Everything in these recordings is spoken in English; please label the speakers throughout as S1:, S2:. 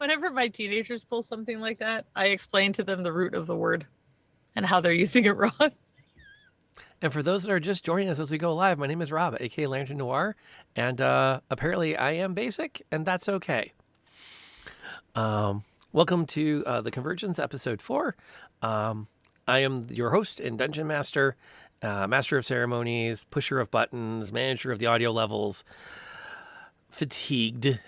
S1: Whenever my teenagers pull something like that, I explain to them the root of the word and how they're using it wrong.
S2: And for those that are just joining us as we go live, my name is Rob, aka Lantern Noir, and apparently I am basic, and that's okay. Welcome to the Convergence episode 4. I am your host and dungeon master, master of ceremonies, pusher of buttons, manager of the audio levels, fatigued,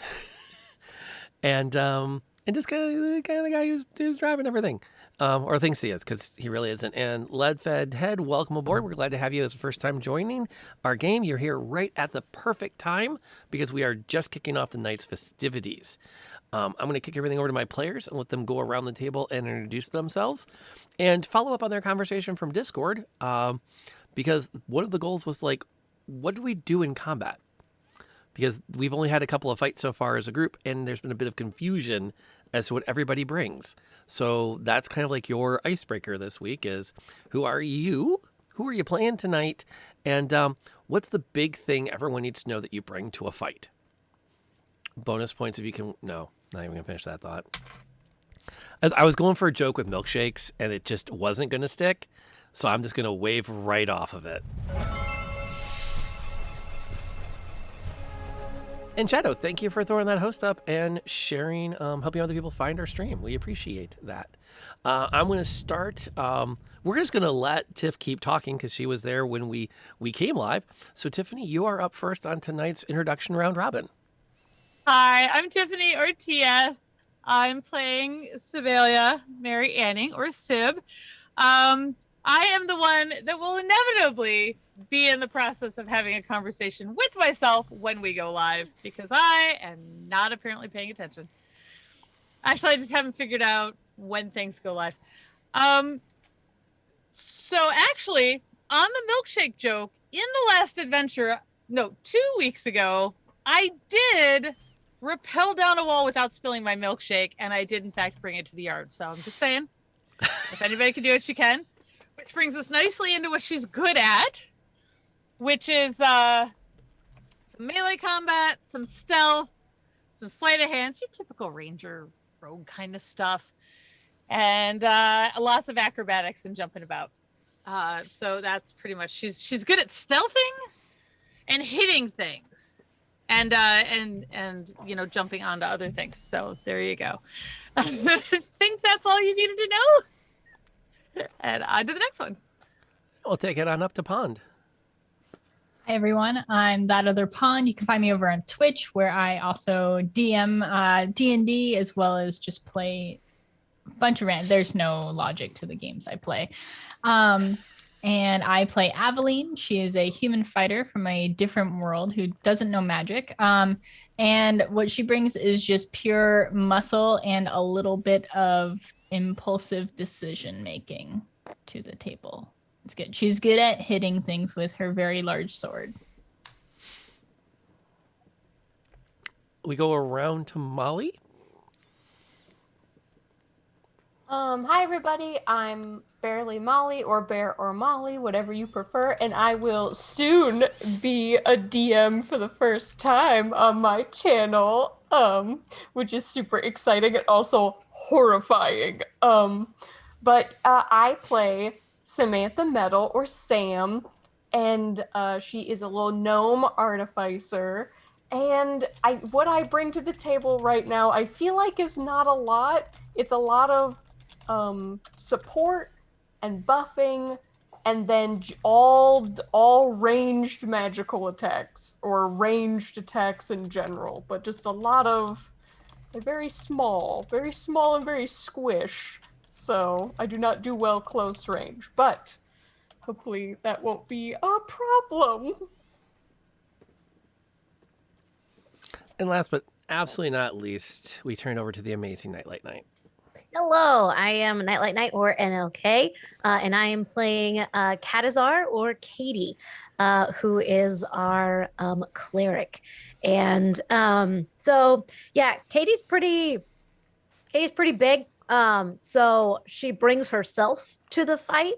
S2: and just kind of the guy who's driving everything. Or thinks he is, because he really isn't. And Lead-Fed Head, welcome aboard. We're glad to have you as the first time joining our game. You're here right at the perfect time because we are just kicking off the night's festivities. I'm going to kick everything over to my players and let them go around the table and introduce themselves and follow up on their conversation from Discord, because one of the goals was like, what do we do in combat? Because we've only had a couple of fights so far as a group, and there's been a bit of confusion as to what everybody brings. So that's kind of like your icebreaker this week is, who are you? Who are you playing tonight? And what's the big thing everyone needs to know that you bring to a fight? Bonus points if you can... No, not even going to finish that thought. I was going for a joke with milkshakes, and it just wasn't going to stick. So I'm just going to wave right off of it. And Shadow, thank you for throwing that host up and sharing, helping other people find our stream. We appreciate that. I'm going to start. We're just going to let Tiff keep talking because she was there when we came live. So Tiffany, you are up first on tonight's introduction round robin.
S1: Hi, I'm Tiffany or TS. I'm playing Sibelia, Mary Anning or Sib. I am the one that will inevitably be in the process of having a conversation with myself when we go live because I am not apparently paying attention. Actually, I just haven't figured out when things go live. So actually, on the milkshake joke, in the last adventure, 2 weeks ago, I did rappel down a wall without spilling my milkshake, and I did in fact bring it to the yard. So I'm just saying, if anybody can do it, she can. Which brings us nicely into what she's good at, which is some melee combat, some stealth, some sleight of hand, your typical ranger rogue kind of stuff, and lots of acrobatics and jumping about. So that's pretty much, she's good at stealthing and hitting things, and jumping onto other things. So there you go. I think that's all you needed to know. And on to the next one.
S2: We'll take it on up to Pond.
S3: Hi, everyone. I'm That Other Pond. You can find me over on Twitch, where I also DM D&D, as well as just play a bunch of there's no logic to the games I play. And I play Aveline. She is a human fighter from a different world who doesn't know magic. And what she brings is just pure muscle and a little bit of impulsive decision making to the table. It's good. She's good at hitting things with her very large sword.
S2: We go around to Molly.
S4: Hi everybody, I'm Barely Molly, or Bear or Molly, whatever you prefer, and I will soon be a DM for the first time on my channel, which is super exciting and also horrifying. But I play Samantha Metal, or Sam, and she is a little gnome artificer. And what I bring to the table right now, I feel like is not a lot. It's a lot of support and buffing, and then all ranged magical attacks, or ranged attacks in general, but just a lot of very small and very squish. So I do not do well close range, but hopefully that won't be a problem.
S2: And last but absolutely not least, we turn over to the amazing Nightlight Knight.
S5: Hello, I am Nightlight Knight, or NLK, and I am playing Katazar, or Katie, who is our cleric. And so yeah, Katie's pretty big. So she brings herself to the fight,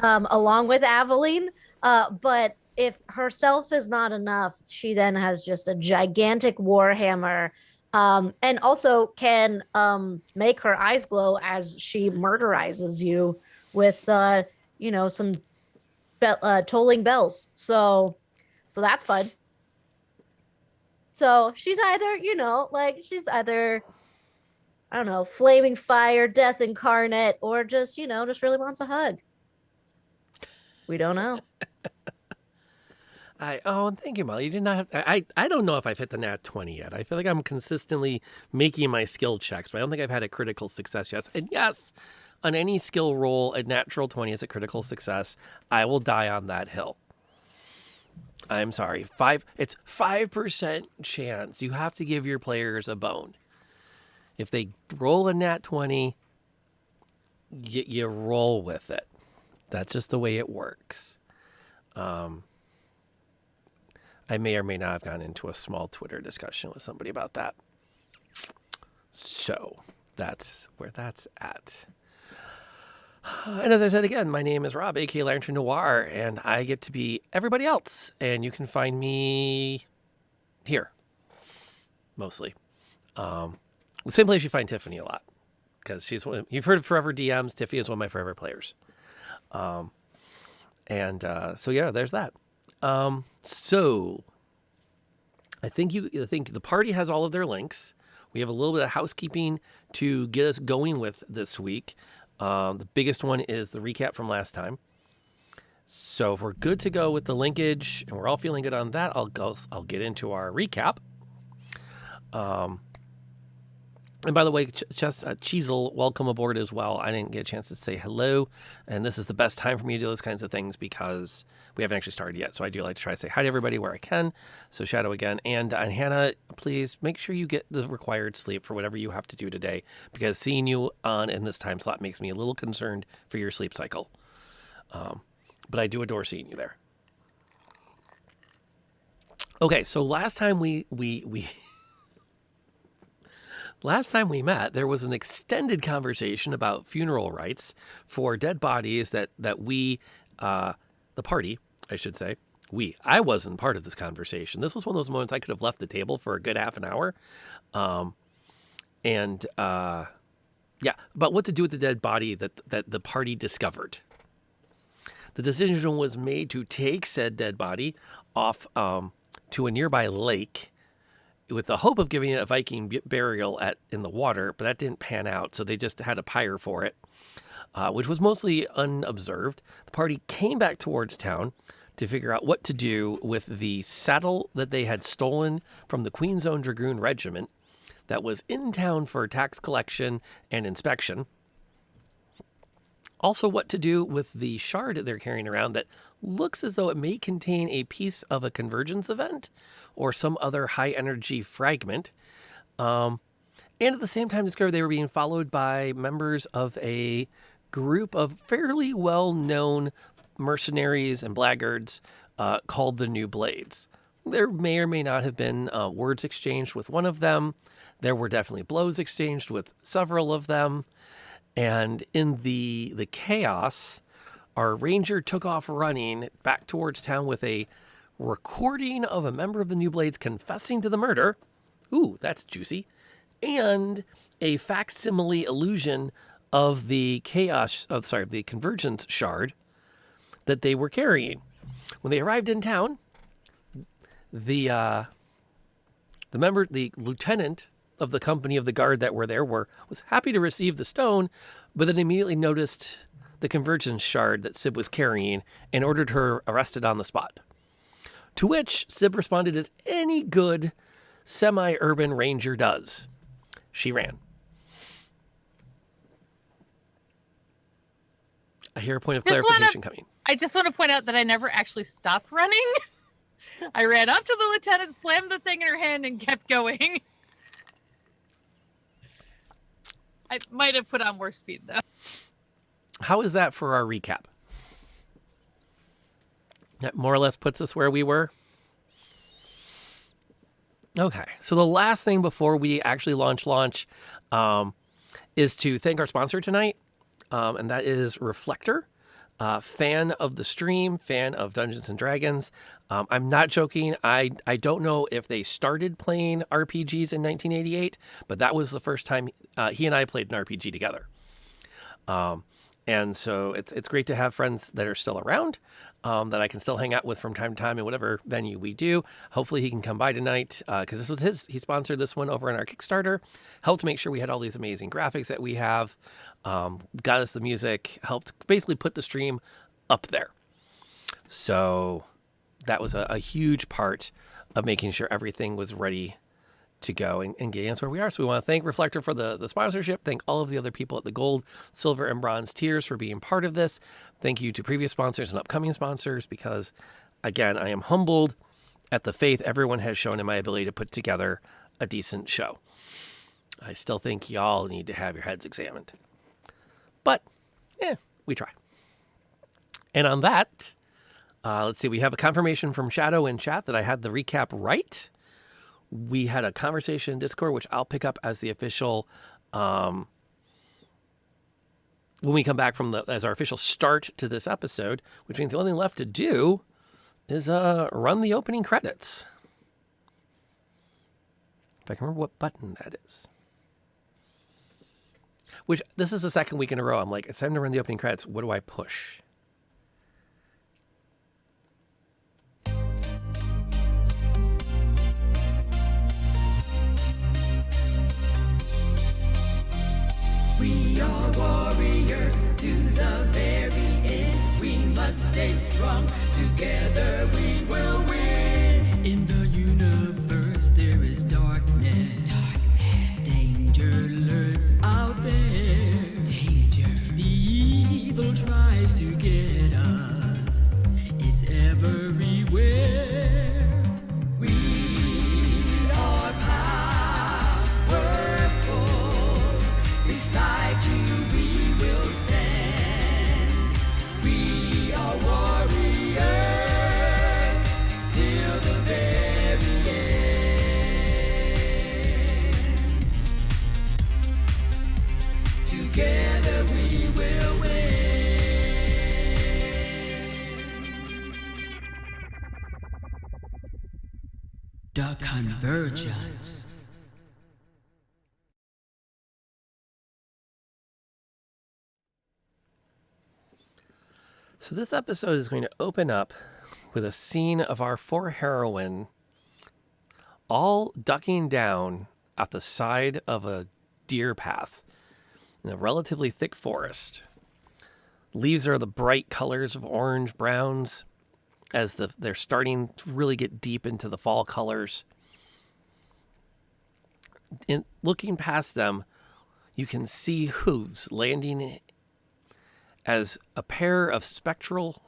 S5: along with Aveline. But if herself is not enough, she then has just a gigantic warhammer And also can make her eyes glow as she murderizes you with some tolling bells. So that's fun. So she's either, she's either, I don't know, flaming fire, death incarnate, or just, just really wants a hug. We don't know.
S2: Thank you, Molly. You did not have, I don't know if I've hit the nat 20 yet. I feel like I'm consistently making my skill checks, but I don't think I've had a critical success yet. And yes, on any skill roll, a natural 20 is a critical success. I will die on that hill. I'm sorry. It's 5% chance. You have to give your players a bone. If they roll a nat 20, you roll with it. That's just the way it works. I may or may not have gotten into a small Twitter discussion with somebody about that. So that's where that's at. And as I said again, my name is Rob, aka Lantern Noir, and I get to be everybody else. And you can find me here, mostly. The same place you find Tiffany a lot, because you've heard of Forever DMs. Tiffany is one of my forever players. So yeah, there's that. So I think the party has all of their links. We have a little bit of housekeeping to get us going with this week. The biggest one is the recap from last time. So if we're good to go with the linkage and we're all feeling good on that, I'll get into our recap. And by the way, Cheezel, welcome aboard as well. I didn't get a chance to say hello, and this is the best time for me to do those kinds of things because we haven't actually started yet. So I do like to try to say hi to everybody where I can. So Shadow again. And Hannah, please make sure you get the required sleep for whatever you have to do today, because seeing you on in this time slot makes me a little concerned for your sleep cycle. But I do adore seeing you there. Okay, so last time we met, there was an extended conversation about funeral rites for dead bodies that we, the party, I should say, I wasn't part of this conversation. This was one of those moments I could have left the table for a good half an hour. About what to do with the dead body that the party discovered. The decision was made to take said dead body off to a nearby lake with the hope of giving it a Viking burial in the water, but that didn't pan out, so they just had a pyre for it, which was mostly unobserved. The party came back towards town to figure out what to do with the saddle that they had stolen from the Queen's Own Dragoon Regiment that was in town for tax collection and inspection. Also, what to do with the shard they're carrying around that looks as though it may contain a piece of a Convergence event or some other high-energy fragment. And at the same time, discovered they were being followed by members of a group of fairly well-known mercenaries and blackguards called the New Blades. There may or may not have been words exchanged with one of them. There were definitely blows exchanged with several of them. And in the chaos, our ranger took off running back towards town with a recording of a member of the New Blades confessing to the murder. Ooh, that's juicy. And a facsimile illusion of the the Convergence shard that they were carrying. When they arrived in town, the lieutenant of the company of the guard that were there was happy to receive the stone, but then immediately noticed the Convergence shard that Sib was carrying and ordered her arrested on the spot. To which Sib responded as any good semi-urban ranger does. She ran. I hear a point of clarification coming.
S1: I just want to point out that I never actually stopped running. I ran up to the lieutenant, slammed the thing in her hand, and kept going. I might have put on more speed, though.
S2: How is that for our recap? That more or less puts us where we were. Okay, so the last thing before we actually launch is to thank our sponsor tonight, and that is Reflector. fan of the stream, fan of Dungeons and Dragons. I'm not joking. I don't know if they started playing RPGs in 1988, but that was the first time he and I played an RPG together. And so it's great to have friends that are still around, that I can still hang out with from time to time in whatever venue we do. Hopefully he can come by tonight, because this was he sponsored this one over on our Kickstarter, helped make sure we had all these amazing graphics that we have, got us the music, helped basically put the stream up there. So that was a huge part of making sure everything was ready to go and getting us where we are. So we want to thank Reflector for the sponsorship. Thank all of the other people at the gold, silver, and bronze tiers for being part of this. Thank you to previous sponsors and upcoming sponsors, because again, I am humbled at the faith everyone has shown in my ability to put together a decent show. I still think y'all need to have your heads examined, but we try. And on that, let's see, we have a confirmation from Shadow in chat that I had the recap right. We had a conversation in Discord, which I'll pick up as the official, when we come back from as our official start to this episode, which means the only thing left to do is run the opening credits. If I can remember what button that is. Which, this is the second week in a row. I'm like, it's time to run the opening credits. What do I push?
S6: We are warriors to the very end. We must stay strong. Together we will win. In the universe there is darkness. Danger lurks out there. Danger. The evil tries to get us. It's everywhere. We are powerful. Beside you we will stand. We are warriors till the very end. Together we will win. The Convergence.
S2: So this episode is going to open up with a scene of our four heroine all ducking down at the side of a deer path in a relatively thick forest. Leaves are the bright colors of orange, browns, as they're starting to really get deep into the fall colors. In looking past them, you can see hooves landing as a pair of celestial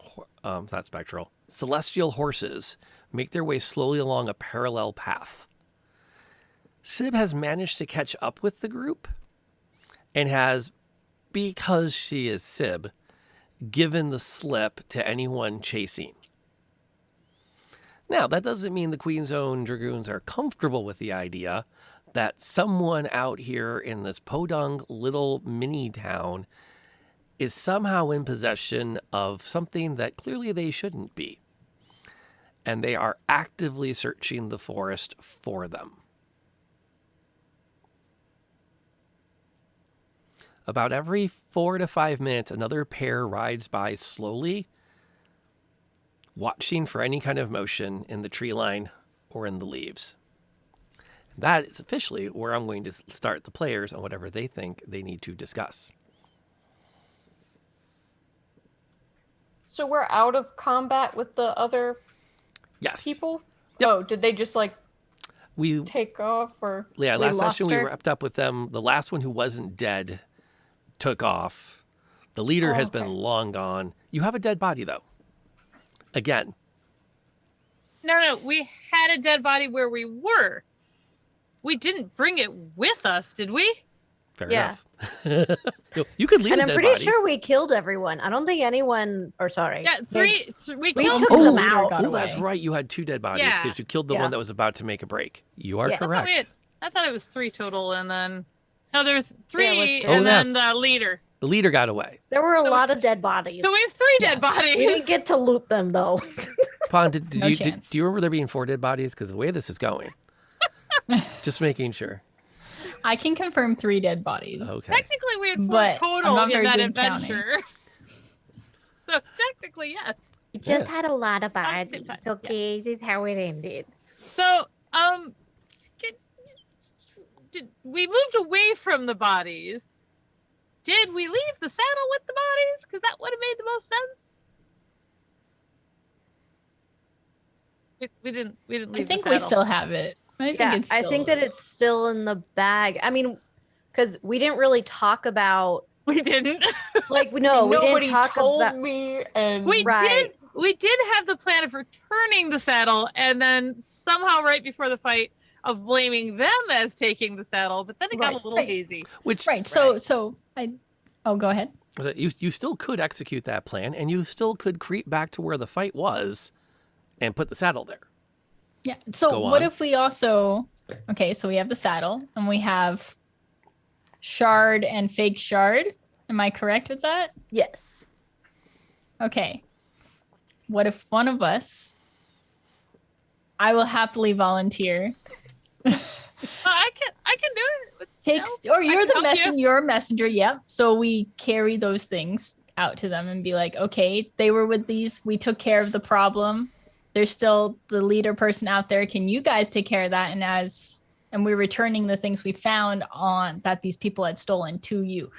S2: horses make their way slowly along a parallel path. Sib has managed to catch up with the group and has, because she is Sib, given the slip to anyone chasing. Now, that doesn't mean the Queen's Own Dragoons are comfortable with the idea that someone out here in this podunk little mini town is somehow in possession of something that clearly they shouldn't be. And they are actively searching the forest for them. About every 4 to 5 minutes, another pair rides by slowly, watching for any kind of motion in the tree line or in the leaves. That is officially where I'm going to start the players on whatever they think they need to discuss.
S4: So we're out of combat with the other people?
S2: Yep.
S4: Oh, did they just
S2: we
S4: take off or?
S2: Yeah,
S4: we
S2: last
S4: lost
S2: session we
S4: her?
S2: wrapped up with them. The last one who wasn't dead took off. The leader has been long gone. You have a dead body though. Again.
S1: No, we had a dead body where we were. We didn't bring it with us, did we?
S2: Fair
S5: Yeah.
S2: enough. You could leave
S5: And
S2: a
S5: I'm
S2: dead
S5: pretty
S2: body.
S5: sure we killed everyone. I don't think anyone, or sorry.
S1: Yeah,
S5: they-
S1: we
S5: We
S1: killed
S5: took
S2: Oh,
S5: them out.
S3: got
S2: Oh, that's
S3: away.
S2: right. You had 2 dead bodies
S1: Yeah.
S2: because you killed the
S5: Yeah.
S2: one that was about to make a break. You are
S5: Yeah.
S2: correct.
S1: I thought it was 3 total, and then no, there's 3,
S5: Yeah, it was
S1: and
S2: two.
S1: then
S2: Oh,
S1: the leader.
S2: The leader got away.
S5: There were a lot of dead bodies.
S1: So we have 3
S3: Yeah.
S1: dead bodies.
S5: We didn't get to loot them though.
S2: Pon,
S3: No
S2: do you
S3: chance.
S2: remember there being 4 dead bodies? Because the way this is going, just making sure.
S3: I can confirm 3 dead bodies.
S2: Okay.
S1: Technically, we had 4
S3: But I'm
S1: total
S3: not
S1: in
S3: very
S1: that
S3: good counting.
S1: adventure. So technically, yes.
S5: We just
S2: Yeah.
S5: had a lot of
S1: At the same
S5: bodies.
S1: time,
S5: Okay, this is how it ended.
S1: So, we moved away from the bodies. Did we leave the saddle with the bodies? Because that would have made the most sense. We didn't leave
S3: I think
S1: the
S3: we
S1: saddle.
S3: still have it.
S5: I think that it's still in the bag. I mean, because we didn't really talk about
S1: We didn't.
S5: like no, we
S4: Nobody
S5: didn't talk
S4: told
S5: about
S4: me, and
S1: We did have the plan of returning the saddle, and then somehow right before the fight of blaming them as taking the saddle, but then it got a
S5: Right,
S1: little
S3: right.
S1: hazy.
S2: Which
S3: Right. So go ahead.
S2: was that you still could execute that plan, and you still could creep back to where the fight was, and put the saddle there.
S3: Yeah. So
S2: Go
S3: what
S2: on.
S3: if we also so we have the saddle and we have shard and fake shard. Am I correct with that?
S5: yes.
S3: Okay. What if one of us I will happily volunteer.
S1: I can do it. With
S3: Takes
S1: stealth.
S3: or
S1: I
S3: you're
S1: can
S3: the
S1: help you.
S3: messenger, you're a messenger, yep. So we carry those things out to them and be like, okay, they were with these, we took care of the problem. There's still the leader person out there. Can you guys take care of that? And we're returning the things we found on that these people had stolen to you.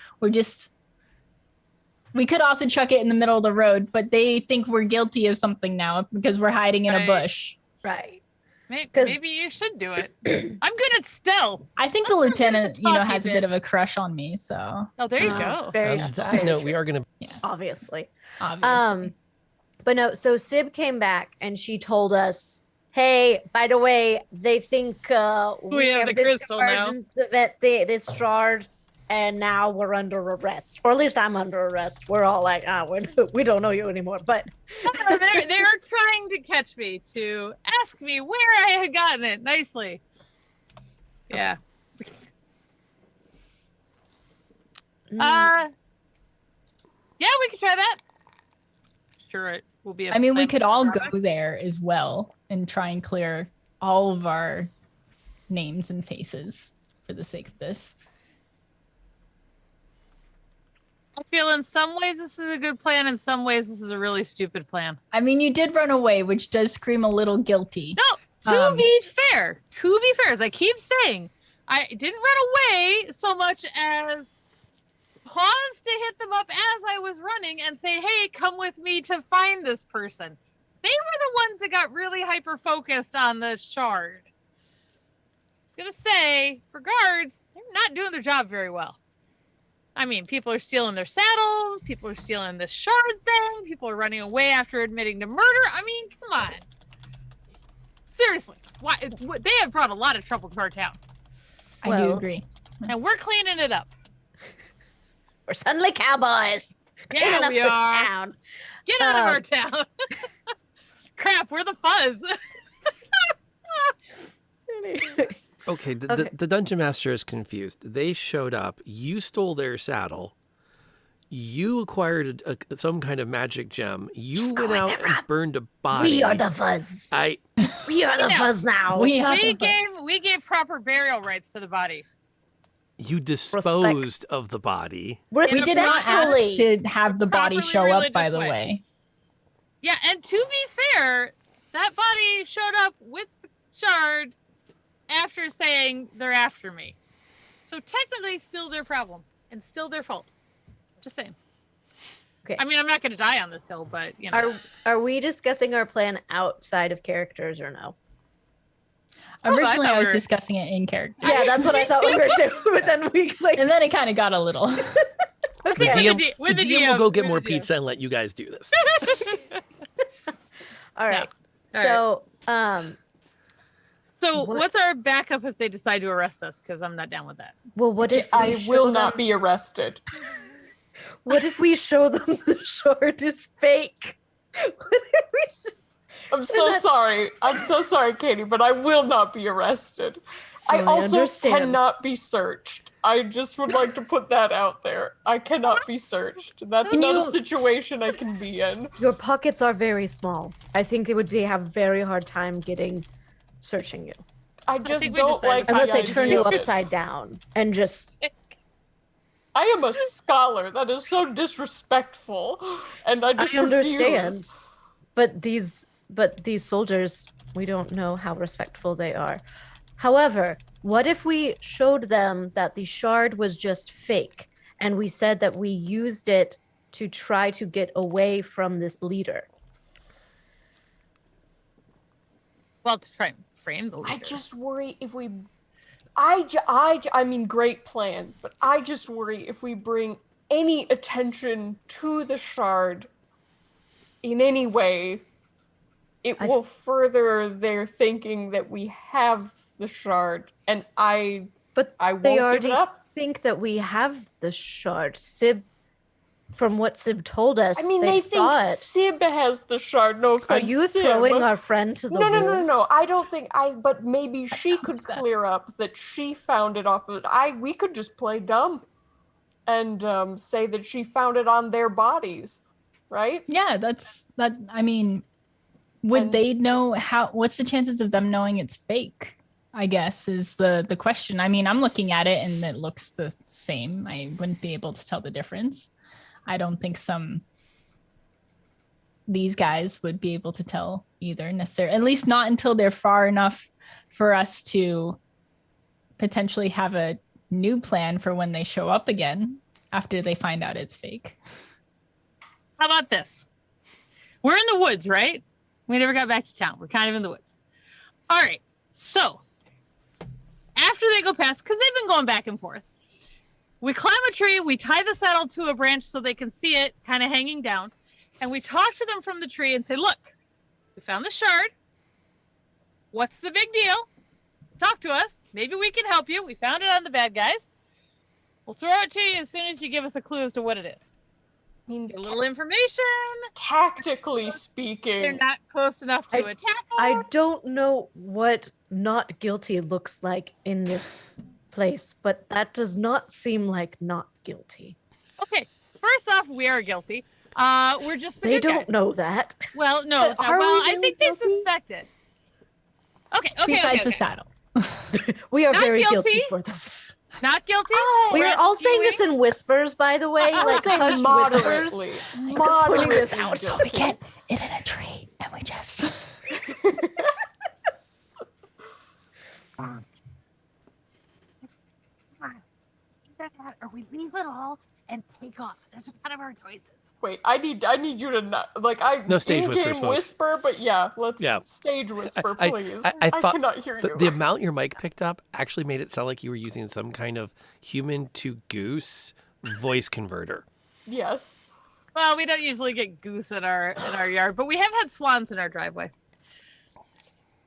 S3: We could also chuck it in the middle of the road, but they think we're guilty of something now because we're hiding in a
S1: Right.
S3: bush.
S5: Right.
S1: Maybe,
S5: 'Cause-
S1: maybe you should do it. I'm good at stealth.
S3: I think the
S1: That's what we're gonna
S3: lieutenant,
S1: talk
S3: has a
S1: a
S3: bit
S1: bit.
S3: of a crush on me, so
S1: Oh, there you
S5: Oh,
S1: go.
S5: Very
S2: On that note, we are going to.
S5: obviously.
S3: obviously.
S5: But no, so Sib came back and she told us, hey, by the way, they think
S1: We have the
S5: this
S1: crystal now.
S5: convergence event, this shard, and now we're under arrest. Or at least I'm under arrest. We're all like, we don't know you anymore. But
S1: They're trying to catch me to ask me where I had gotten it nicely. Yeah. Yeah, we could try that. Sure, it will be.
S3: I mean, we could all go there as well and try and clear all of our names and faces for the sake of this.
S1: I feel in some ways this is a good plan. In some ways, this is a really stupid plan.
S3: I mean, you did run away, which does scream a little guilty.
S1: No, to
S3: Um,
S1: be fair, as I keep saying, I didn't run away so much as pause to hit them up as I was running and say, hey, come with me to find this person. They were the ones that got really hyper focused on the shard. I was going to say, for guards, they're not doing their job very well. I mean, people are stealing their saddles, people are stealing this shard thing, people are running away after admitting to murder. I mean, come on. Seriously, why? They have brought a lot of trouble to our town,
S3: I do
S5: Well-
S3: agree.
S1: and we're cleaning it up.
S5: we're suddenly cowboys. Cleaning
S1: Yeah,
S5: up
S1: we
S5: this
S1: are.
S5: town.
S1: Get out of our town. Crap, we're the fuzz.
S2: Okay,
S5: Okay.
S2: the dungeon master is confused. They showed up. You stole their saddle. You acquired some kind of magic gem. You
S5: Just go
S2: went
S5: with
S2: out
S5: it,
S2: and
S5: Rob.
S2: burned a body.
S5: We are the fuzz. We are the
S1: Yeah.
S5: fuzz now.
S3: We are
S1: we
S3: the
S1: gave proper burial rights to the body.
S2: You disposed of the body.
S3: We did not ask
S5: Respectfully.
S3: to have the body
S1: Properly
S3: show up, by
S1: religious
S3: the
S1: way.
S3: way.
S1: Yeah, and to be fair, that body showed up with the shard after saying they're after me. So technically, still their problem and still their fault. Just saying.
S5: Okay.
S1: I mean, I'm not going to die on this hill, but you know.
S5: Are we discussing our plan outside of characters or no?
S1: Oh, I
S3: Originally,
S1: thought
S3: I was
S1: we were-
S3: discussing it in character.
S5: Yeah, that's what I thought we were doing. But then we like
S3: And then it kind of got a little.
S2: The
S1: With
S2: DM,
S1: the with
S2: the
S1: the
S2: DM will go get
S1: with
S2: more
S1: the DM.
S2: pizza and let you guys do this.
S5: all right.
S1: All
S5: So
S1: So
S5: What-
S1: what's our backup if they decide to arrest us? Because I'm not down with that.
S5: well, what if
S4: I
S5: we
S4: will
S5: show
S4: not
S5: them-
S4: be arrested.
S5: What if we show them the shard is fake? What if we
S4: I'm so
S5: that's-
S4: sorry. I'm so sorry, Katie, but I will not be arrested. I also
S5: understand.
S4: cannot be searched. I just would like to put that out there. I cannot be searched. That's
S5: Can
S4: not a
S5: you-
S4: situation I can be in.
S5: Your pockets are very small. I think they would have a very hard time searching you.
S4: I just
S1: think we
S4: don't
S1: decided
S4: like
S5: Unless
S4: the
S5: they turn
S4: idea
S5: you
S4: of it.
S5: upside down and just
S4: I am a scholar. That is so disrespectful, and I just
S5: understand.
S4: refuse.
S5: But these soldiers, we don't know how respectful they are. However, what if we showed them that the shard was just fake and we said that we used it to try to get away from this leader?
S1: Well, to try and frame the leader.
S4: I just worry if we. I mean, great plan, but I just worry if we bring any attention to the shard in any way, it will further their thinking that we have the shard, and I
S5: But
S4: won't
S5: they
S4: give
S5: already
S4: it up.
S5: think that we have the shard. Sib, from what Sib told us,
S4: I mean, they
S5: saw
S4: think
S5: it.
S4: Sib has the shard. No offense,
S5: Are you
S4: Sib.
S5: throwing our friend to the
S4: No.
S5: wolves?
S4: I don't think but maybe she
S3: sounds
S4: could
S3: bad.
S4: clear up that she found it off of it. We could just play dumb and say that she found it on their bodies, right?
S3: Yeah, that's that. I mean, would
S4: And
S3: they know how? What's the chances of them knowing it's fake? I guess is the question. I mean, I'm looking at it and it looks the same. I wouldn't be able to tell the difference. I don't think these guys would be able to tell either necessarily. At least not until they're far enough for us to potentially have a new plan for when they show up again after they find out it's fake.
S1: How about this? We're in the woods, right? We never got back to town. We're kind of in the woods. All right. So after they go past, because they've been going back and forth, we climb a tree, we tie the saddle to a branch so they can see it kind of hanging down, and we talk to them from the tree and say, look, we found the shard. What's the big deal? Talk to us. Maybe we can help you. We found it on the bad guys. We'll throw it to you as soon as you give us a clue as to what it is.
S4: I mean,
S1: Get a little information.
S4: tactically speaking,
S1: They're not close enough to attack.
S5: I don't know what not guilty looks like in this place, but that does not seem like not guilty.
S1: Okay, first off, we are guilty. We're just the
S5: They
S1: good
S5: don't
S1: guys.
S5: know that.
S1: Well, no.
S5: But are
S1: Well,
S5: we
S1: I
S5: really
S1: think they
S5: guilty?
S1: suspect it. Okay.
S3: Besides the
S1: Okay.
S3: saddle.
S5: We are
S1: Not
S5: very guilty
S1: guilty.
S5: for this.
S1: Not guilty.
S5: We are all saying this
S1: Rescuing.
S5: in whispers, by the way,
S4: I
S5: like
S4: would say
S5: hushed
S4: moderately.
S5: whispers.
S4: Moderately
S5: putting this out
S3: So we
S4: guilty.
S3: get it in a tree and we just
S1: Or we leave it all and take off. Those are kind of our choices.
S4: Wait, I need you to not
S2: No stage
S4: in-game
S2: whispers, folks.
S4: whisper, but yeah, let's
S2: Yeah.
S4: stage whisper,
S2: I-
S4: please.
S2: I thought
S4: cannot hear you.
S2: The amount your mic picked up actually made it sound like you were using some kind of human to goose voice converter.
S4: Yes.
S1: Well, we don't usually get goose in our yard, but we have had swans in our driveway.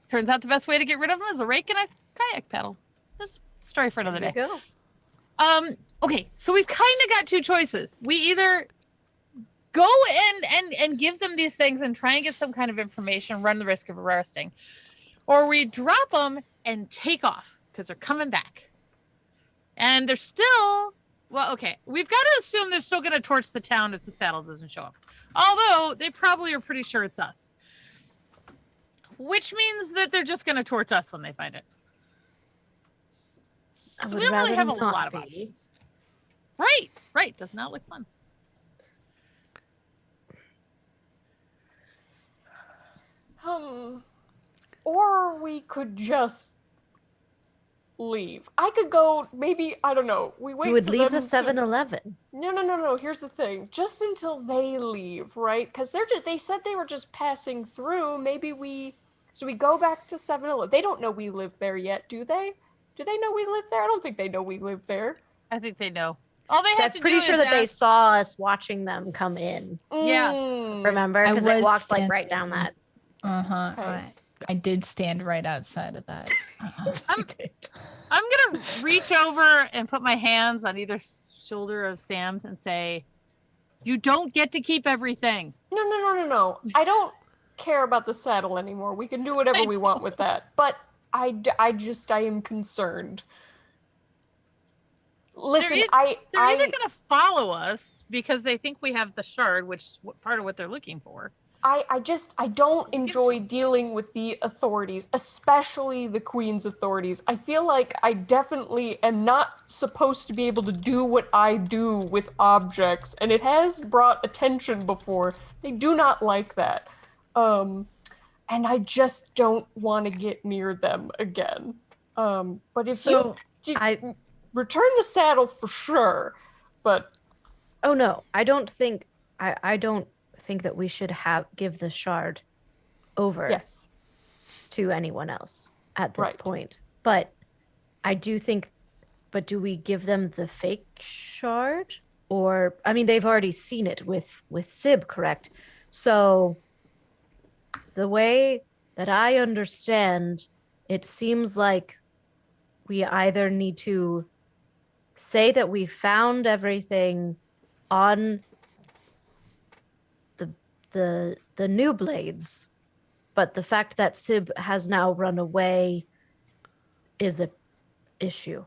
S1: Turns out the best way to get rid of them is a rake and a kayak paddle. That's a story for another
S5: There
S1: day.
S5: you go.
S1: Okay, so we've kind of got two choices. We either go and give them these things and try and get some kind of information, run the risk of arresting, or we drop them and take off because they're coming back. And they're still, well, okay, we've got to assume they're still going to torch the town if the saddle doesn't show up. Although they probably are pretty sure it's us. Which means that they're just going to torch us when they find it.
S5: I
S1: So
S5: would
S1: we don't really
S5: rather
S1: have a
S5: not
S1: lot of
S5: be.
S1: options. Right. Does not look fun.
S4: Or we could just leave. I could go, maybe, I don't know. We wait
S5: You would
S4: for
S5: leave
S4: them
S5: the
S4: to-
S5: 7-Eleven.
S4: No. Here's the thing. Just until they leave, right? Because they said they were just passing through. Maybe we go back to 7-Eleven. They don't know we live there yet, do they? Do they know we live there? I don't think they know we live there.
S1: I think they know. All they have
S5: I'm
S1: to
S5: pretty
S1: do
S5: sure
S1: is
S5: that they
S1: ask-
S5: saw us watching them come in.
S1: Yeah.
S5: Remember?
S3: I
S5: Because they
S3: was
S5: walked like right down that.
S3: uh-huh.
S4: Okay.
S3: I did stand right outside of that.
S1: I'm gonna reach over and put my hands on either shoulder of Sam's and say, "You don't get to keep everything."
S4: No. I don't care about the saddle anymore. We can do whatever we want with that. But I am concerned. Listen,
S1: They're either going to follow us because they think we have the shard, which is part of what they're looking for.
S4: I don't enjoy dealing with the authorities, especially the Queen's authorities. I feel like I definitely am not supposed to be able to do what I do with objects, and it has brought attention before. They do not like that. And I just don't want to get near them again. But if you return the saddle for sure, but...
S5: Oh no, I don't think that we should give the shard over to anyone else at this point. But I do think, but do we give them the fake shard? Or, I mean, they've already seen it with Sib, correct? So the way that I understand, it seems like we either need to say that we found everything on the new blades, but the fact that Sib has now run away is a issue.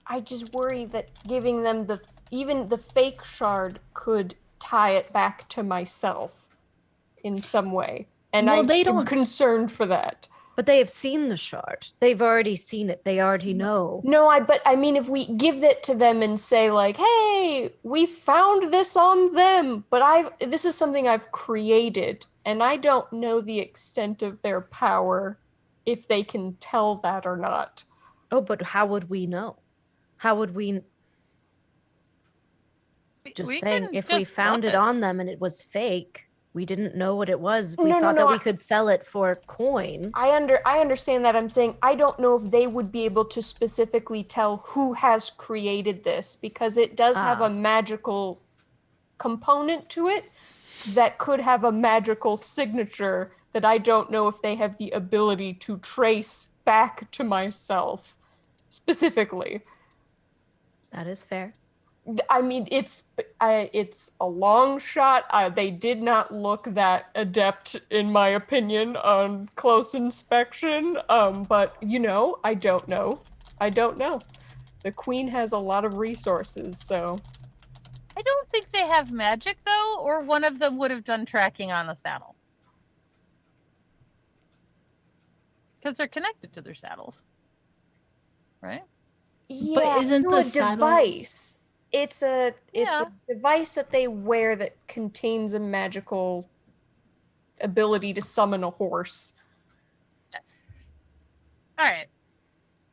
S4: I just worry that giving them even the fake shard could tie it back to myself in some way. And I'm concerned for that.
S5: But they have seen the shard. They've already seen it. They already know.
S4: No, but I mean, if we give it to them and say like, hey, we found this on them, but this is something I've created, and I don't know the extent of their power, if they can tell that or not.
S5: Oh, but how would we know? How would we... Just saying, if we found it on them and it was fake... We didn't know what it was. We thought that we could sell it for coin.
S4: I understand that. I'm saying I don't know if they would be able to specifically tell who has created this, because it does have a magical component to it that could have a magical signature that I don't know if they have the ability to trace back to myself specifically.
S5: That is fair.
S4: I mean, it's a long shot. They did not look that adept, in my opinion, on close inspection. But, I don't know. The Queen has a lot of resources, so...
S1: I don't think they have magic, though, or one of them would have done tracking on the saddle. Because they're connected to their saddles. Right?
S4: Yeah,
S3: but isn't the
S4: device... It's a device that they wear that contains a magical ability to summon a horse.
S1: All right.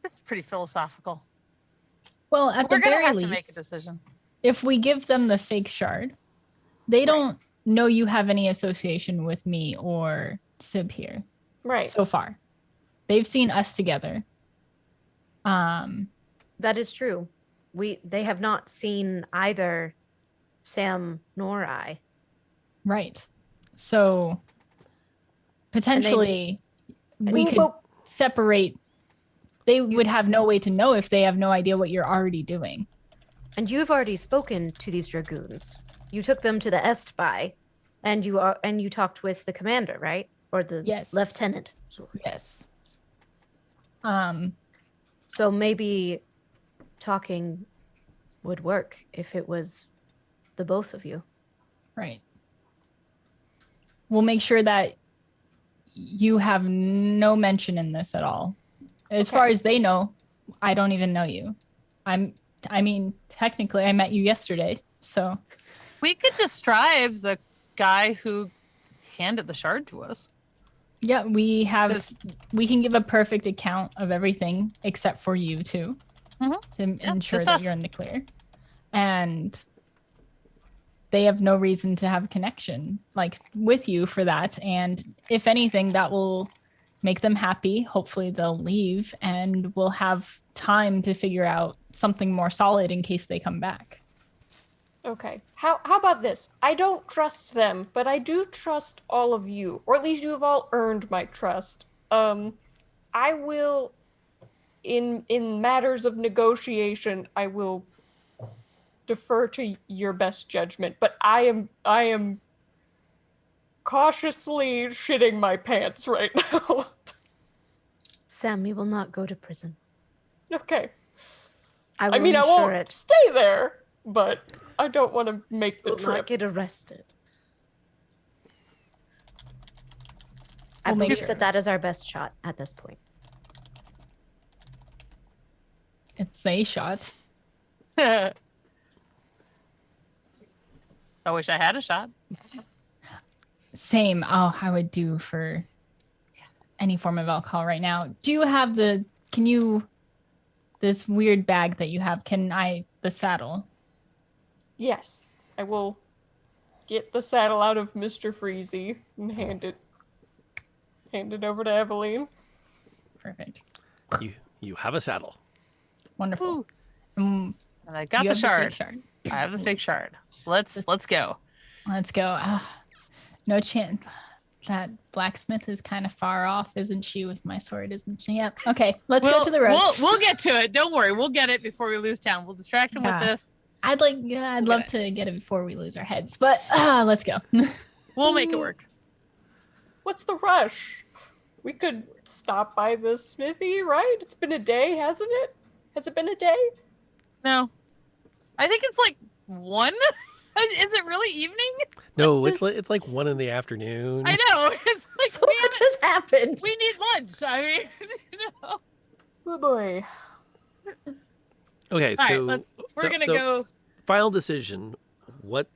S1: That's pretty philosophical.
S3: Well, at the very least,
S1: to make a decision.
S3: If we give them the fake shard, they don't know you have any association with me or Sib here.
S4: Right.
S3: So far. They've seen us together.
S5: That is true. They have not seen either Sam nor I.
S3: Right. So potentially we could separate. They would have no way to know if they have no idea what you're already doing.
S5: And you've already spoken to these dragoons. You took them to the Estby, and you talked with the commander, right? Or the lieutenant.
S3: Yes.
S5: So maybe talking would work if it was the both of you.
S3: Right. We'll make sure that you have no mention in this at all. As far as they know, I don't even know you. I mean, technically I met you yesterday, so.
S1: We could describe the guy who handed the shard to us.
S3: Yeah, we can give a perfect account of everything except for you two. To ensure that you're in the clear. And they have no reason to have a connection with you for that. And if anything, that will make them happy. Hopefully they'll leave and we'll have time to figure out something more solid in case they come back.
S4: Okay. How about this? I don't trust them, but I do trust all of you. Or at least you have all earned my trust. I will... In matters of negotiation, I will defer to your best judgment. But I am cautiously shitting my pants right now.
S5: Sam, you will not go to prison.
S4: Okay.
S5: I will
S4: I mean, I
S5: ensure
S4: won't
S5: it.
S4: stay there, but I don't want to make the
S5: Will not
S4: trip.
S5: get arrested. I
S3: We'll make
S5: believe
S3: sure.
S5: that is our best shot at this point.
S3: It's a shot.
S1: I wish I had a shot.
S3: Same. Oh, I would do for any form of alcohol right now. Do you have this weird bag that you have, the saddle?
S4: Yes, I will get the saddle out of Mr. Freezy and hand it over to Eveline.
S3: Perfect.
S2: You have a saddle.
S3: Wonderful.
S1: And I got
S3: You
S1: the
S3: have
S1: shard.
S3: fake shard.
S1: I have the fake shard. Let's go.
S3: Let's go. No chance. That blacksmith is kind of far off, isn't she? With my sword, isn't she? Yep. Okay, let's go to the road.
S1: We'll get to it. Don't worry. We'll get it before we lose town. We'll distract him with
S3: Yeah.
S1: this.
S3: I'd love to get it before we lose our heads, but let's go.
S1: We'll make it work.
S4: What's the rush? We could stop by the smithy, right? It's been a day, hasn't it? Has it been a day?
S1: No. I think it's like 1. Is it really evening?
S2: No,
S4: What's
S2: it's like 1 in the afternoon.
S1: I know. It's like
S5: So much has happened.
S1: we need lunch. I mean,
S4: Oh boy.
S2: Okay,
S1: All
S2: so
S1: right, we're gonna
S2: so
S1: go.
S2: final decision. What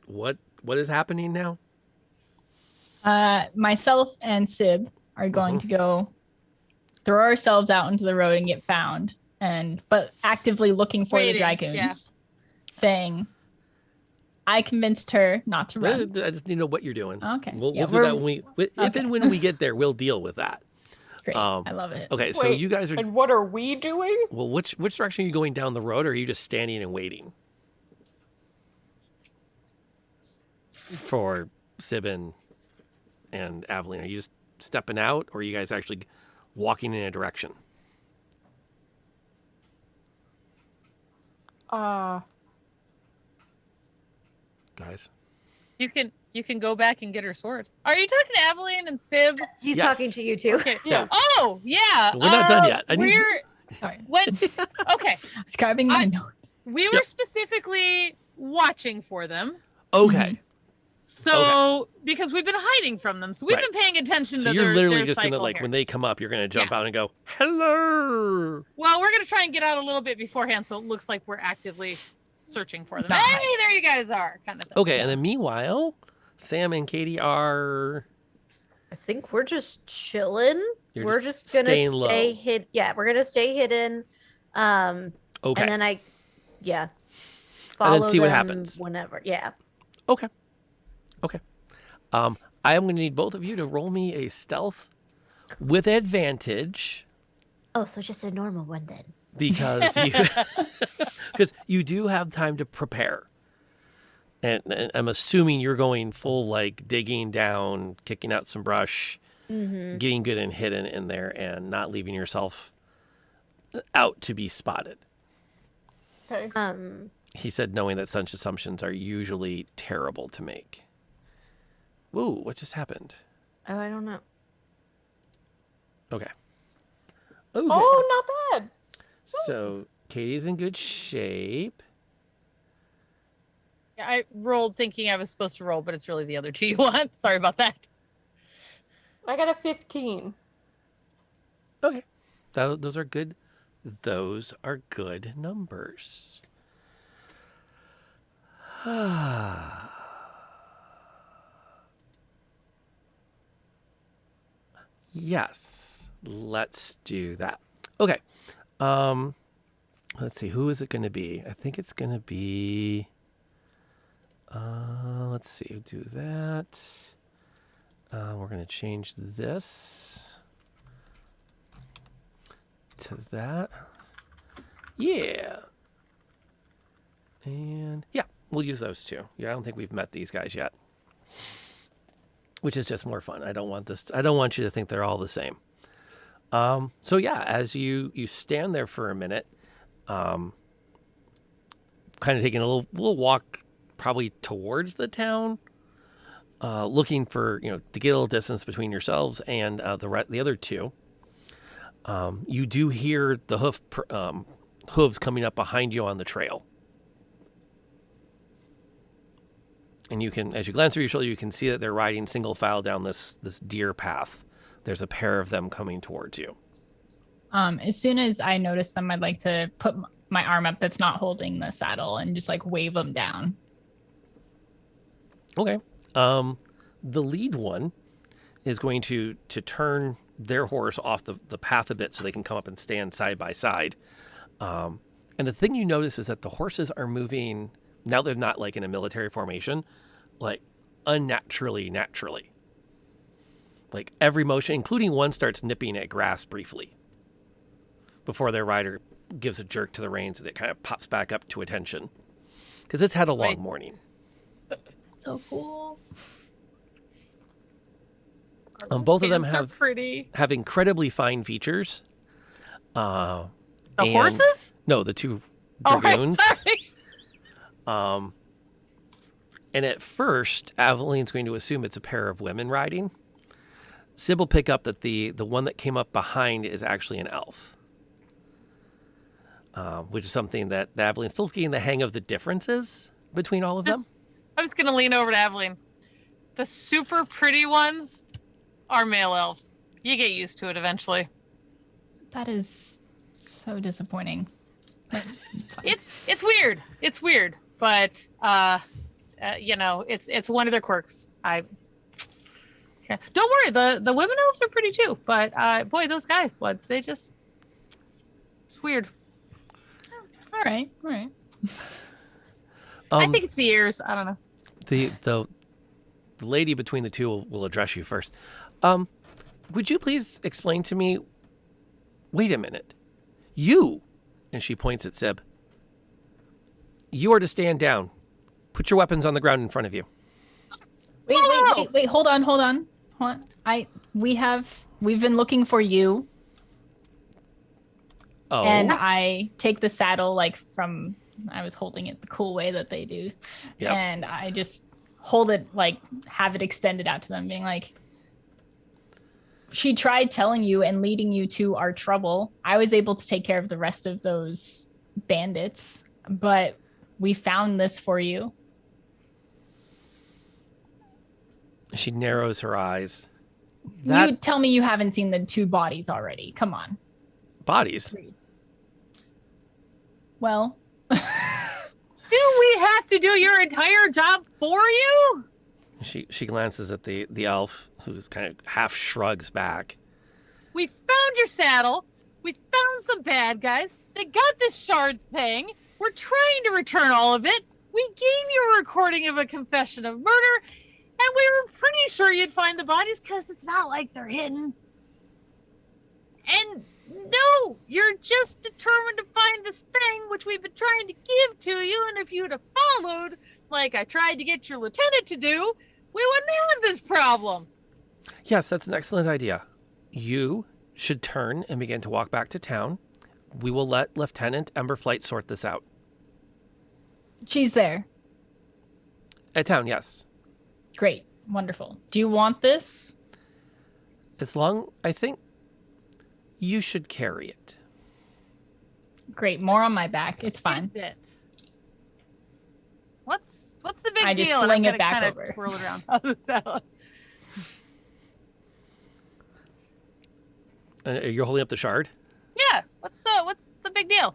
S2: is happening now?
S3: Myself and Sib are going to go throw ourselves out into the road and get found, but actively looking for the
S1: Waiting,
S3: dragoons,
S1: yeah.
S3: saying, "I convinced her not to run."
S2: I just need to know what you're doing.
S3: Okay.
S2: We'll
S3: Yeah,
S2: do that when if
S3: okay.
S2: and when we get there. We'll deal with that.
S3: Great. I love it.
S2: Okay, so
S4: Wait,
S2: you guys are
S4: And what are we doing?
S2: well. Which direction are you going down the road, or are you just standing and waiting for Sibin and Aveline? Are you just stepping out, or are you guys actually walking in a direction? Guys,
S1: You can go back and get her sword. Are you talking to Aveline and Sib?
S5: He's
S2: Yes.
S5: talking to you too.
S1: Okay.
S4: Yeah.
S1: Oh yeah.
S2: We're not done yet. I need to-
S1: We're
S3: Sorry.
S1: when okay.
S3: I'm scribing my notes.
S1: We were
S2: Yep.
S1: specifically watching for them.
S2: okay.
S1: So because we've been hiding from them, so we've
S2: Right.
S1: been paying attention
S2: So
S1: to
S2: you're
S1: their
S2: literally
S1: their
S2: just gonna
S1: cycle
S2: like
S1: here.
S2: when they come up, you're gonna jump out and go hello.
S1: Well, we're gonna try and get out a little bit beforehand, so it looks like we're actively searching for them.
S3: Not
S1: Hey,
S3: hiding.
S1: there you guys are, kind of thing.
S2: Okay, and then meanwhile, Sam and Katie are
S5: I think we're just chilling.
S2: You're
S5: we're
S2: just
S5: just gonna
S2: staying low.
S5: stay hid. Yeah, we're gonna stay hidden.
S2: okay.
S5: And then
S2: And
S5: follow
S2: then see what
S5: them
S2: happens.
S5: whenever. Yeah.
S2: Okay. I am going to need both of you to roll me a stealth with advantage
S5: Oh, so just a normal one then.
S2: because you do have time to prepare. And I'm assuming you're going full like digging down, kicking out some brush, getting good and hidden in there, and not leaving yourself out to be spotted.
S4: Okay.
S2: He said, knowing that such assumptions are usually terrible to make. Whoa, what just happened?
S5: Oh, I don't know.
S2: Okay.
S4: Oh, not bad.
S2: So Katie's in good shape.
S1: Yeah, I rolled thinking I was supposed to roll, but it's really the other two you want. Sorry about that.
S4: I got a 15.
S2: Okay. Those are good. Those are good numbers. Yes. Let's do that. Okay. Let's see. Who is it going to be? I think it's going to be. Let's see. Do that. We're going to change this to that. Yeah. And yeah, we'll use those two. Yeah, I don't think we've met these guys yet. Which is just more fun. I don't want you to think they're all the same. So yeah, as you stand there for a minute, kind of taking a little walk probably towards the town, looking for, to get a little distance between yourselves and the other two. You do hear the hooves coming up behind you on the trail. And you can, as you glance through your shoulder, you can see that they're riding single file down this deer path. There's a pair of them coming towards you.
S3: As soon as I notice them, I'd like to put my arm up that's not holding the saddle and just like wave them down.
S2: Okay. The lead one is going to turn their horse off the path a bit so they can come up and stand side by side. And the thing you notice is that the horses are moving, now they're not like in a military formation, like naturally. Like every motion, including one starts nipping at grass briefly before their rider gives a jerk to the reins and it kind of pops back up to attention because it's had a long morning.
S3: So cool.
S2: Both of them
S1: Pants are pretty.
S2: have incredibly fine features.
S1: The horses?
S2: No, the two
S1: Oh,
S2: dragoons.
S1: sorry.
S2: And at first, Aveline's going to assume it's a pair of women riding. Sib will pick up that the one that came up behind is actually an elf. Which is something that Aveline's still getting the hang of the differences between all of them.
S1: I'm just going to lean over to Aveline. The super pretty ones are male elves. You get used to it eventually.
S3: That is so disappointing. But it's fine.
S1: It's weird. It's weird, but it's one of their quirks. Okay. Don't worry, the women elves are pretty too, but boy, those guy ones, it's weird.
S3: All right.
S1: I think it's the ears. I don't know.
S2: The lady between the two will address you first. Would you please explain to me? Wait a minute, you, and she points at Sib. You are to stand down. Put your weapons on the ground in front of you.
S3: Wait. Hold on. We've been looking for you.
S2: Oh.
S3: And I take the saddle I was holding it the cool way that they do.
S2: Yep.
S3: And I just hold it, have it extended out to them, being like, she tried telling you and leading you to our trouble. I was able to take care of the rest of those bandits, but we found this for you.
S2: She narrows her eyes.
S3: You tell me you haven't seen the two bodies already. Come on.
S2: Bodies?
S3: Well,
S1: Do we have to do your entire job for you?
S2: She glances at the elf, who's kind of half shrugs back.
S1: We found your saddle. We found some bad guys. They got this shard thing. We're trying to return all of it. We gave you a recording of a confession of murder, and we were pretty sure you'd find the bodies because it's not like they're hidden. And no, you're just determined to find this thing which we've been trying to give to you, and if you'd have followed, like I tried to get your lieutenant to do, we wouldn't have this problem.
S2: Yes, that's an excellent idea. You should turn and begin to walk back to town. We will let Lieutenant Emberflight sort this out.
S3: she's there.
S2: At town, yes.
S3: Great. Wonderful. Do you want this?
S2: I think you should carry it.
S3: Great. More on my back. It's fine.
S1: That's it. What's the big deal?
S3: I just
S1: And I'm
S3: sling it
S1: gonna
S3: back
S1: kinda
S3: over.
S1: Twirl it around. Oh, so-
S2: You're holding up the shard?
S1: Yeah. What's the big deal?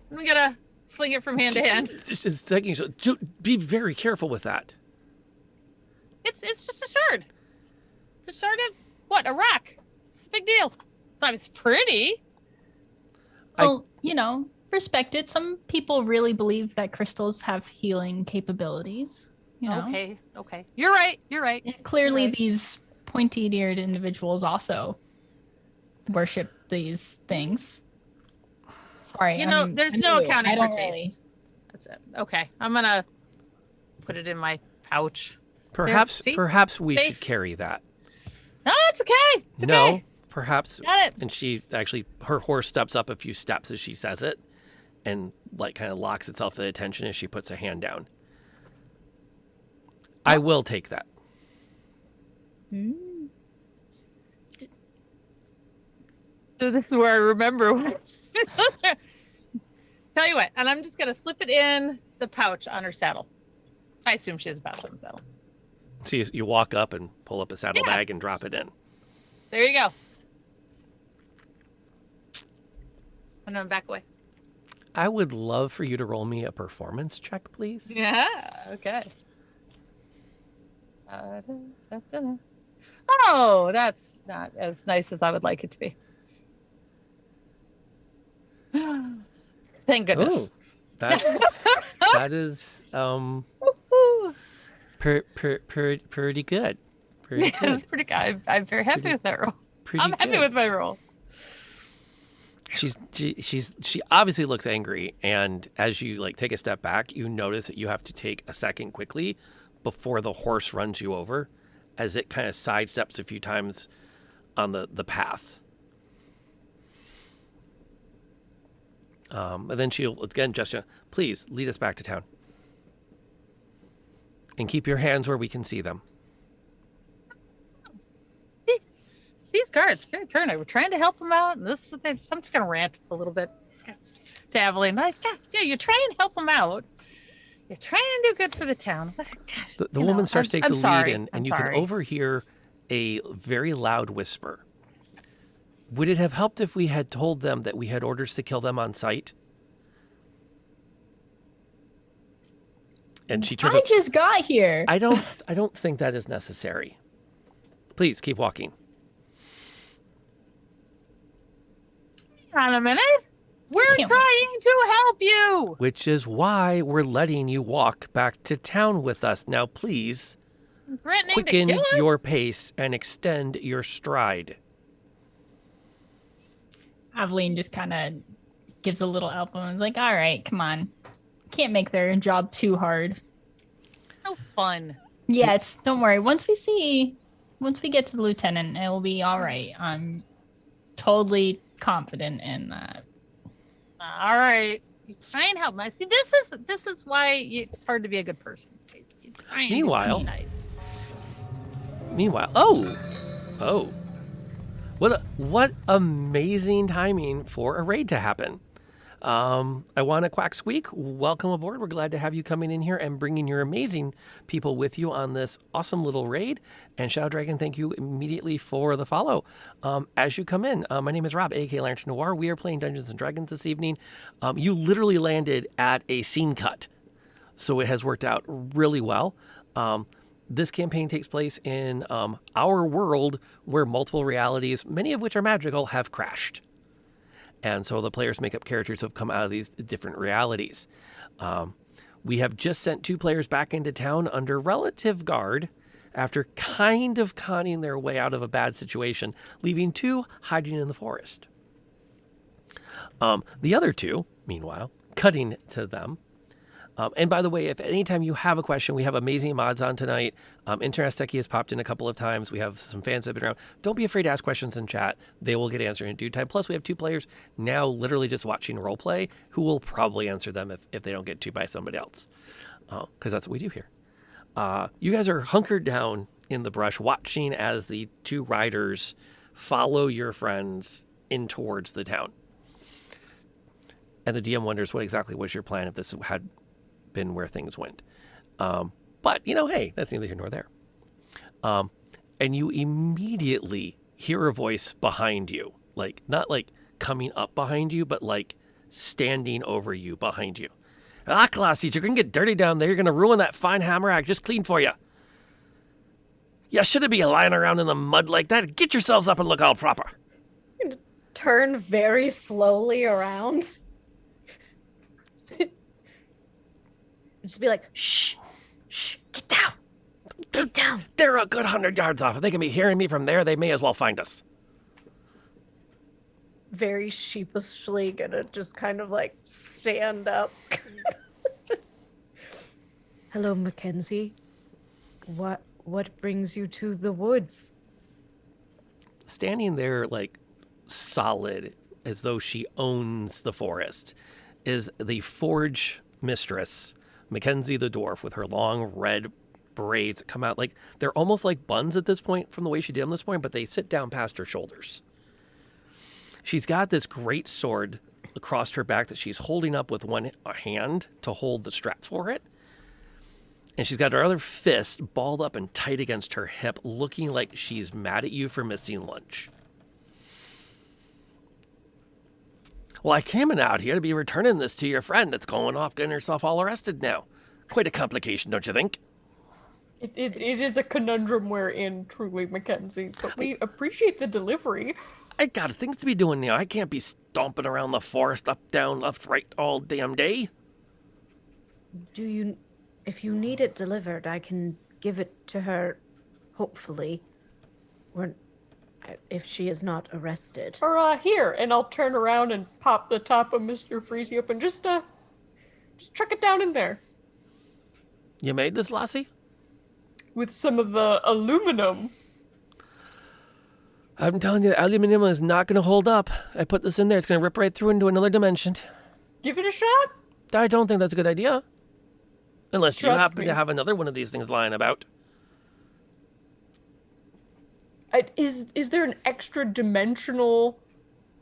S1: We gotta fling it from hand to hand.
S2: It's taking, be very careful with that.
S1: It's just a shard. It's a shard of what? A rock. It's a big deal. I mean, it's pretty.
S3: Well, respect it. Some people really believe that crystals have healing capabilities.
S1: Okay. You're right.
S3: And clearly,
S1: You're right.
S3: these pointy-eared individuals also worship these things. Sorry,
S1: there's
S3: I'm
S1: no
S3: new.
S1: accounting
S3: I
S1: for
S3: don't
S1: taste.
S3: really-
S1: That's it. Okay. I'm gonna put it in my pouch.
S2: Perhaps we
S1: Safe.
S2: should carry that.
S1: No, it's okay. It's okay.
S2: No, perhaps.
S1: Got it.
S2: And she actually, her horse steps up a few steps as she says it and kind of locks itself at attention as she puts a hand down. I will take that.
S1: So this is where I remember. Tell you what, and I'm just gonna slip it in the pouch on her saddle. I assume she has a pouch on the saddle.
S2: So you walk up and pull up a saddlebag and drop it in.
S1: There you go. And then back away.
S2: I would love for you to roll me a performance check, please.
S1: Yeah. Okay. Oh, that's not as nice as I would like it to be. Thank goodness.
S2: Ooh, that is pretty good. Pretty
S1: Yeah, it's
S2: good.
S1: pretty good. I'm very happy with that roll.
S2: Pretty
S1: I'm happy
S2: good.
S1: with my roll.
S2: She obviously looks angry, and as you like take a step back, you notice that you have to take a second quickly before the horse runs you over, as it kind of sidesteps a few times on the path. And then she'll again gesture, please lead us back to town. And keep your hands where we can see them.
S1: These guards, fair turn. I were trying to help them out, and this is what I'm just gonna rant a little bit to Evelyn. Yeah, you try and help them out. You're trying to do good for the town. But, gosh,
S2: The woman starts to take
S1: I'm
S2: the
S1: sorry.
S2: lead, and
S1: I'm
S2: you can
S1: sorry.
S2: overhear a very loud whisper. Would it have helped if we had told them that we had orders to kill them on sight? And she turns
S3: I
S2: up.
S3: just got here.
S2: I don't think that is necessary. Please keep walking.
S1: Hang on a minute. We're
S3: Can't
S1: trying to help you.
S2: Which is why we're letting you walk back to town with us. Now, please
S1: Threatening
S2: quicken
S1: to kill us?
S2: your pace and extend your stride.
S3: Aveline just kind of gives a little elbow and is like, all right, come on. Can't make their job too hard.
S1: So fun.
S3: Yes, don't worry. Once we get to the lieutenant, it will be all right. I'm totally confident in that.
S1: All right. You try and help. See, this is why it's hard to be a good person. You try and do
S2: Meanwhile-
S1: something nice.
S2: Oh, what amazing timing for a raid to happen. I want to quack squeak. Welcome aboard. We're glad to have you coming in here and bringing your amazing people with you on this awesome little raid. And Shadow Dragon, thank you immediately for the follow. As you come in, my name is Rob, aka Lantern Noir. We are playing Dungeons and Dragons this evening. You literally landed at a scene cut, so it has worked out really well. This campaign takes place in our world where multiple realities, many of which are magical, have crashed. And so the players make up characters who have come out of these different realities. We have just sent 2 players back into town under relative guard after kind of conning their way out of a bad situation, leaving 2 hiding in the forest. The other 2, meanwhile, cutting to them. And by the way, if anytime you have a question, we have amazing mods on tonight. Internet Techie has popped in a couple of times. We have some fans that have been around. Don't be afraid to ask questions in chat. They will get answered in due time. Plus, we have 2 players now literally just watching roleplay who will probably answer them if they don't get to by somebody else. Because that's what we do here. You guys are hunkered down in the brush watching as the 2 riders follow your friends in towards the town. And the DM wonders what exactly was your plan if this had been where things went. But, hey, that's neither here nor there. And you immediately hear a voice behind you. Like, not like coming up behind you, but like standing over you behind you. Ah, classy, you're going to get dirty down there. You're going to ruin that fine hammer I just cleaned for you. You shouldn't be lying around in the mud like that. Get yourselves up and look all proper.
S5: Turn very slowly around. Just be like, shh, get down. Get down.
S2: They're a good 100 yards off. If they can be hearing me from there, they may as well find us.
S5: Very sheepishly gonna just kind of like stand up. Hello, Mackenzie. What brings you to the woods?
S2: Standing there, like, solid, as though she owns the forest, is the forge mistress, Mackenzie the dwarf, with her long red braids that come out. Like, they're almost like buns at this point from the way she did them this point, but they sit down past her shoulders. She's got this great sword across her back that she's holding up with one hand to hold the strap for it. And she's got her other fist balled up and tight against her hip, looking like she's mad at you for missing lunch. Well, I came in out here to be returning this to your friend that's going off getting herself all arrested now. Quite a complication, don't you think?
S4: It is a conundrum we're in, truly, Mackenzie, but we appreciate the delivery.
S2: I got things to be doing now. I can't be stomping around the forest, up, down, left, right, all damn day.
S5: If you need it delivered, I can give it to her, hopefully, or if she is not arrested.
S4: Or, here, and I'll turn around and pop the top of Mr. Freezy open. Just truck it down in there.
S2: You made this, Lassie?
S4: With some of the aluminum.
S2: I'm telling you, aluminum is not going to hold up. I put this in there. It's going to rip right through into another dimension.
S4: Give it a shot.
S2: I don't think that's a good idea. Unless you
S4: Trust
S2: happen
S4: me.
S2: to have another one of these things lying about.
S4: Is there an extra dimensional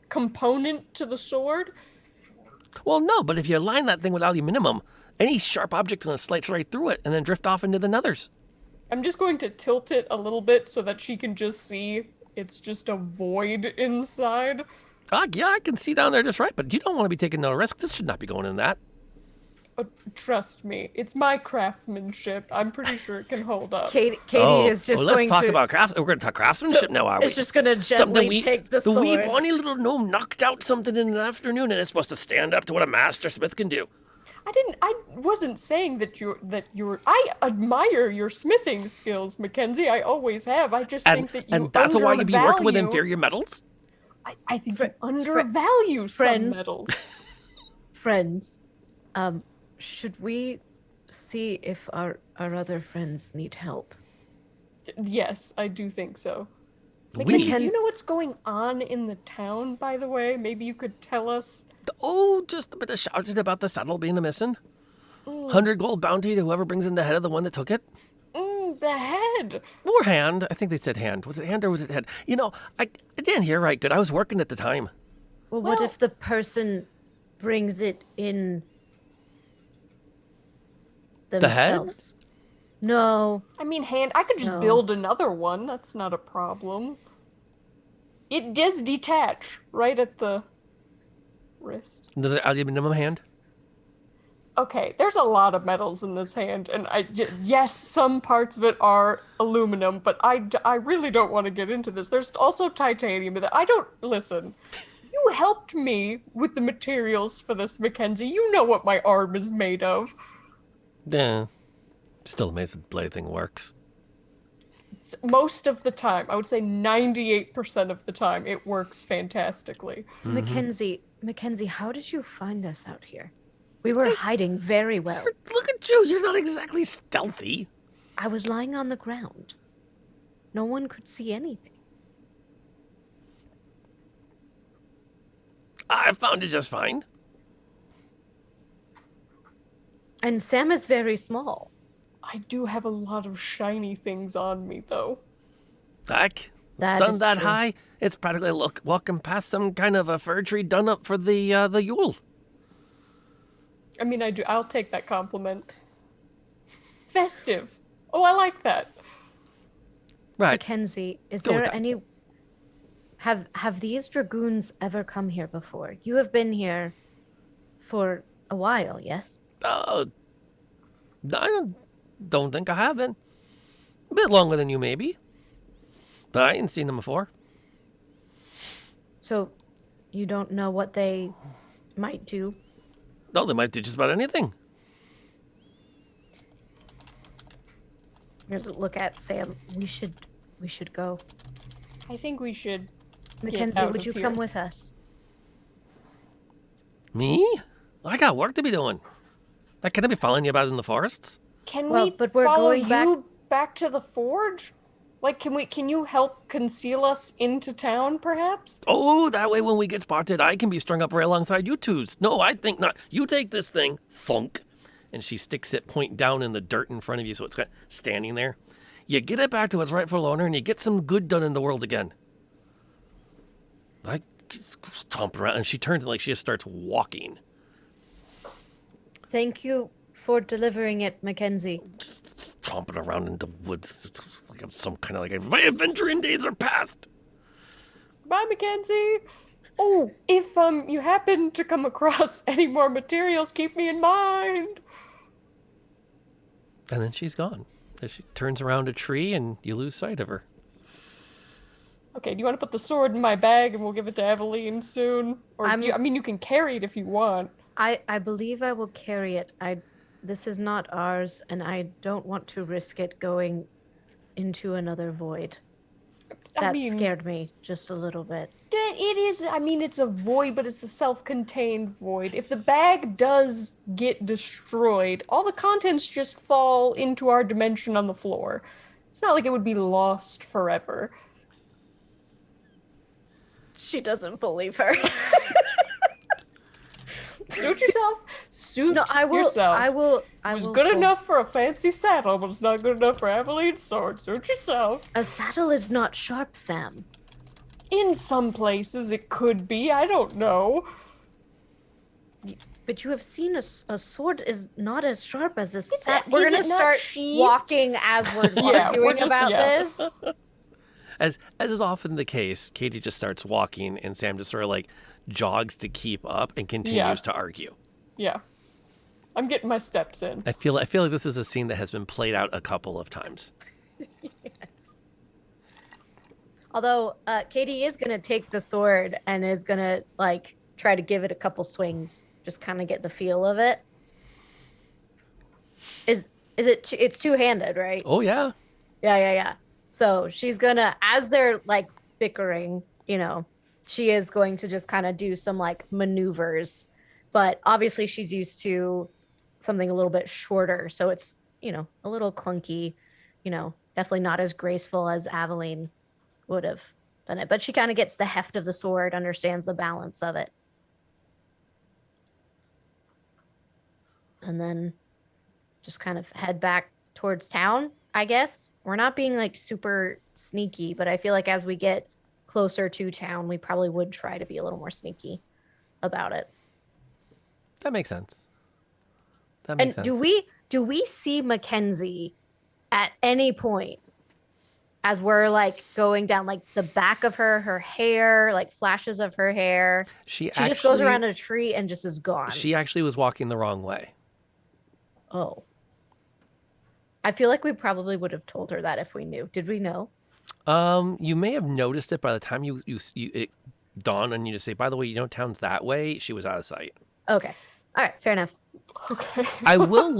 S4: component to the sword?
S2: Well, no, but if you line that thing with aluminum, any sharp object's going to slice right through it and then drift off into the nethers.
S4: I'm just going to tilt it a little bit so that she can just see it's just a void inside.
S2: Yeah, I can see down there just right, but you don't want to be taking no risk. This should not be going in that.
S4: Trust me, it's my craftsmanship. I'm pretty sure it can hold up.
S5: Katie is just
S2: let's
S5: going
S2: talk
S5: to.
S2: about we're going to talk craftsmanship now, are we?
S5: It's just going to gently take the sword.
S2: wee bonny little gnome knocked out something in the afternoon, and it's supposed to stand up to what a master smith can do.
S4: I wasn't saying that I admire your smithing skills, Mackenzie. I always have. I just think that you
S2: and that's why you be working with
S4: undervalue-
S2: inferior metals.
S4: I think you undervalue some
S5: friends.
S4: metals.
S5: Friends, should we see if our other friends need help?
S4: Yes, I do think so.
S2: We-
S4: Mackenzie, do you know what's going on in the town, by the way? Maybe you could tell us.
S2: Oh, just a bit of shouting about the saddle being a missing. 100 gold bounty to whoever brings in the head of the one that took it.
S4: The head.
S2: Or hand. I think they said hand. Was it hand or was it head? You know, I didn't hear right good. I was working at the time.
S5: Well, what if the person brings it in
S2: The head?
S5: themselves? No.
S4: I mean, hand. I could just
S5: No.
S4: build another one. That's not a problem. It does detach right at the wrist.
S2: Another aluminum hand.
S4: Okay, there's a lot of metals in this hand, and yes, some parts of it are aluminum, but I really don't want to get into this. There's also titanium. Listen. You helped me with the materials for this, Mackenzie. You know what my arm is made of.
S2: Yeah. Still amazed the blade thing works.
S4: Most of the time, I would say 98% of the time, it works fantastically.
S5: Mackenzie, how did you find us out here? We were hiding very well.
S2: Look at you. You're not exactly stealthy.
S5: I was lying on the ground. No one could see anything.
S2: I found it just fine.
S5: And Sam is very small.
S4: I do have a lot of shiny things on me, though.
S2: Heck,
S5: That
S2: sun's
S5: is
S2: that
S5: true.
S2: high, it's practically walking past some kind of a fir tree done up for the Yule.
S4: I mean, I'll take that compliment. Festive. Oh, I like that.
S2: Right.
S5: Mackenzie, is
S2: Go with
S5: there
S2: that.
S5: any... Have these dragoons ever come here before? You have been here for a while, yes?
S2: I don't think I have been. A bit longer than you, maybe. But I ain't seen them before.
S5: So, you don't know what they might do?
S2: No, they might do just about anything.
S5: I'm gonna look at Sam. We should go.
S4: I think we should.
S5: Mackenzie,
S4: out
S5: would
S4: of
S5: you
S4: here.
S5: come with us?
S2: Me? I got work to be doing. I can't be following you about in the forests.
S4: Can
S5: Well,
S4: we
S5: but we're
S4: follow
S5: going back-
S4: you back to the forge? Like, can you help conceal us into town, perhaps?
S2: Oh, that way when we get spotted, I can be strung up right alongside you twos. No, I think not. You take this thing, thunk. And she sticks it point down in the dirt in front of you so it's standing there. You get it back to its rightful owner and you get some good done in the world again. I stomping around, and she turns and like she just starts walking.
S5: Thank you for delivering it, Mackenzie.
S2: Just stomping around in the woods. It's like I'm some kind of like my adventuring days are past.
S4: Bye, Mackenzie. Oh, if you happen to come across any more materials, keep me in mind.
S2: And then she's gone. As she turns around a tree and you lose sight of her.
S4: Okay, do you want to put the sword in my bag and we'll give it to Eveline soon? Or
S5: I'm-
S4: you can carry it if you want.
S5: I believe I will carry it. This is not ours, and I don't want to risk it going into another void. That scared me just a little bit.
S4: It is, it's a void, but it's a self-contained void. If the bag does get destroyed, all the contents just fall into our dimension on the floor. It's not like it would be lost forever.
S5: She doesn't believe her.
S4: Suit yourself. Suit
S5: No, I will.
S4: yourself.
S5: I will.
S4: It was good enough for a fancy saddle, but it's not good enough for Eveline's sword. Suit yourself.
S5: A saddle is not sharp, Sam.
S4: In some places, it could be. I don't know.
S5: But you have seen a sword is not as sharp as a saddle.
S4: Is
S5: We're
S4: it
S5: gonna
S4: not
S5: start
S4: sheathed?
S5: walking as we're
S4: Yeah,
S5: arguing
S4: we're just-
S5: about
S4: yeah.
S5: this.
S2: As is often the case, Katie just starts walking and Sam just sort of like jogs to keep up and continues to argue.
S4: Yeah. I'm getting my steps in.
S2: I feel like this is a scene that has been played out a couple of times.
S5: Although Katie is gonna take the sword and is gonna like try to give it a couple swings, just kind of get the feel of it. Is it? It's two-handed, right?
S2: Oh yeah.
S5: Yeah. So she's gonna, as they're like bickering, she is going to just kind of do some like maneuvers, but obviously she's used to something a little bit shorter, so it's a little clunky, definitely not as graceful as Aveline would have done it, but she kind of gets the heft of the sword, understands the balance of it, and then just kind of head back towards town, I guess. We're not being like super sneaky, but I feel like as we get closer to town, we probably would try to be a little more sneaky about it.
S2: That makes sense.
S5: And do we see Mackenzie at any point as we're like going down like the back of her hair, like flashes of her hair? She just goes around a tree and just is gone.
S2: She actually was walking the wrong way.
S5: Oh. I feel like we probably would have told her that if we knew. Did we know?
S2: You may have noticed it by the time you it dawned on you to say, by the way, town's that way. She was out of sight.
S5: Okay. All right. Fair enough.
S4: Okay.
S2: I will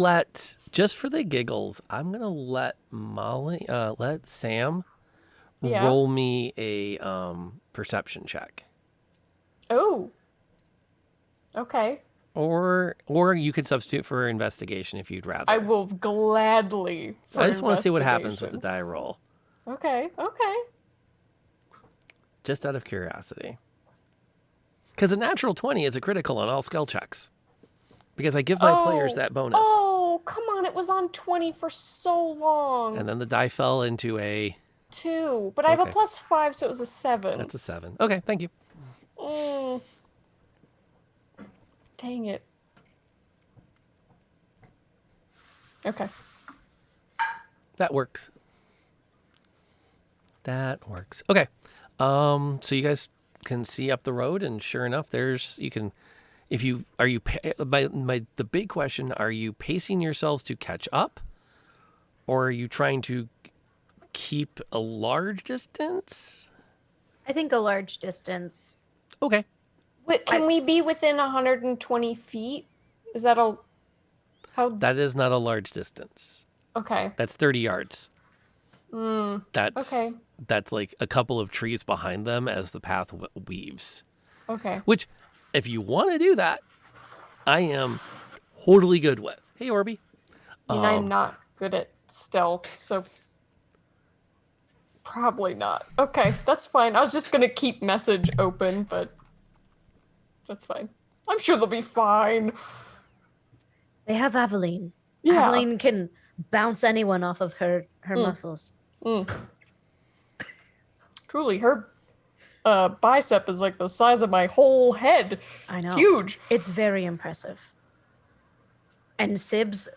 S2: just for the giggles, I'm going to let Sam roll me a perception check.
S4: Oh. Okay.
S2: Or you could substitute for investigation if you'd rather.
S4: I will gladly.
S2: I just want to see what happens with the die roll.
S4: Okay.
S2: Just out of curiosity. Because a natural 20 is a critical on all skill checks. Because I give my players that bonus.
S4: Oh, come on. It was on 20 for so long.
S2: And then the die fell into a
S4: 2. But I have a +5, so it was a 7.
S2: That's a 7. Okay, thank you.
S4: Dang it. Okay.
S2: That works. Okay. So you guys can see up the road, and sure enough, the big question, are you pacing yourselves to catch up, or are you trying to keep a large distance?
S5: I think a large distance.
S2: Okay.
S4: Wait, can we be within 120 feet? Is that
S2: That is not a large distance.
S4: Okay.
S2: That's 30 yards.
S4: Okay.
S2: That's like a couple of trees behind them as the path weaves.
S4: Okay.
S2: Which, if you want to do that, I am totally good with. Hey, Orby.
S4: I'm not good at stealth, so probably not. Okay, that's fine. I was just gonna keep message open, but that's fine. I'm sure they'll be fine.
S5: They have Aveline.
S4: Yeah.
S5: Aveline can bounce anyone off of her muscles.
S4: Truly, her bicep is like the size of my whole head.
S5: I know.
S4: It's huge.
S5: It's very impressive. And Sib's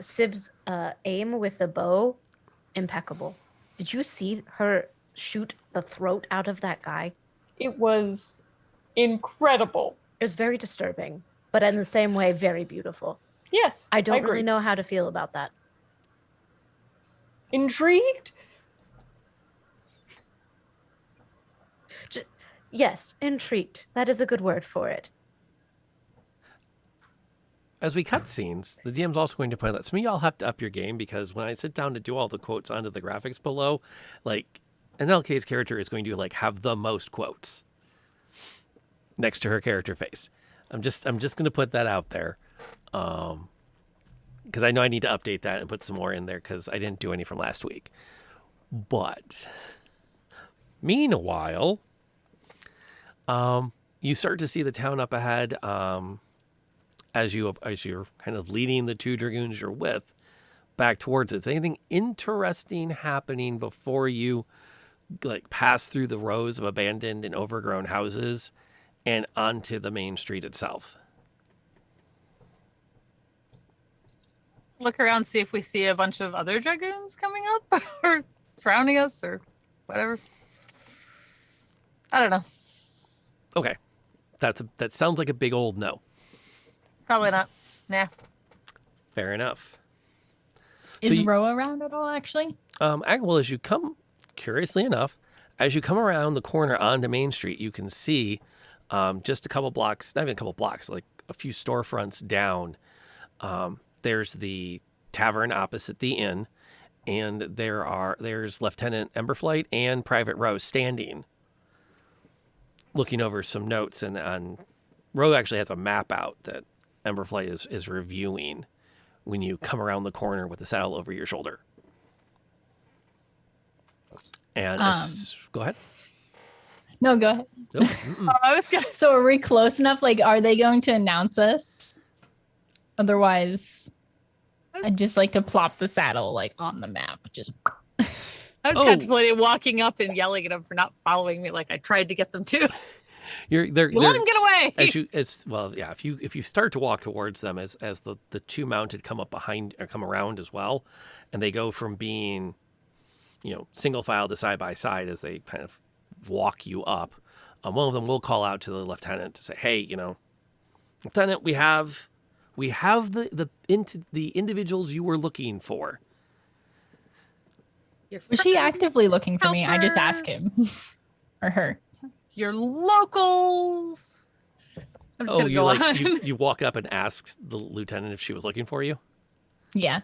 S5: aim with the bow, impeccable. Did you see her shoot the throat out of that guy?
S4: It was incredible.
S5: It was very disturbing, but in the same way, very beautiful.
S4: Yes,
S5: I don't
S4: agree.
S5: really know how to feel about that.
S4: Intrigued?
S5: Yes, intrigued. That is a good word for it.
S2: As we cut scenes, the DM's also going to point out that some of y'all have to up your game, because when I sit down to do all the quotes onto the graphics below, like NLK's character is going to like have the most quotes next to her character face. I'm just going to put that out there, because I know I need to update that and put some more in there because I didn't do any from last week. But meanwhile, you start to see the town up ahead. As you're kind of leading the two dragoons you're with back towards it. Is anything interesting happening before you like pass through the rows of abandoned and overgrown houses and onto the main street itself?
S1: Look around, see if we see a bunch of other dragoons coming up or surrounding us or whatever. I don't know.
S2: Okay. That sounds like a big old no.
S1: Probably not. Nah.
S2: Fair enough.
S3: Is Ro around at all, actually?
S2: Well, as you come, curiously enough, as you come around the corner onto Main Street, you can see just a couple blocks, not even a couple blocks, like a few storefronts down. There's the tavern opposite the inn, and there's Lieutenant Emberflight and Private Rose standing, looking over some notes, and Ro actually has a map out that Emberflight is reviewing when you come around the corner with the saddle over your shoulder. And go ahead.
S3: No, go ahead.
S2: Nope.
S1: I was gonna.
S3: So are we close enough? Like, are they going to announce us? Otherwise, I'd just like to plop the saddle like on the map. Just.
S1: I was contemplating walking up and yelling at them for not following me like I tried to get them to.
S2: Let
S1: them get away.
S2: If you start to walk towards them as the two mounted come up behind or come around as well, and they go from being, single file to side by side as they kind of walk you up. One of them will call out to the lieutenant to say, "Hey, Lieutenant, we have the individuals you were looking for."
S3: Was she actively looking for me? I just ask him or her.
S1: Your locals.
S2: You walk up and ask the lieutenant if she was looking for you?
S3: Yeah.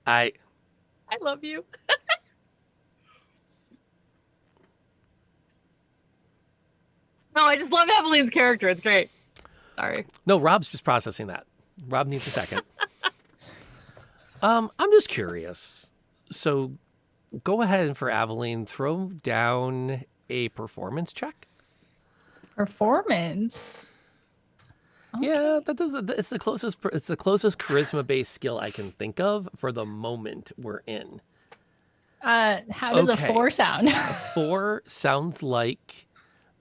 S1: I love you. No, I just love Eveline's character. It's great. Sorry.
S2: No, Rob's just processing that. Rob needs a second. I'm just curious. So go ahead and for Aveline, throw down a performance check.
S3: Performance. Okay.
S2: Yeah, it's the closest charisma-based skill I can think of for the moment we're in.
S3: How does a 4 sound?
S2: A 4 sounds like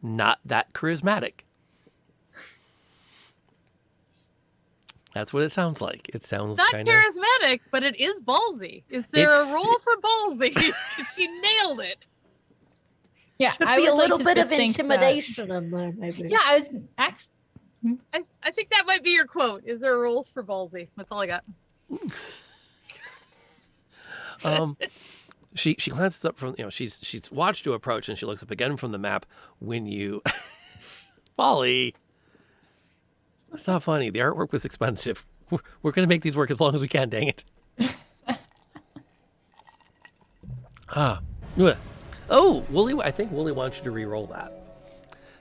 S2: not that charismatic. That's what it sounds like. It sounds
S1: not
S2: kinda...
S1: charismatic, but it is ballsy. Is there a role for ballsy? She nailed it.
S5: Yeah, should be a little bit of intimidation in there, maybe.
S3: Yeah, I
S1: think that might be your quote. Is there rules for ballsy? That's all I got.
S2: She glances up from she's watched you approach, and she looks up again from the map when you Polly. It's not funny. The artwork was expensive. We're gonna make these work as long as we can, dang it. Wooly, I think Wooly wants you to re-roll that.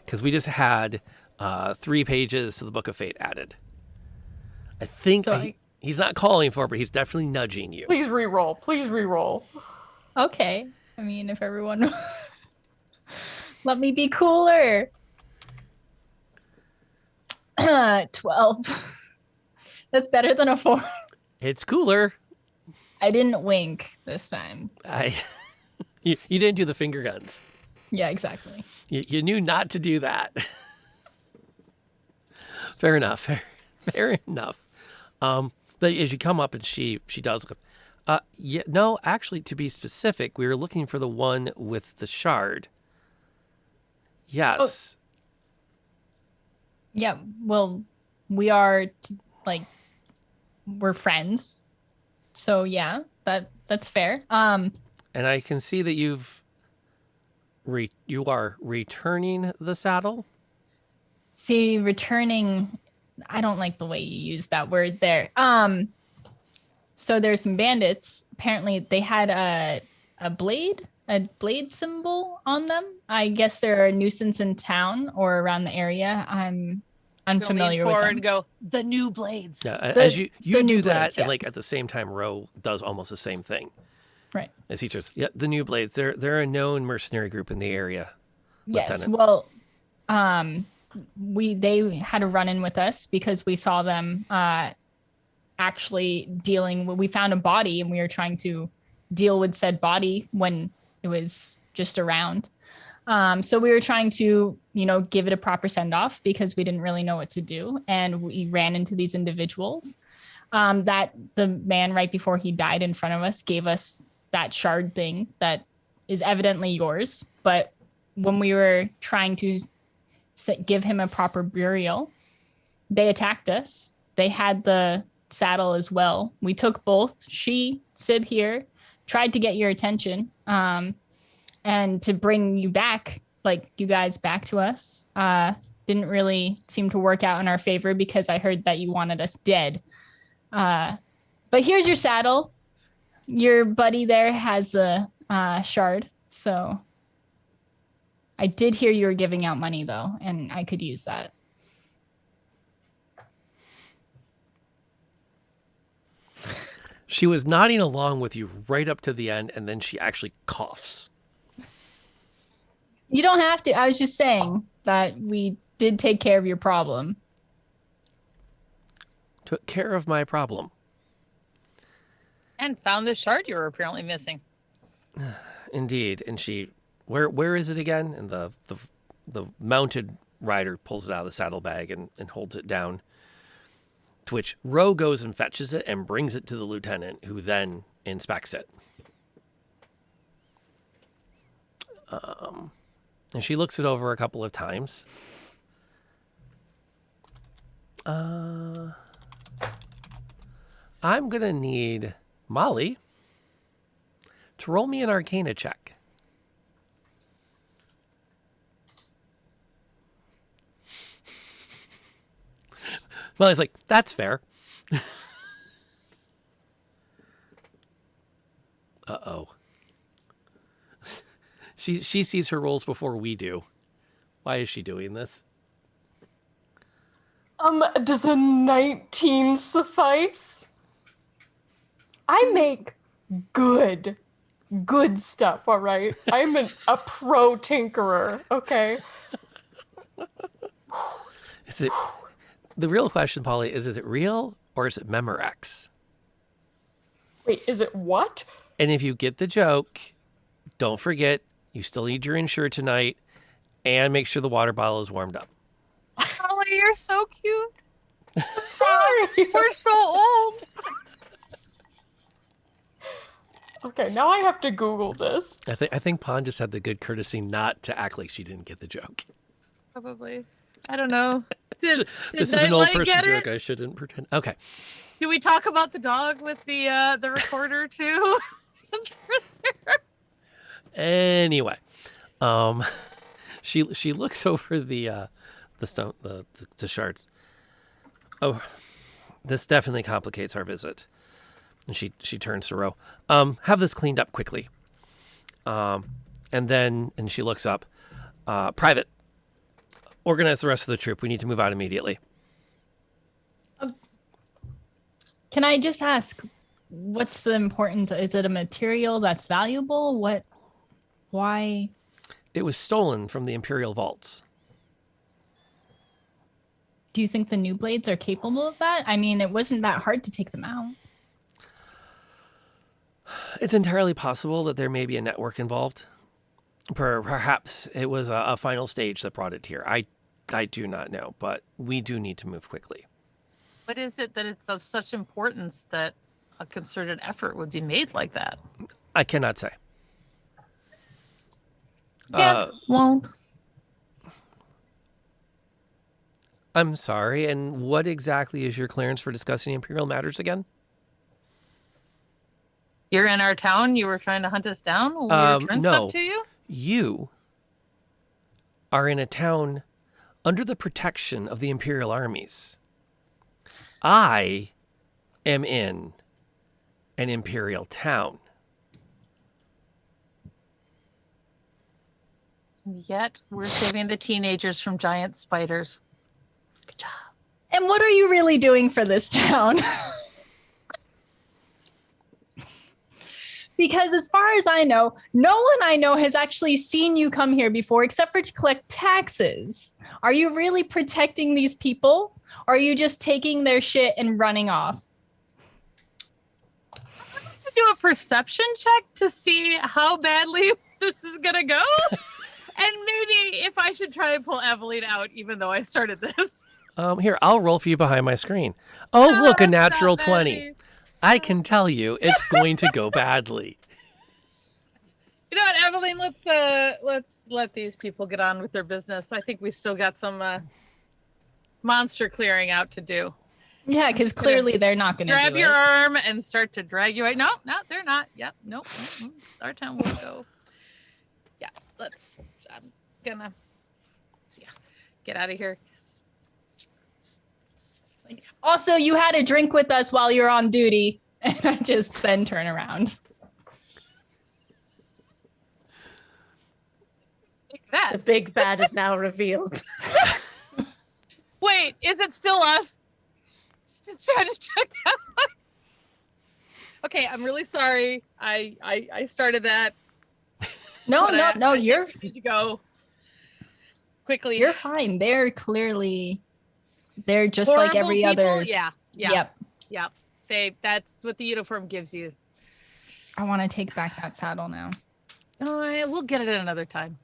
S2: Because we just had 3 pages to the Book of Fate added. I think he's not calling for it, but he's definitely nudging you.
S4: Please re-roll. Please re-roll.
S3: Okay. I mean, if everyone let me be cooler. 12. That's better than a 4.
S2: It's cooler.
S3: I didn't wink this time.
S2: You didn't do the finger guns.
S3: Yeah, exactly.
S2: You knew not to do that. Fair enough. Fair enough. But as you come up and she does look up. Yeah, no, actually, to be specific, we were looking for the one with the shard. Yes.
S3: Yeah, well, we are we're friends. So yeah, that's fair.
S2: And I can see that you are returning the saddle.
S3: See, returning, I don't like the way you use that word there. So there's some bandits. Apparently they had a blade symbol on them. I guess they're a nuisance in town or around the area. I'm unfamiliar with them.
S1: And go, the new blades.
S2: Yeah,
S3: The-
S2: as you
S3: the new
S2: do that,
S3: blades, yeah.
S2: and like at the same time, Ro does almost the same thing.
S3: Right.
S2: As he says, yeah, the new blades. They're a known mercenary group in the area.
S3: Yes.
S2: Lieutenant.
S3: Well, they had a run-in with us because we saw them actually we found a body and we were trying to deal with said body when it was just around. So we were trying to, give it a proper send-off because we didn't really know what to do. And we ran into these individuals that the man right before he died in front of us gave us that shard thing that is evidently yours. But when we were trying to give him a proper burial, they attacked us. They had the saddle as well. We took both. Sib here, tried to get your attention and to bring you back, you guys back to us. Didn't really seem to work out in our favor because I heard that you wanted us dead. But here's your saddle. Your buddy there has the shard. So I did hear you were giving out money though, and I could use that.
S2: She was nodding along with you right up to the end, and then she actually coughs.
S3: You don't have to. I was just saying that we did take care of your problem.
S2: Took care of my problem.
S1: And found the shard you were apparently missing.
S2: Indeed. And she, where is it again? And the mounted rider pulls it out of the saddlebag and holds it down. To which Ro goes and fetches it and brings it to the lieutenant, who then inspects it. And she looks it over a couple of times. I'm going to need Molly to roll me an Arcana check. Molly's like, that's fair. Uh-oh. She sees her rolls before we do. Why is she doing this?
S4: Does a 19 suffice? I make good stuff, all right? I'm a pro tinkerer, okay?
S2: Is it the real question, Polly, is it real or is it Memorex?
S4: Wait, is it what?
S2: And if you get the joke, don't forget, you still need your insure tonight, and make sure the water bottle is warmed up.
S1: Oh, you're so cute.
S4: Sorry.
S1: We're so old.
S4: Okay, now I have to Google this.
S2: I think Pond just had the good courtesy not to act like she didn't get the joke.
S1: Probably. I don't know. Did
S2: This is an old
S1: Nightlight
S2: person
S1: get
S2: joke.
S1: it?
S2: I shouldn't pretend. Okay.
S1: Can we talk about the dog with the recorder too? Since we're there.
S2: Anyway, she looks over the stone the shards. Oh, this definitely complicates our visit. And she turns to Ro. Have this cleaned up quickly. And she looks up. Private, organize the rest of the troop. We need to move out immediately.
S3: Can I just ask, what's the importance? Is it a material that's valuable? Why?
S2: It was stolen from the Imperial vaults.
S3: Do you think the new blades are capable of that? I mean, it wasn't that hard to take them out.
S2: It's entirely possible that there may be a network involved. Perhaps it was a final stage that brought it here. I do not know, but we do need to move quickly.
S1: What is it that it's of such importance that a concerted effort would be made like that?
S2: I cannot say.
S1: Yeah, won't.
S2: I'm sorry, and what exactly is your clearance for discussing Imperial matters again?
S1: You're in our town. You were trying to hunt us down. We returned
S2: no.
S1: stuff to you.
S2: You are in a town under the protection of the Imperial armies. I am in an Imperial town.
S1: And yet we're saving the teenagers from giant spiders. Good job.
S3: And what are you really doing for this town? Because as far as I know, no one I know has actually seen you come here before except for to collect taxes. Are you really protecting these people? Or are you just taking their shit and running off?
S1: Do a perception check to see how badly this is gonna go, and maybe if I should try and pull Eveline out, even though I started this.
S2: Here, I'll roll for you behind my screen. Oh, look, a
S1: that's
S2: natural
S1: not
S2: 20.
S1: bad.
S2: I can tell you it's going to go badly.
S1: You know what, Eveline? Let's let these people get on with their business. I think we still got some monster clearing out to do.
S3: Yeah, because clearly they're not going to
S1: Grab
S3: do
S1: your
S3: it.
S1: arm and start to drag you out. No, they're not. Yep. Nope. It's our town. We'll go. Yeah. I'm gonna get out of here.
S3: Also, you had a drink with us while you're on duty. And I just then turn around.
S1: Take that.
S5: The big bad is now revealed.
S1: Wait, is it still us? Just trying to check out. Okay, I'm really sorry. I started that.
S3: No,
S1: But
S3: no,
S1: I
S3: you're
S1: think we need to go quickly.
S3: you're fine. They're just like
S1: Horrible
S3: every
S1: people?
S3: other.
S1: Yeah.
S3: Yep.
S1: That's what the uniform gives you.
S3: I want to take back that saddle now.
S1: Oh, we'll get it at another time.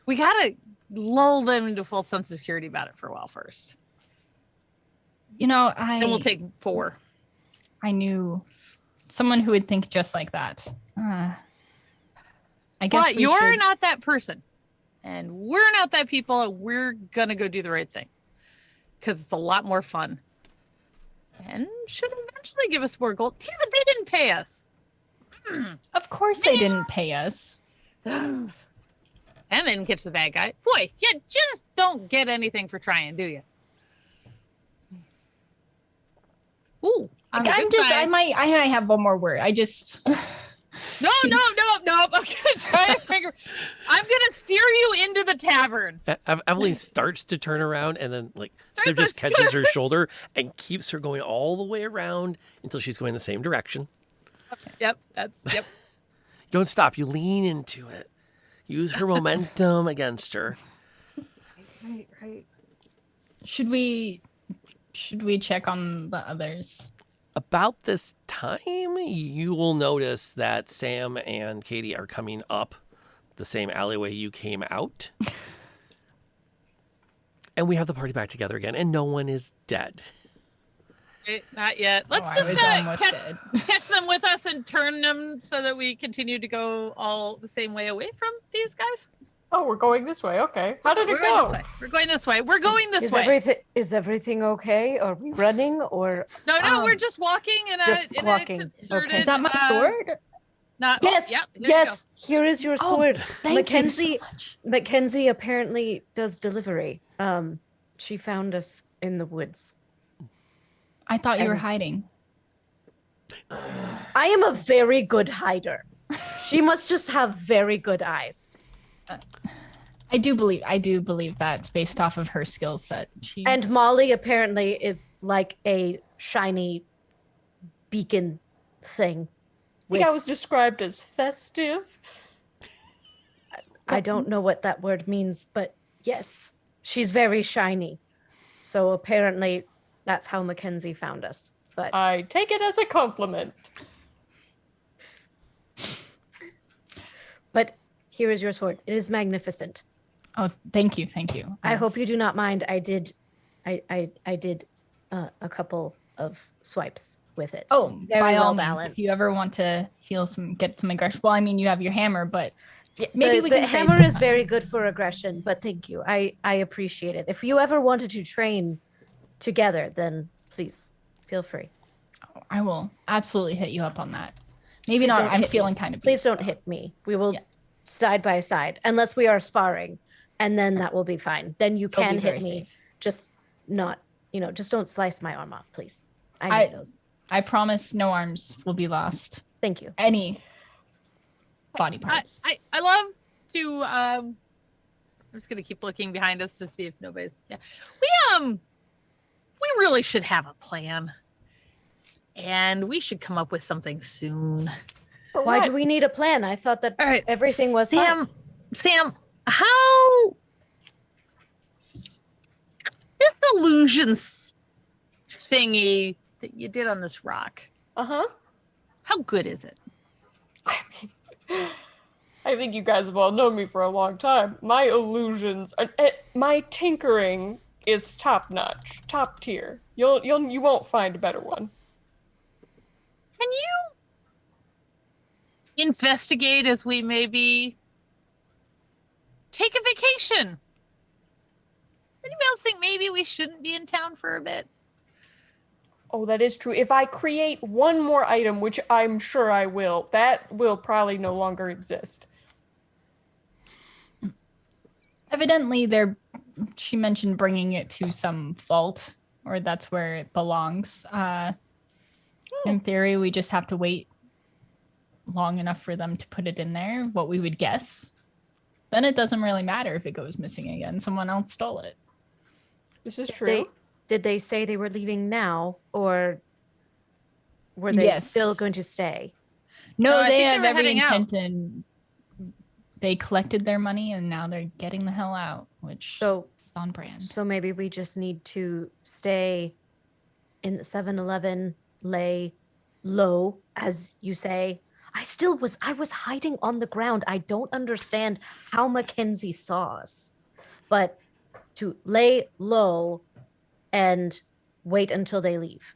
S1: We gotta lull them into full sense of security about it for a while first.
S3: You know,
S1: Then we'll take 4.
S3: I knew someone who would think just like that. I guess
S1: But
S3: we
S1: you're
S3: should-
S1: not that person. And we're not that people. And we're gonna go do the right thing. Because it's a lot more fun. And should eventually give us more gold. Damn it, they didn't pay us.
S3: Of course they didn't pay us.
S1: And then catch the bad guy. Boy, you just don't get anything for trying, do you? Ooh,
S3: I might have one more word.
S1: No. I'm gonna try and figure. I'm gonna steer you into the tavern.
S2: Eveline starts to turn around and then Sib just catches her shoulder and keeps her going all the way around until she's going the same direction.
S1: Yep.
S2: Don't stop. You lean into it. Use her momentum against her.
S1: Right.
S3: Should we check on the others?
S2: About this time, you will notice that Sam and Katie are coming up the same alleyway you came out. And we have the party back together again, and no one is dead.
S1: Not yet. Let's
S3: I
S1: just
S3: was almost dead.
S1: catch them with us and turn them so that we continue to go all the same way away from these guys.
S4: Oh, we're going this way. Okay. How did
S1: We're
S4: it
S1: going
S4: go?
S1: this way. We're going this way. We're going this way.
S5: Is everything okay? Are we running or
S1: No, we're just walking in
S5: just
S1: a
S5: walking.
S1: concerted,
S5: Okay.
S3: Is that my sword?
S1: Not
S5: Yes,
S1: yeah, there you
S5: yes. Here is your
S3: Oh,
S5: sword.
S3: Thank
S5: Mackenzie.
S3: you so much.
S5: Mackenzie apparently does delivery. She found us in the woods.
S3: I thought you were
S5: And-
S3: hiding.
S5: I am a very good hider. She must just have very good eyes.
S3: I do believe that's based off of her skill set.
S5: And Molly apparently is like a shiny beacon thing.
S4: I think I was described as festive.
S5: I don't know what that word means, but yes, she's very shiny. So apparently that's how Mackenzie found us. But
S4: I take it as
S5: here is your sword. It is magnificent.
S3: Oh, thank you, thank you.
S5: I hope you do not mind. I did a couple of swipes with it.
S3: Oh,
S5: Very
S3: by all
S5: well
S3: means,
S5: balanced.
S3: if you ever want to get some aggression. Well, I mean, you have your hammer, but
S5: Yeah,
S3: maybe
S5: the
S3: we can trade
S5: hammer is
S3: sometime.
S5: very good for aggression, but thank you. I appreciate it. If you ever wanted to train together, then please feel free.
S3: I will absolutely hit you up on that. Maybe
S5: Please
S3: not.
S5: don't
S3: I'm
S5: hit me.
S3: feeling kind of.
S5: Please
S3: beat,
S5: don't
S3: so-
S5: hit me. We will
S3: Yeah.
S5: side by side, unless we are sparring, and then that will be fine. Then you
S3: It'll be
S5: can
S3: very
S5: hit me.
S3: safe.
S5: Just not, just don't slice my arm off, please. I need those.
S3: I promise no arms will be lost.
S5: Thank you.
S3: Any body parts.
S1: I love to I'm just gonna keep looking behind us to see if nobody's we really should have a plan. And we should come up with something soon.
S5: Why do we need a plan? I thought that
S1: All right.
S5: everything was fine.
S1: Sam, how this illusions thingy that you did on this rock,
S4: Uh-huh.
S1: how good is it?
S4: I think you guys have all known me for a long time. My illusions, my tinkering is top notch, top tier. You won't find a better one.
S1: Can you investigate as we maybe take a vacation? Anybody else think maybe we shouldn't be in town for a bit?
S4: Oh, that is true. If I create one more item, which I'm sure I will, that will probably no longer exist.
S3: Evidently, she mentioned bringing it to some vault, or that's where it belongs. In theory, we just have to wait long enough for them to put it in there, what we would guess. Then it doesn't really matter if it goes missing again. Someone else stole it.
S4: This is true.
S5: Did they say they were leaving now, or were they
S3: Yes.
S5: still going to stay?
S3: No,
S1: No, I
S3: they
S1: think they
S3: have
S1: were
S3: every
S1: heading out.
S3: intent and they collected their money and now they're getting the hell out, which
S5: So
S3: is on brand.
S5: So maybe we just need to stay in the 7-Eleven, lay low, as you say. I was hiding on the ground. I don't understand how Mackenzie saw us. But to lay low and wait until they leave.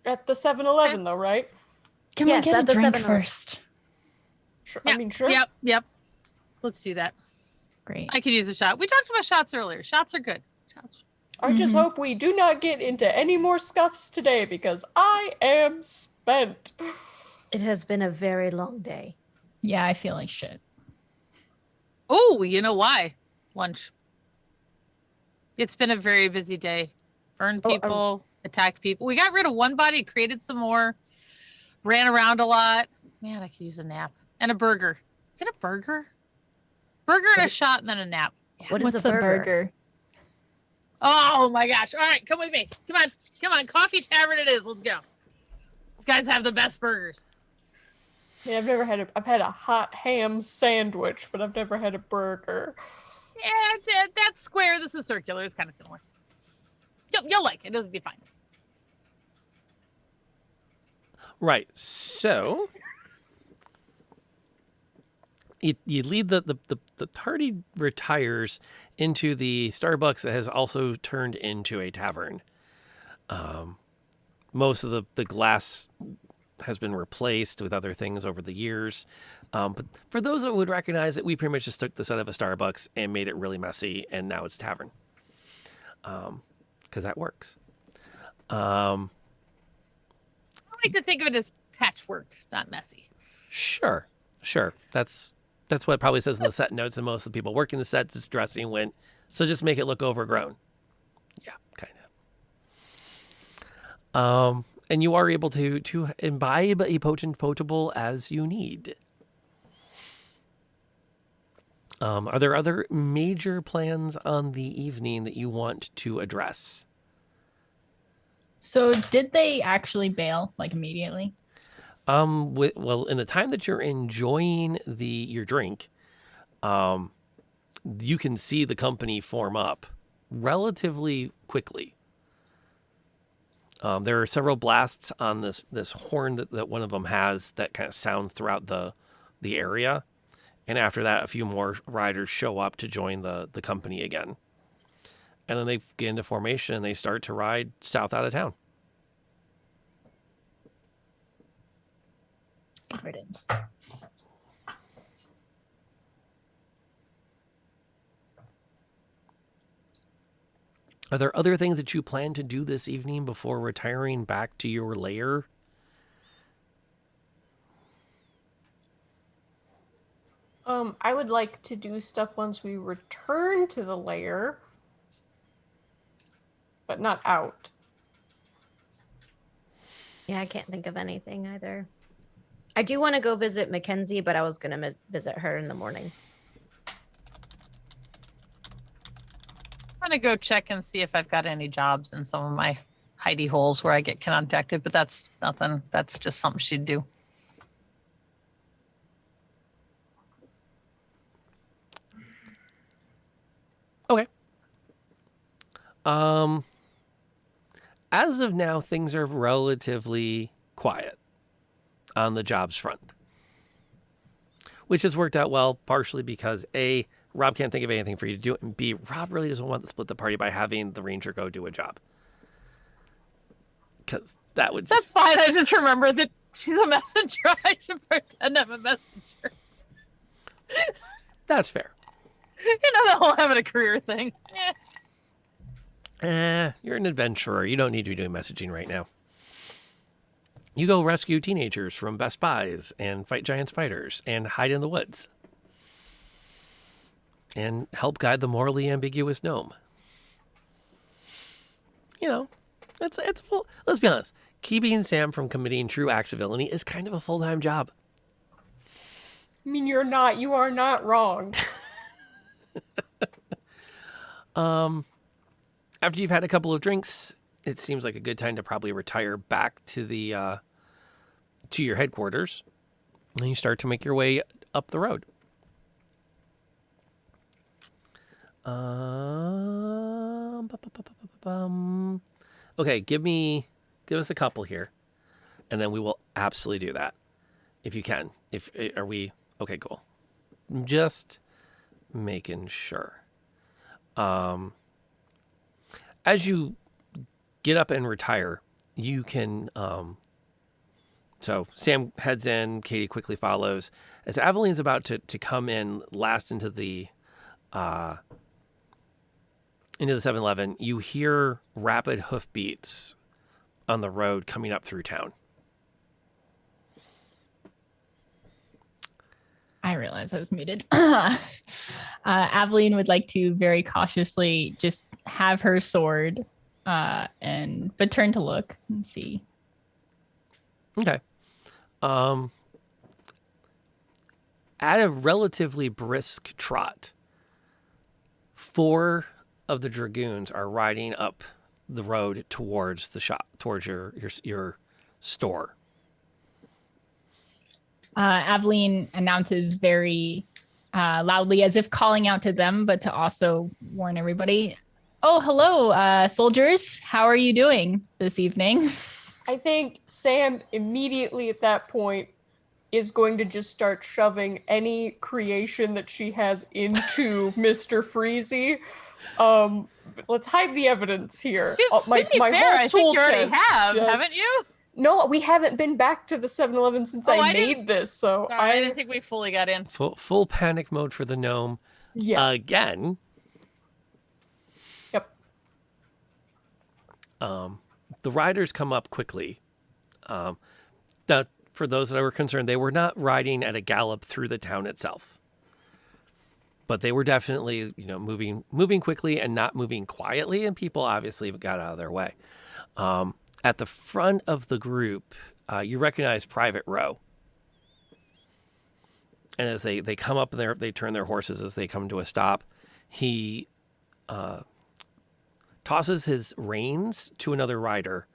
S4: At the 7-Eleven, though, right?
S3: Can
S5: Yes,
S3: we get
S5: at
S3: a
S5: the
S3: drink
S5: 7-Eleven.
S3: first?
S4: Sure.
S1: Yeah,
S4: I mean, sure.
S1: Yep. Let's do that.
S3: Great.
S1: I could use a shot. We talked about shots earlier. Shots are good. Shots.
S4: I just
S3: Mhm.
S4: hope we do not get into any more scuffs today because I am spent.
S5: It has been a very long day.
S3: Yeah, I feel like shit.
S1: Oh, you know why? Lunch. It's been a very busy day. Burned
S5: Oh,
S1: people, attacked people. We got rid of one body, created some more, ran around a lot. Man, I could use a nap. And a burger. Get a burger? Burger and a shot and then a nap.
S5: What is
S3: What's
S5: a burger?
S1: Oh my gosh. All right, come with me. Come on. Coffee Tavern it is. Let's go. These guys have the best burgers.
S4: Yeah, I've had a hot ham sandwich, but I've never had a burger.
S1: Yeah, that's square. This is circular. It's kind of similar. You'll like it. It'll be fine.
S2: Right. So you lead the tardy retires into the Starbucks that has also turned into a tavern. Most of the glass has been replaced with other things over the years. But for those that would recognize it, we pretty much just took the set of a Starbucks and made it really messy, and now it's a tavern. Because that works.
S1: I like to think of it as patchwork, not messy.
S2: Sure. That's what it probably says in the set notes, and most of the people working the set, this dressing went, so just make it look overgrown. Yeah, kind of. And you are able to imbibe a potent potable as you need. Are there other major plans on the evening that you want to address?
S3: So did they actually bail like immediately?
S2: Well, in the time that you're enjoying your drink, you can see the company form up relatively quickly. There are several blasts on this horn that one of them has that kind of sounds throughout the area. And after that, a few more riders show up to join the company again. And then they get into formation and they start to ride south out of town.
S3: Convergence.
S2: Are there other things that you plan to do this evening before retiring back to your lair?
S4: I would like to do stuff once we return to the lair, but not out.
S5: Yeah, I can't think of anything either. I do want to go visit Mackenzie, but I was going to visit her in the morning.
S1: I'm gonna go check and see if I've got any jobs in some of my hidey holes where I get contacted, but that's nothing. That's just something she'd do.
S2: Okay. As of now, things are relatively quiet on the jobs front, which has worked out well, partially because A, Rob can't think of anything for you to do, and B, Rob really doesn't want to split the party by having the ranger go do a job. Because that would just...
S1: That's fine. I just remember that she's a messenger. I should pretend I'm a messenger.
S2: That's fair.
S1: You know, the whole having a career thing.
S2: You're an adventurer. You don't need to be doing messaging right now. You go rescue teenagers from Best Buys and fight giant spiders and hide in the woods. And help guide the morally ambiguous gnome. You know, it's full. Let's be honest. Keeping Sam from committing true acts of villainy is kind of a full-time job.
S4: I mean, you are not wrong.
S2: After you've had a couple of drinks, it seems like a good time to probably retire back to the to your headquarters, and you start to make your way up the road. Okay, give us a couple here, and then we will absolutely do that if you can. Are we okay? Cool. Just making sure. As you get up and retire, you can. So Sam heads in. Katie quickly follows. As Aveline's about to come in last into the 7-Eleven, you hear rapid hoofbeats on the road coming up through town.
S3: I realized I was muted. Aveline would like to very cautiously just have her sword but turn to look and see.
S2: Okay. At a relatively brisk trot, 4 of the dragoons are riding up the road towards the shop, towards your store.
S3: Aveline announces very loudly, as if calling out to them, but to also warn everybody. Oh, hello, soldiers. How are you doing this evening?
S4: I think Sam immediately at that point is going to just start shoving any creation that she has into Mr. Freezy. Let's hide the evidence here. My
S1: fair,
S4: whole
S1: I think
S4: tool
S1: you already
S4: chest
S1: have,
S4: just...
S1: haven't you?
S4: No, we haven't been back to the 7-Eleven since I made this, so
S1: Sorry, I didn't think we fully got in.
S2: Full panic mode for the gnome.
S4: Yeah.
S2: Again.
S4: Yep.
S2: The riders come up quickly. Now, for those that were concerned, they were not riding at a gallop through the town itself, but they were definitely, moving quickly and not moving quietly. And people obviously got out of their way. At the front of the group, you recognize Private Row. And as they come up there, they turn their horses as they come to a stop. He tosses his reins to another rider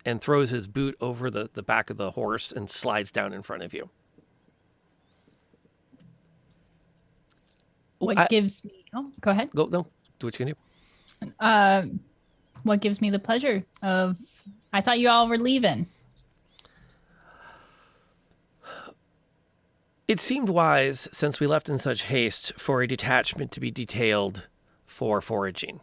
S2: and throws his boot over the back of the horse and slides down in front of you.
S3: What gives me... Oh, go ahead.
S2: No, do what you can do.
S3: what gives me the pleasure of. I thought you all were leaving.
S2: It seemed wise, since we left in such haste, for a detachment to be detailed for foraging.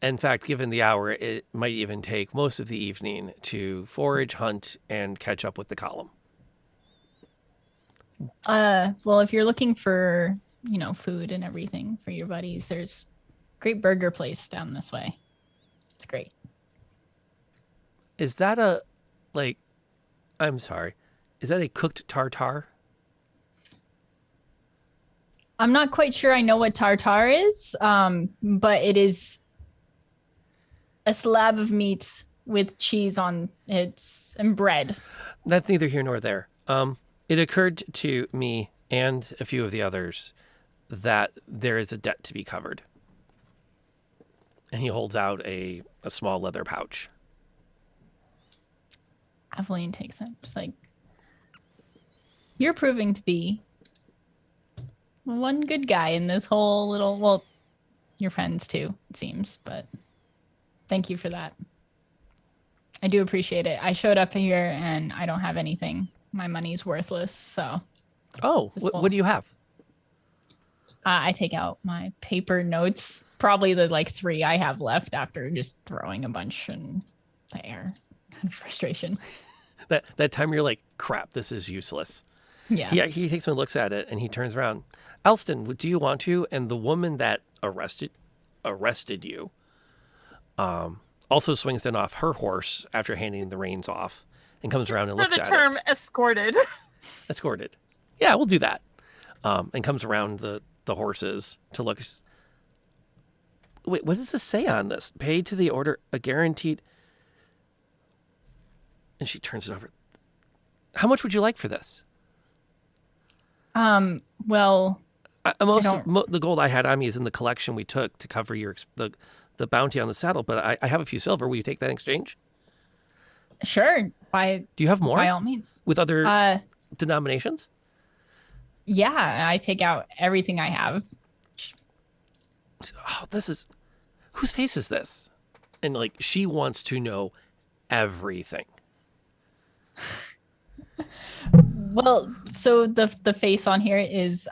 S2: In fact, given the hour, it might even take most of the evening to forage, hunt, and catch up with the column.
S3: Well, if you're looking for, food and everything for your buddies, there's a great burger place down this way. It's great.
S2: Is that I'm sorry, is that a cooked tartare?
S3: I'm not quite sure I know what tartare is, but it is a slab of meat with cheese on it and bread.
S2: That's neither here nor there. It occurred to me and a few of the others that there is a debt to be covered. And he holds out a small leather pouch.
S3: Aveline takes it. It's like, you're proving to be one good guy in this whole little, well, your friends too, it seems, but thank you for that. I do appreciate it. I showed up here and I don't have anything. My money's worthless, so.
S2: Oh, what do you have?
S3: I take out my paper notes, probably the 3 I have left after just throwing a bunch in the air. Frustration.
S2: That time you're like, crap, this is useless.
S3: Yeah.
S2: He takes one, looks at it, and he turns around. Elston, do you want to? And the woman that arrested you also swings in off her horse after handing the reins off and comes around and looks at it.
S1: For the term escorted.
S2: Escorted. Yeah, we'll do that. And comes around the horses to look. Wait, what does this say on this? Paid to the order, a guaranteed. And she turns it over. How much would you like for this?
S3: Well,
S2: the gold I had on me is in the collection we took to cover the bounty on the saddle, but I have a few silver. Will you take that in exchange?
S3: Sure.
S2: Do you have more?
S3: By all means.
S2: With other denominations?
S3: Yeah, I take out everything I have.
S2: Oh, whose face is this? And she wants to know everything.
S3: Well, so the face on here is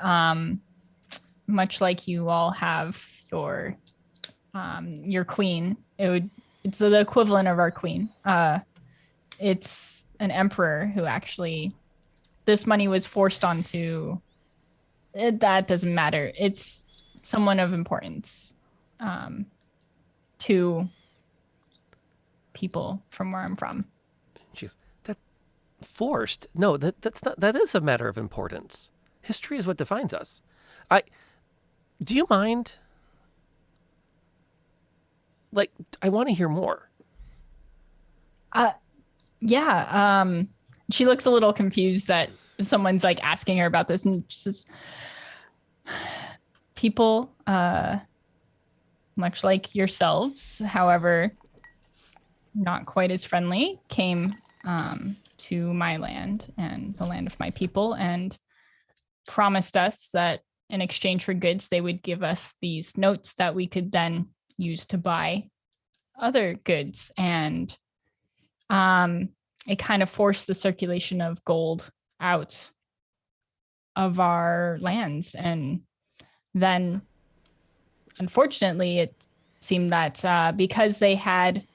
S3: much like you all have your queen. It's the equivalent of our queen. It's an emperor who actually this money was forced onto. That doesn't matter. It's someone of importance to people from where I'm from.
S2: She's that forced? No, that's not. That is a matter of importance. History is what defines us. Do you mind? I want to hear more.
S3: Yeah. She looks a little confused that someone's asking her about this, and she says, people, much like yourselves, however, not quite as friendly, came to my land and the land of my people and promised us that in exchange for goods, they would give us these notes that we could then use to buy other goods. And it kind of forced the circulation of gold out of our lands. And then, unfortunately, it seemed that because they had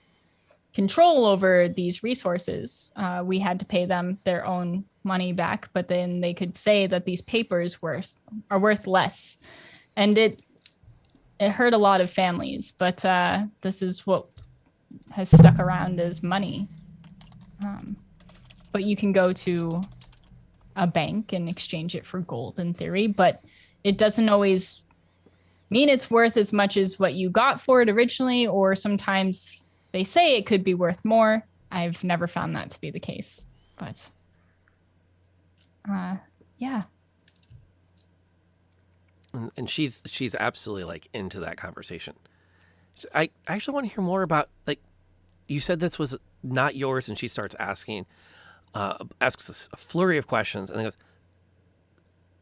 S3: control over these resources, we had to pay them their own money back, but then they could say that these papers are worth less. And it hurt a lot of families, but this is what has stuck around as money. But you can go to a bank and exchange it for gold in theory, but it doesn't always mean it's worth as much as what you got for it originally, or sometimes they say it could be worth more. I've never found that to be the case, but yeah.
S2: And she's absolutely into that conversation. I actually want to hear more about, you said this was not yours, and she starts asks a flurry of questions, and then goes,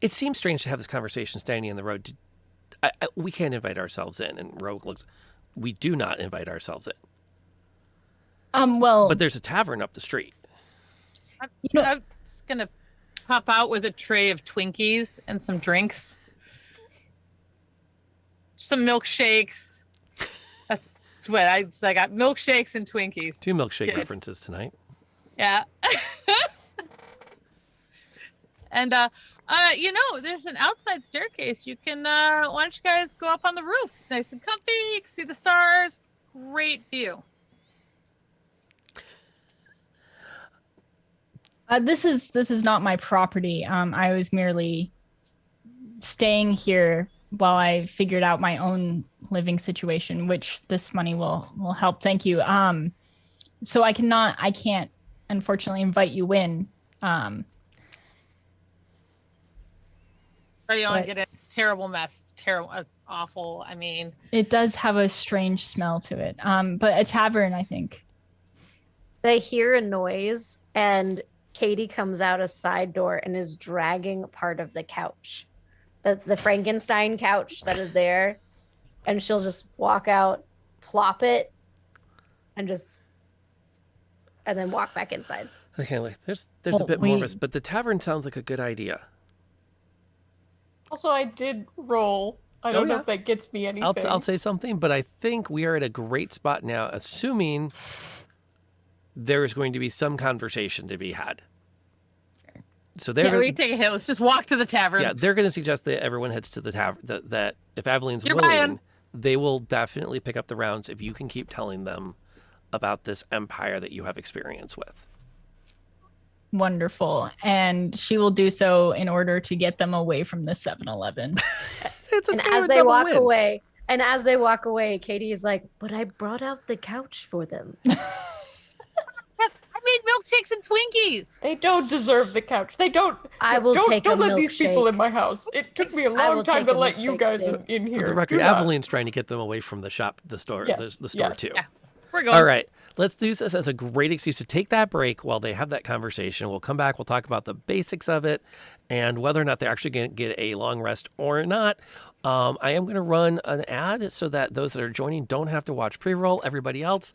S2: it seems strange to have this conversation standing in the road. we can't invite ourselves in. And Rogue looks, we do not invite ourselves in.
S3: Well,
S2: But there's a tavern up the street.
S1: I'm gonna pop out with a tray of Twinkies and some drinks, some milkshakes. That's what I got: milkshakes and Twinkies.
S2: 2 milkshake
S1: Good.
S2: references tonight.
S1: Yeah. And there's an outside staircase. You can why don't you guys go up on the roof? Nice and comfy. You can see the stars. Great view.
S3: this is not my property. I was merely staying here while I figured out my own living situation, which this money will help. Thank you. So I can't unfortunately invite you in.
S1: Ready on
S3: But-
S1: get it. It's a terrible mess. It's terrible. It's awful. I mean,
S3: It does have a strange smell to it. But a tavern, I think.
S5: They hear a noise, and Katie comes out a side door and is dragging part of the couch. That's the Frankenstein couch that is there. And she'll just walk out, plop it, and then walk back inside.
S2: Okay, like there's a
S3: Well,
S2: bit more of
S3: we-
S2: us, but the tavern sounds like a good idea.
S4: Also, I did roll. I don't know
S2: yeah.
S4: if that gets me anything.
S2: I'll say something, but I think we are at a great spot now, assuming there is going to be some conversation to be had. So they're
S1: yeah,
S2: gonna,
S1: we can take a hit. Let's just walk to the tavern.
S2: yeah, they're going to suggest that everyone heads to the tavern. That if Aveline's
S1: You're
S2: willing,
S1: buying.
S2: they will definitely pick up the rounds if you can keep telling them about this empire that you have experience with.
S3: Wonderful. And she will do so in order to get them away from the 7-Eleven.
S2: It's
S5: And
S2: kind of
S5: as
S2: a
S5: they
S2: double
S5: walk
S2: win.
S5: away, Katie is like, "But I brought out the couch for them."
S1: I made milkshakes and Twinkies.
S4: They don't deserve the couch. They don't.
S5: I will
S4: don't,
S5: take
S4: Don't
S5: a
S4: let these people
S5: milkshake.
S4: in my house. It took me a
S5: I
S4: long
S5: will
S4: time
S5: take
S4: to
S5: a
S4: let you
S5: milkshake
S4: guys
S5: soon.
S4: in here.
S2: For the record,
S4: Do not.
S2: Aveline's trying to get them away from the shop, the store,
S4: Yes,
S2: the store
S4: yes.
S2: too.
S1: Yeah. We're going.
S2: All right. Let's use this as a great excuse to take that break while they have that conversation. We'll come back. We'll talk about the basics of it and whether or not they're actually going to get a long rest or not. I am going to run an ad so that those that are joining don't have to watch pre-roll. Everybody else,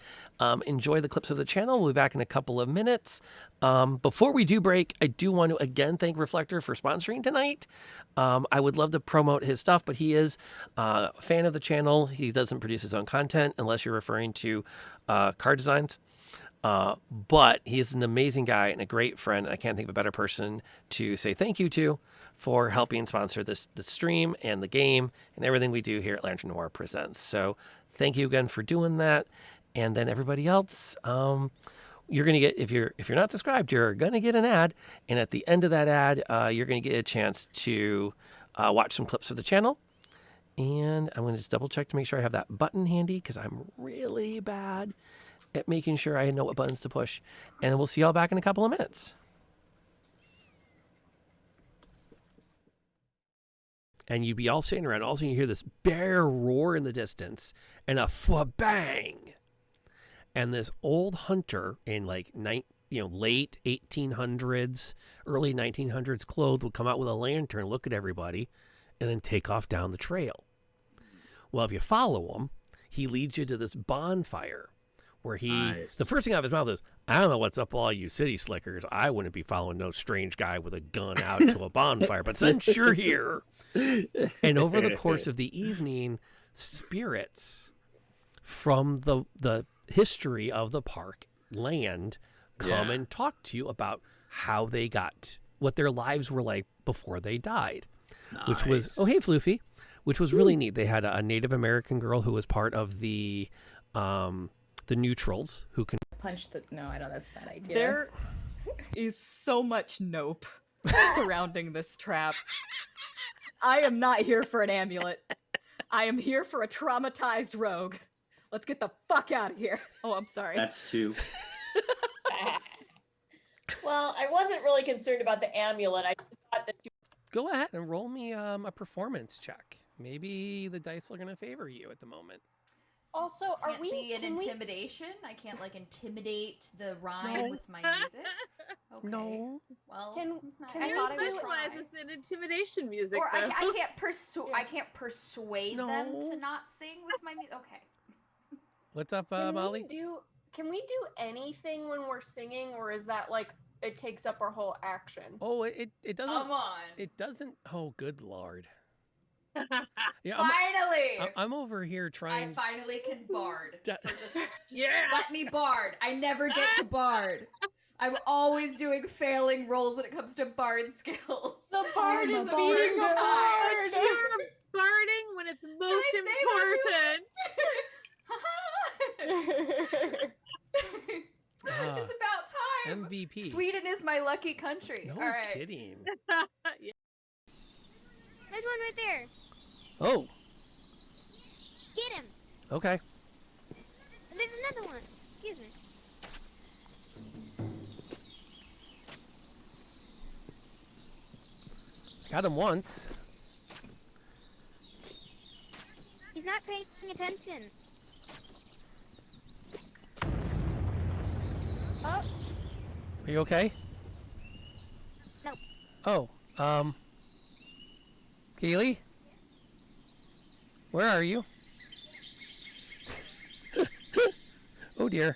S2: enjoy the clips of the channel. We'll be back in a couple of minutes. Before we do break, I do want to again thank Reflector for sponsoring tonight. I would love to promote his stuff, but he is a fan of the channel. He doesn't produce his own content unless you're referring to card designs. But he's an amazing guy and a great friend. I can't think of a better person to say thank you to for helping sponsor the stream and the game and everything we do here at Lantern Noir Presents. So thank you again for doing that. And then everybody else, you're going to get, if you're not subscribed, you're going to get an ad. And at the end of that ad, you're going to get a chance to watch some clips of the channel. And I'm going to just double check to make sure I have that button handy because I'm really bad at making sure I know what buttons to push. And we'll see y'all back in a couple of minutes. And you'd be all sitting around. All of a sudden you hear this bear roar in the distance and a bang. And this old hunter in like late 1800s, early 1900s clothed would come out with a lantern, look at everybody, and then take off down the trail. Well, if you follow him, he leads you to this bonfire where the first thing out of his mouth is, "I don't know what's up with all you city slickers. I wouldn't be following no strange guy with a gun out to a bonfire, but since you're here." And over the course of the evening, spirits from the history of the park land come and talk to you about how they got, what their lives were like before they died. Which was, oh, hey, Floofy, which was really neat. They had a Native American girl who was part of the neutrals who can
S7: Punch the. No, I know that's a bad idea.
S8: There is so much nope surrounding this trap. I am not here for an amulet. I am here for a traumatized rogue. Let's get the fuck out of here. Oh, I'm sorry.
S9: That's 2.
S10: Well, I wasn't really concerned about the amulet. I just thought that
S2: go ahead and roll me a performance check. Maybe the dice are going to favor you at the moment.
S4: Also, are
S9: Can't
S4: we?
S9: be an
S4: Can we?
S9: intimidation? I can't like intimidate the rhyme
S2: No.
S9: with my music. Okay.
S2: No.
S9: Well,
S4: Can
S9: I
S4: we
S9: thought I would
S4: do-
S9: try.
S1: Specialize this in intimidation music.
S9: Or I
S1: though.
S9: can't persuade them to
S2: No.
S9: not sing with my music. Okay.
S2: What's up,
S4: Can
S2: Molly?
S4: Can we do anything when we're singing, or is that like it takes up our whole action?
S2: Oh, it doesn't.
S9: Come on.
S2: It doesn't. Oh, good lord. Yeah,
S9: Finally.
S2: I'm over here
S9: I
S2: trying.
S9: finally can bard. For just
S1: Yeah.
S9: let me bard. I never get to bard. I'm always doing failing rolls when it comes to bard skills.
S4: The bard
S9: This
S4: is
S9: the
S4: being
S9: first
S4: a
S9: time.
S4: bard.
S1: You're barding when it's most important.
S9: It's about time.
S2: MVP.
S9: Sweden is my lucky country.
S2: No
S9: All right.
S2: kidding.
S11: There's one right there.
S2: Oh,
S11: Get him.
S2: okay.
S11: There's another one. Excuse me.
S2: Got him once.
S11: He's not paying attention. Oh,
S2: Are you okay?
S11: No.
S2: Oh, Keely? Where are you? Oh dear.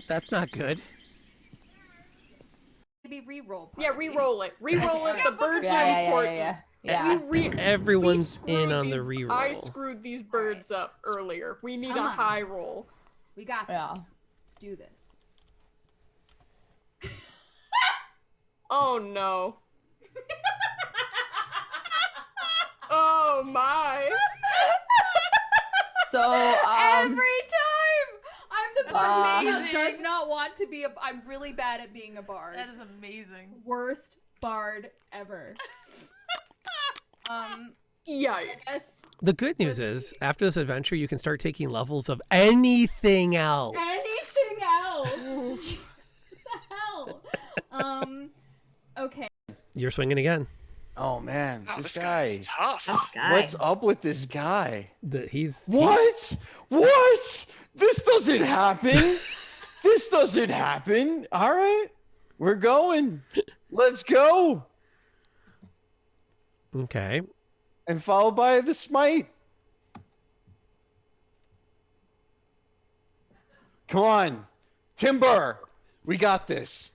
S2: That's not good.
S9: Maybe re-roll.
S4: Yeah, re-roll it. Re-roll it. The birds are
S7: Yeah.
S4: important.
S2: Everyone's
S4: We
S2: in
S4: screwed
S2: on the
S4: these-
S2: reroll.
S4: I screwed these birds
S9: Alright.
S4: up earlier. We need
S9: Come
S4: a
S9: on.
S4: high roll.
S9: We got this.
S7: Yeah.
S9: Let's do this.
S4: Oh no. Oh my.
S7: So,
S9: Every time I'm the bard who
S1: Amazing.
S9: does not want to be a. I'm really bad at being a bard.
S1: That is amazing.
S9: Worst bard ever.
S4: Yikes.
S2: The good news is, after this adventure, you can start taking levels of anything else.
S9: Anything else? What the hell? Okay.
S2: You're swinging again.
S12: Oh man,
S13: Wow,
S12: this
S13: this
S12: guy.
S13: guy's tough.
S12: What's up with this guy?
S2: He's
S12: What? What? This doesn't happen. This doesn't happen. All right, we're going. Let's go.
S2: Okay.
S12: And followed by the smite. Come on, Timber. We got this.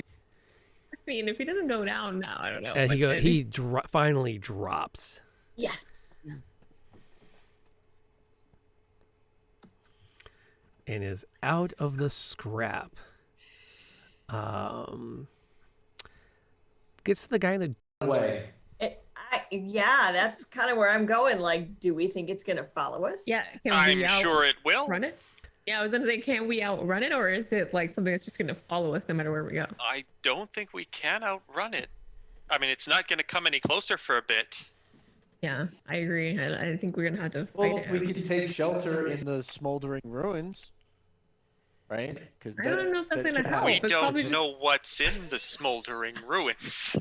S14: I mean, if he doesn't go down now, I don't know.
S2: And
S14: but
S2: he finally drops.
S14: Yes.
S2: And is out of the scrap. Gets to the guy in the
S12: way.
S10: Yeah, that's kind of where I'm going. Like, do we think it's going to follow us?
S14: Yeah. Can
S13: I'm
S14: we
S13: sure it will.
S14: outrun it? Yeah, I was gonna say, can we outrun it, or is it like something that's just gonna follow us no matter where we go?
S13: I don't think we can outrun it. I mean, it's not going to come any closer for a bit.
S14: Yeah, I agree. I think we're gonna have to fight
S12: Well,
S14: it.
S12: we
S14: out.
S12: could take shelter in the smoldering ruins, right? Because
S14: I don't know if that's gonna help.
S13: We
S14: it's
S13: don't
S14: probably
S13: know what's in the smoldering ruins.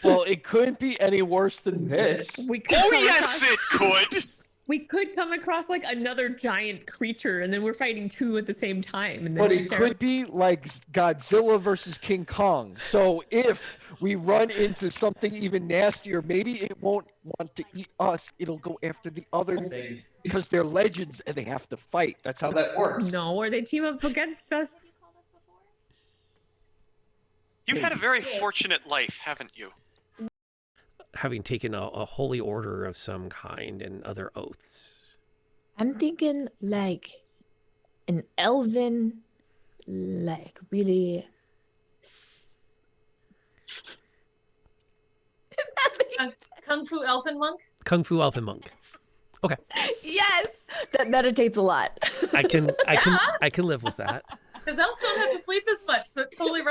S12: Well, it couldn't be any worse than this.
S14: We could
S13: Oh,
S14: come
S13: yes,
S14: across-
S13: it could!
S14: We could come across like another giant creature, and then we're fighting two at the same time. And then
S12: But
S14: it's
S12: it
S14: terrible.
S12: could be like Godzilla versus King Kong. So if we run into something even nastier, maybe it won't want to eat us. It'll go after the other thing because they're legends and they have to fight. That's how that works.
S14: No, or they team up against us.
S13: You've had a very fortunate life, haven't you?
S2: having taken a holy order of some kind and other oaths.
S15: I'm thinking like an elven, like really.
S1: Kung Fu Elfin Monk?
S2: Kung Fu Elfin Monk. Okay.
S15: Yes, that meditates a lot.
S2: I can live with that.
S1: Because elves don't have to sleep as much, so it totally.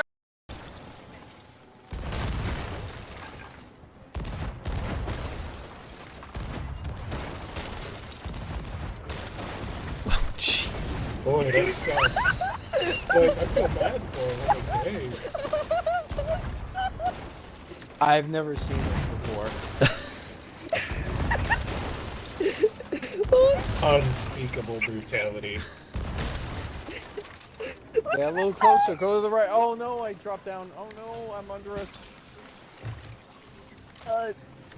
S2: Jeez.
S16: Boy, that sucks. Like, I feel bad for him. I'm like, hey.
S12: I've never seen this before.
S16: Unspeakable brutality.
S12: Yeah, a little closer. Go to the right. Oh no, I dropped down. Oh no, I'm under us.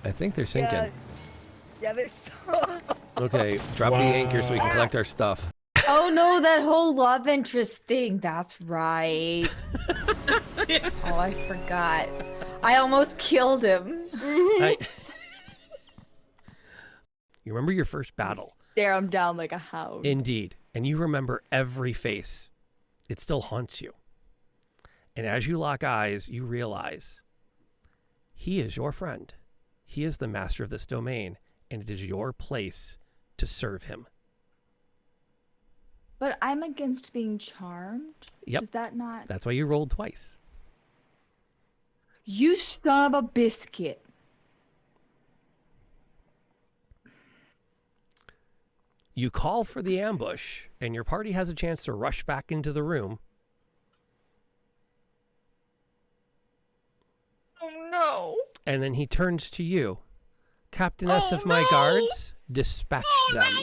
S2: I think they're sinking.
S17: Yeah, they're
S2: Okay, drop the anchor so we can collect our stuff.
S15: Oh no, that whole love interest thing. That's right. Oh, I forgot. I almost killed him.
S2: You remember your first battle?
S15: Stare him down like a hound.
S2: Indeed. And you remember every face. It still haunts you. And as you lock eyes, you realize he is your friend. He is the master of this domain, and it is your place to serve him.
S17: But I'm against being charmed.
S2: Yep.
S17: Is that not?
S2: That's why you rolled twice.
S17: You son of a biscuit.
S2: You call for the ambush, and your party has a chance to rush back into the room.
S17: Oh no.
S2: And then he turns to you. Captainess of my guards, dispatch them.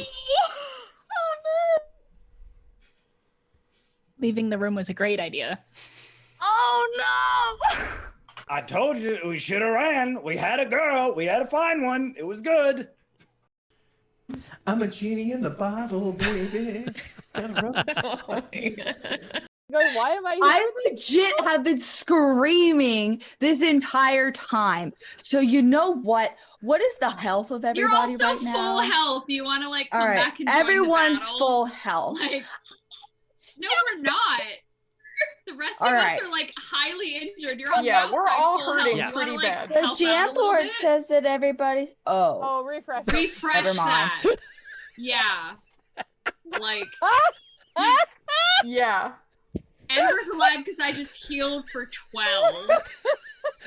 S3: Leaving the room was a great idea.
S17: Oh no!
S18: I told you we should have ran. We had a girl. We had to find one. It was good.
S16: I'm a genie in the bottle, baby.
S4: Why am I?
S17: I legit have been screaming this entire time. So you know what? What is the health of everybody
S9: You're also
S17: right now?
S9: full health. You want to like come
S17: All right,
S9: back and join
S17: everyone's
S9: the battle?
S17: full health.
S9: Like, no, we're not. The rest
S17: All
S9: of
S17: right.
S9: us are like highly injured. You're on
S4: Yeah,
S9: the
S4: we're
S9: outside
S4: all
S9: full
S4: hurting
S9: health. You
S4: pretty
S9: wanna,
S4: bad.
S9: Like,
S15: The
S9: help out a
S15: jam
S9: little
S15: board
S9: bit?
S15: says that everybody's. Oh.
S4: Oh, refresh.
S9: Refresh
S17: Never mind.
S9: that. Yeah. Like.
S4: Yeah.
S9: Ember's alive because I just healed for 12.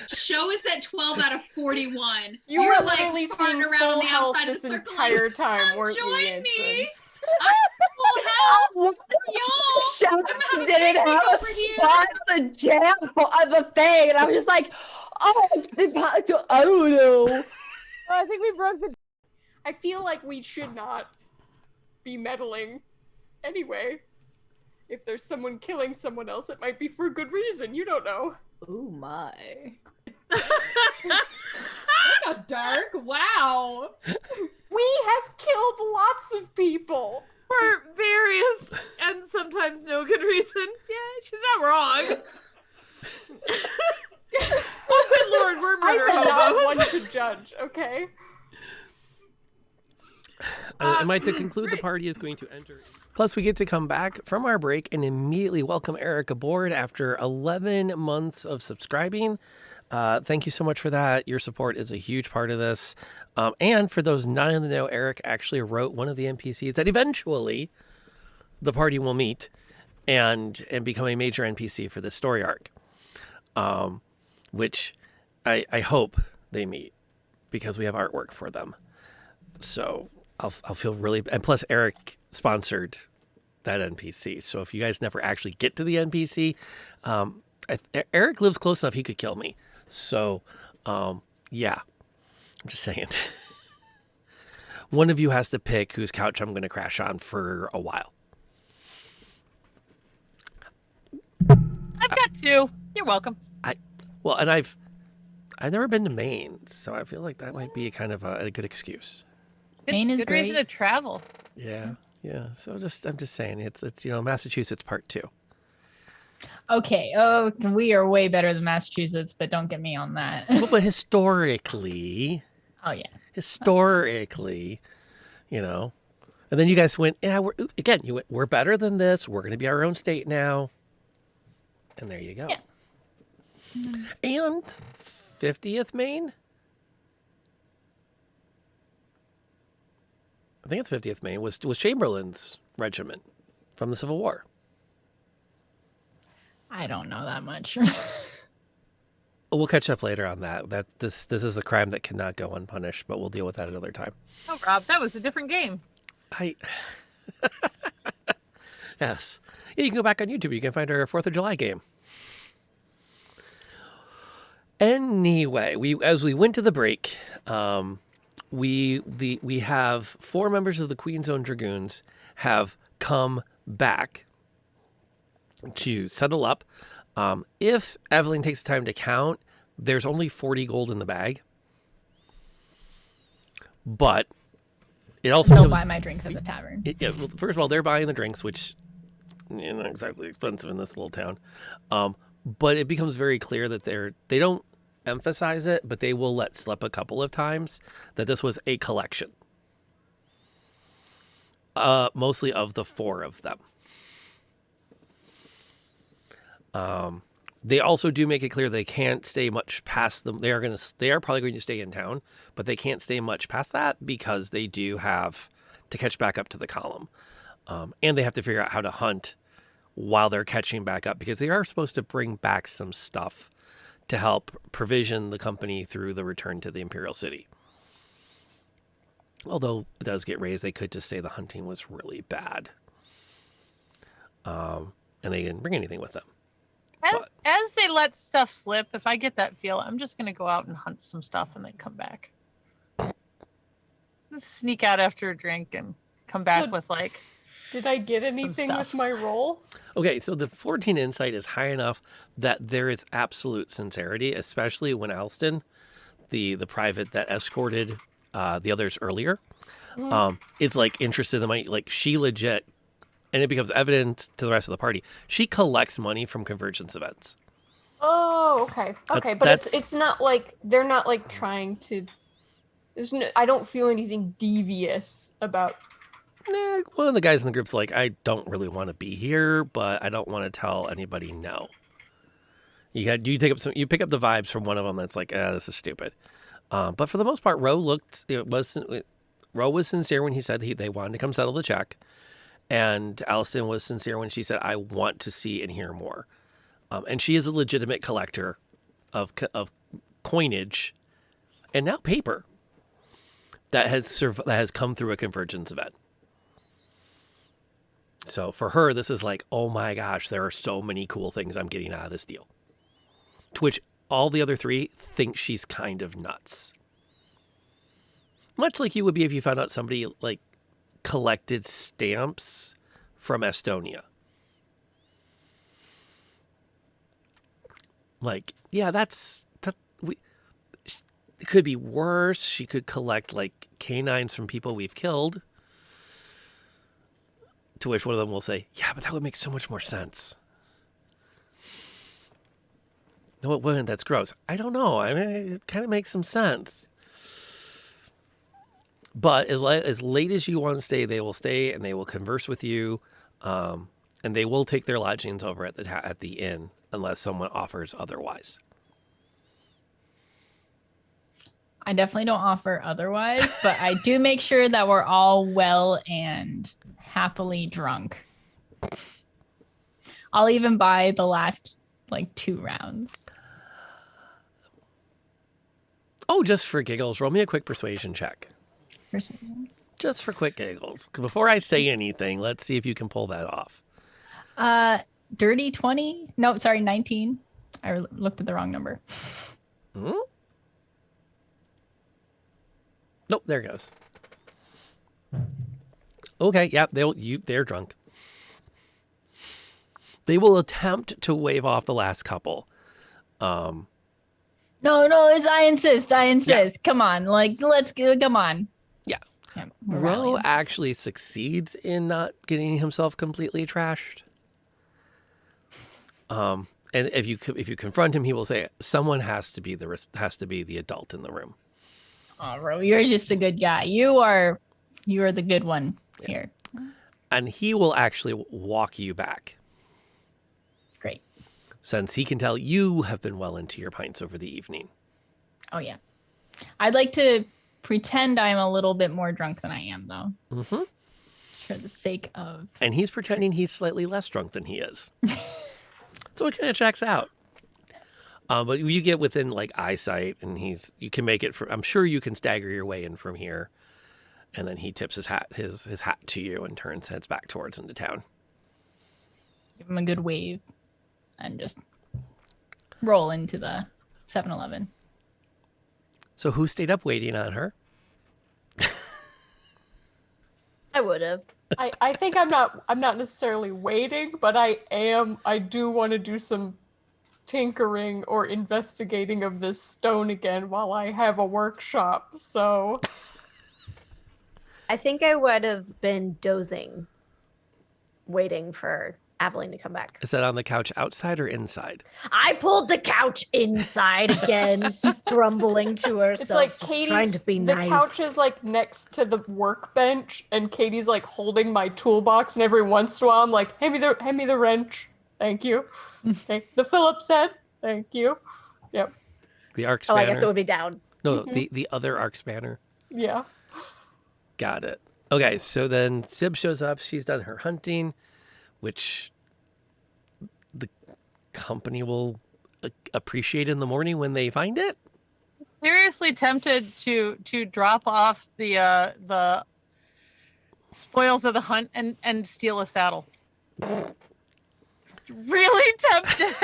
S9: Show is at 12 out of 41.
S4: You
S9: were
S4: were
S9: like
S4: literally
S9: farting
S4: seeing
S9: around
S4: full
S9: on the
S4: health
S9: outside of
S4: this
S9: the circle.
S4: entire
S9: Like,
S4: time,
S9: come
S4: weren't you,
S9: join
S4: Yansen?
S9: me. I'm full health. Y'all.
S17: Shadows didn't have a spot on the jam on the thing, and I was just like, oh, I don't know.
S4: I think we broke the. I feel like we should not be meddling anyway. If there's someone killing someone else, it might be for a good reason. You don't know.
S17: Oh my.
S9: Got dark. Wow.
S4: We have killed lots of people.
S1: For various and sometimes no good reason. Yeah, she's not wrong. Oh, good lord, we're murder
S4: I'm not
S1: hobos.
S4: one to judge, okay?
S2: Am I to conclude the party is going to enter? Plus, we get to come back from our break and immediately welcome Eric aboard after 11 months of subscribing. Thank you so much for that. Your support is a huge part of this. And for those not in the know, Eric actually wrote one of the NPCs that eventually the party will meet and become a major NPC for this story arc, which I hope they meet because we have artwork for them. So I'll feel really, and plus Eric sponsored that NPC. So if you guys never actually get to the NPC, Eric lives close enough he could kill me. So yeah, I'm just saying. One of you has to pick whose couch I'm going to crash on for a while.
S1: I've got two. You're welcome.
S2: Well, and I've never been to Maine, so I feel like that might be kind of a good excuse.
S3: Maine is
S1: good reason
S3: great.
S1: to travel.
S2: Yeah. So I'm just saying it's Massachusetts part 2.
S3: Okay. Oh, we are way better than Massachusetts, but don't get me on that.
S2: Well, but historically.
S3: Oh yeah.
S2: Historically, and then you guys went, yeah, we're better than this. We're going to be our own state now. And there you go.
S3: Yeah.
S2: And 50th Maine. I think it's 50th Maine was Chamberlain's regiment from the Civil War.
S3: I don't know that much.
S2: We'll catch up later on that. This is a crime that cannot go unpunished, but we'll deal with that another time.
S1: Oh, Rob, that was a different game.
S2: Yes. Yeah, you can go back on YouTube. You can find our 4th of July game. Anyway, as we went to the break, we have 4 members of the Queen's Own Dragoons have come back to settle up. If Evelyn takes the time to count, there's only 40 gold in the bag. But it also
S3: They'll
S2: gives,
S3: buy my drinks at the tavern.
S2: well, first of all, they're buying the drinks, which not exactly expensive in this little town. But it becomes very clear that they don't emphasize it, but they will let slip a couple of times that this was a collection. Mostly of the 4 of them. They also do make it clear they can't stay much past them. They are probably going to stay in town, but they can't stay much past that because they do have to catch back up to the column. And they have to figure out how to hunt while they're catching back up, because they are supposed to bring back some stuff to help provision the company through the return to the Imperial City. Although it does get raised, they could just say the hunting was really bad. And they didn't bring anything with them.
S1: As they let stuff slip, if I get that feel, I'm just going to go out and hunt some stuff and then come back. Just sneak out after a drink and come back with like...
S4: Did I get anything with my roll?
S2: Okay, so the 14 insight is high enough that there is absolute sincerity, especially when Alston, the private that escorted the others earlier, is like interested in the money. Like she legit, and it becomes evident to the rest of the party, she collects money from Convergence events.
S4: Oh, okay. Okay, but it's not like they're not like trying to. I don't feel anything devious about.
S2: One of the guys in the group's like, I don't really want to be here, but I don't want to tell anybody no. You pick up the vibes from one of them that's like, this is stupid. But for the most part, Ro was sincere when he said they wanted to come settle the check, and Allison was sincere when she said, I want to see and hear more. And she is a legitimate collector of coinage and now paper that has come through a Convergence event. So for her, this is like, oh my gosh, there are so many cool things I'm getting out of this deal. To which all the other 3 think she's kind of nuts. Much like you would be if you found out somebody like collected stamps from Estonia. Like, yeah, it could be worse. She could collect like canines from people we've killed. To which one of them will say, yeah, but that would make so much more sense. No, it wouldn't. That's gross. I don't know. I mean, it kind of makes some sense. But as late as you want to stay, they will stay and they will converse with you. And they will take their lodgings over at the inn unless someone offers otherwise.
S3: I definitely don't offer otherwise, but I do make sure that we're all well and happily drunk. I'll even buy the last like 2 rounds.
S2: Oh, just for giggles, roll me a quick persuasion check. Just for quick giggles. Before I say anything, let's see if you can pull that off.
S3: Dirty 20? No, sorry, 19. I looked at the wrong number.
S2: Nope, there it goes. Okay, yeah, they're drunk. They will attempt to wave off the last couple.
S3: No, I insist. Yeah. Come on, let's go. Come on.
S2: Yeah. Ro actually succeeds in not getting himself completely trashed. And if you confront him, he will say, "Someone has to be the adult in the room."
S3: Oh, Ro, you're just a good guy. You are the good one here.
S2: And he will actually walk you back.
S3: Great.
S2: Since he can tell you have been well into your pints over the evening.
S3: Oh, yeah. I'd like to pretend I'm a little bit more drunk than I am, though.
S2: Mm-hmm.
S3: For the sake of...
S2: And he's pretending he's slightly less drunk than he is. So it kind of checks out. But you get within like eyesight, and you can make it. I'm sure you can stagger your way in from here, and then he tips his hat to you and heads back towards into town.
S3: Give him a good wave, and just roll into the 7-Eleven.
S2: So who stayed up waiting on her?
S5: I would have.
S4: I think I'm not necessarily waiting, but I do want to do some tinkering or investigating of this stone again while I have a workshop. So
S5: I think I would have been dozing, waiting for Aveline to come back.
S2: Is that on the couch outside or inside?
S5: I pulled the couch inside again, grumbling to herself.
S4: it's like
S5: just
S4: Katie's
S5: trying to be
S4: the
S5: nice.
S4: couch is like next to the workbench, and Katie's like holding my toolbox, and every once in a while I'm like, hand me the wrench. Thank you. Okay. The Phillips head. Thank you. Yep.
S2: The arc
S5: Oh,
S2: spanner.
S5: I guess it would be down.
S2: No, the other arc spanner.
S4: Yeah.
S2: Got it. Okay, so then Sib shows up. She's done her hunting, which the company will appreciate in the morning when they find it.
S1: Seriously tempted to drop off the spoils of the hunt and steal a saddle. Really tempted.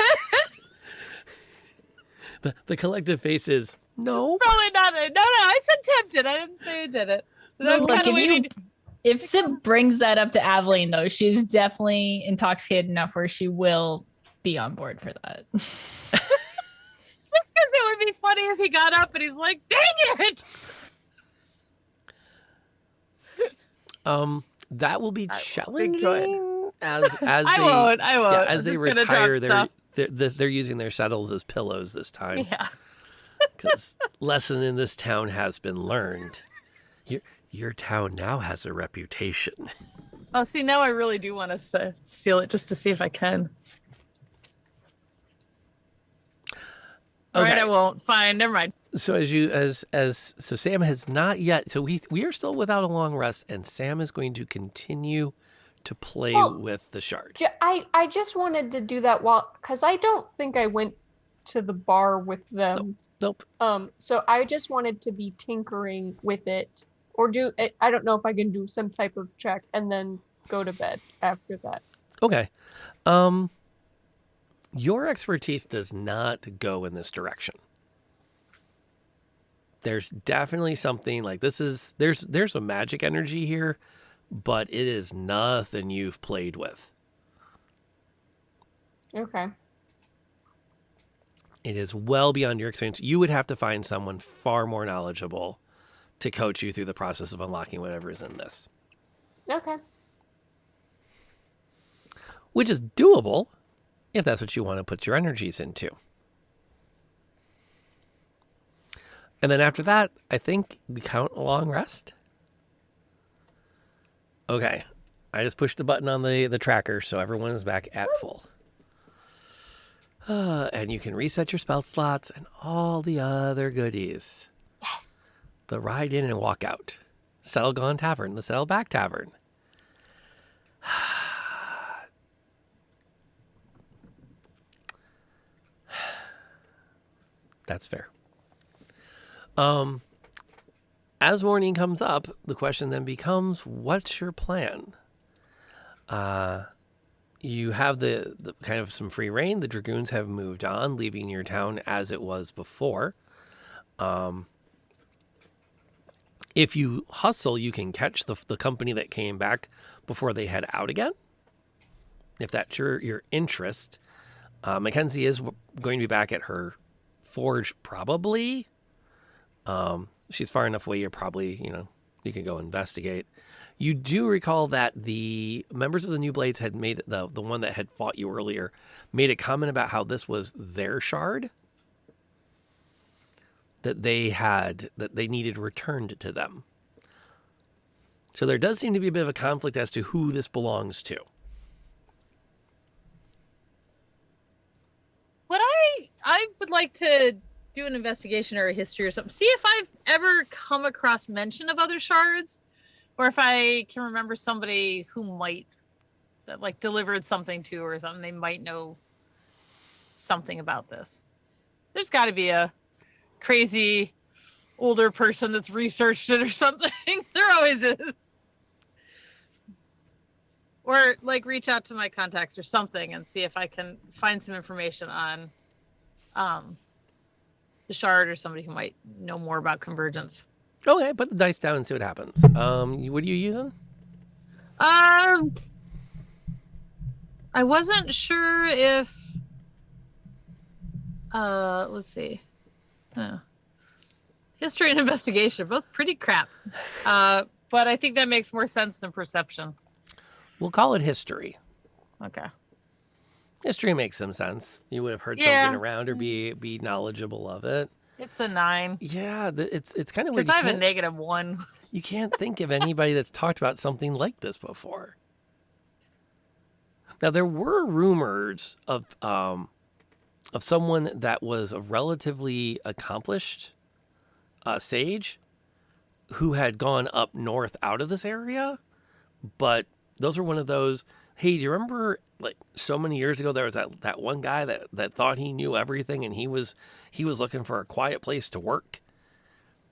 S2: The collective face is no.
S1: Probably not. No, I said tempted. I didn't say I did it.
S3: No,
S1: I'm
S3: look,
S1: kinda waiting.
S3: if Sib brings that up to Aveline, though, she's definitely intoxicated enough where she will be on board for that.
S1: Just because it would be funny if he got up and he's like, "Dang it!"
S2: That will be challenging as
S1: I
S2: they
S1: won't.
S2: Yeah, as
S1: I'm
S2: they
S1: just gonna
S2: retire,
S1: drop
S2: they're using their saddles as pillows this time.
S1: Yeah.
S2: Because lesson in this town has been learned. Your town now has a reputation.
S1: Oh, see, now I really do want to steal it just to see if I can. All right,
S2: Okay.
S1: I won't. Fine, never mind.
S2: So so Sam has not yet. So we are still without a long rest, and Sam is going to continue to play with the shard.
S4: I just wanted to do that because I don't think I went to the bar with them.
S2: Nope.
S4: So I just wanted to be tinkering with it, or I don't know if I can do some type of check and then go to bed after that.
S2: Okay. Your expertise does not go in this direction. There's definitely something like there's a magic energy here, but it is nothing you've played with.
S4: Okay.
S2: It is well beyond your experience. You would have to find someone far more knowledgeable to coach you through the process of unlocking whatever is in this.
S4: Okay.
S2: Which is doable if that's what you want to put your energies into. And then after that, I think we count a long rest. Okay. I just pushed the button on the tracker so everyone is back at full. And you can reset your spell slots and all the other goodies.
S4: Yes.
S2: The ride in and walk out. Saddlegone Tavern, the Saddleback Tavern. That's fair. As morning comes up, the question then becomes, what's your plan? You have the kind of some free reign. The Dragoons have moved on, leaving your town as it was before. If you hustle, you can catch the company that came back before they head out again. If that's your interest. Mackenzie is going to be back at her forge probably. She's far enough away, you're probably, you can go investigate. You do recall that the members of the New Blades had made the one that had fought you earlier made a comment about how this was their shard that they needed returned to them. So there does seem to be a bit of a conflict as to who this belongs to.
S1: What I would like to do an investigation or a history or something. See if I've ever come across mention of other shards, or if I can remember somebody who might that like delivered something to or something. They might know something about this. There's got to be a crazy older person that's researched it or something. There always is. Or like reach out to my contacts or something and see if I can find some information on the shard or somebody who might know more about Convergence.
S2: Okay, put the dice down and see what happens. What are you using?
S1: I wasn't sure if. Let's see. History and investigation, both pretty crap. But I think that makes more sense than perception.
S2: We'll call it history.
S1: Okay.
S2: History makes some sense. You would have heard something around or be knowledgeable of it.
S1: It's a 9.
S2: Yeah, it's kind of weird.
S1: Because I have a -1.
S2: You can't think of anybody that's talked about something like this before. Now there were rumors of someone that was a relatively accomplished sage who had gone up north out of this area, but those were one of those. Hey, do you remember like so many years ago there was that one guy that thought he knew everything and he was looking for a quiet place to work?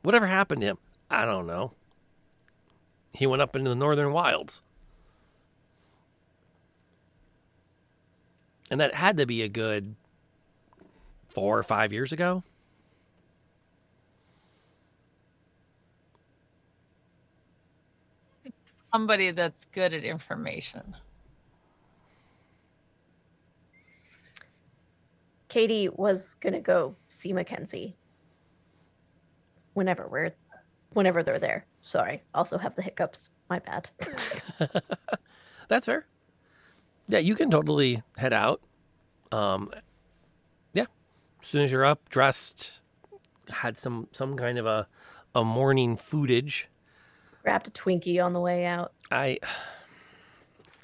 S2: Whatever happened to him? I don't know. He went up into the northern wilds. And that had to be a good 4 or 5 years ago.
S1: Somebody that's good at information.
S5: Katie was going to go see Mackenzie whenever they're there. Sorry. Also have the hiccups. My bad.
S2: That's fair. Yeah, you can totally head out. Yeah. As soon as you're up, dressed, had some kind of a morning foodage.
S5: Grabbed a Twinkie on the way out.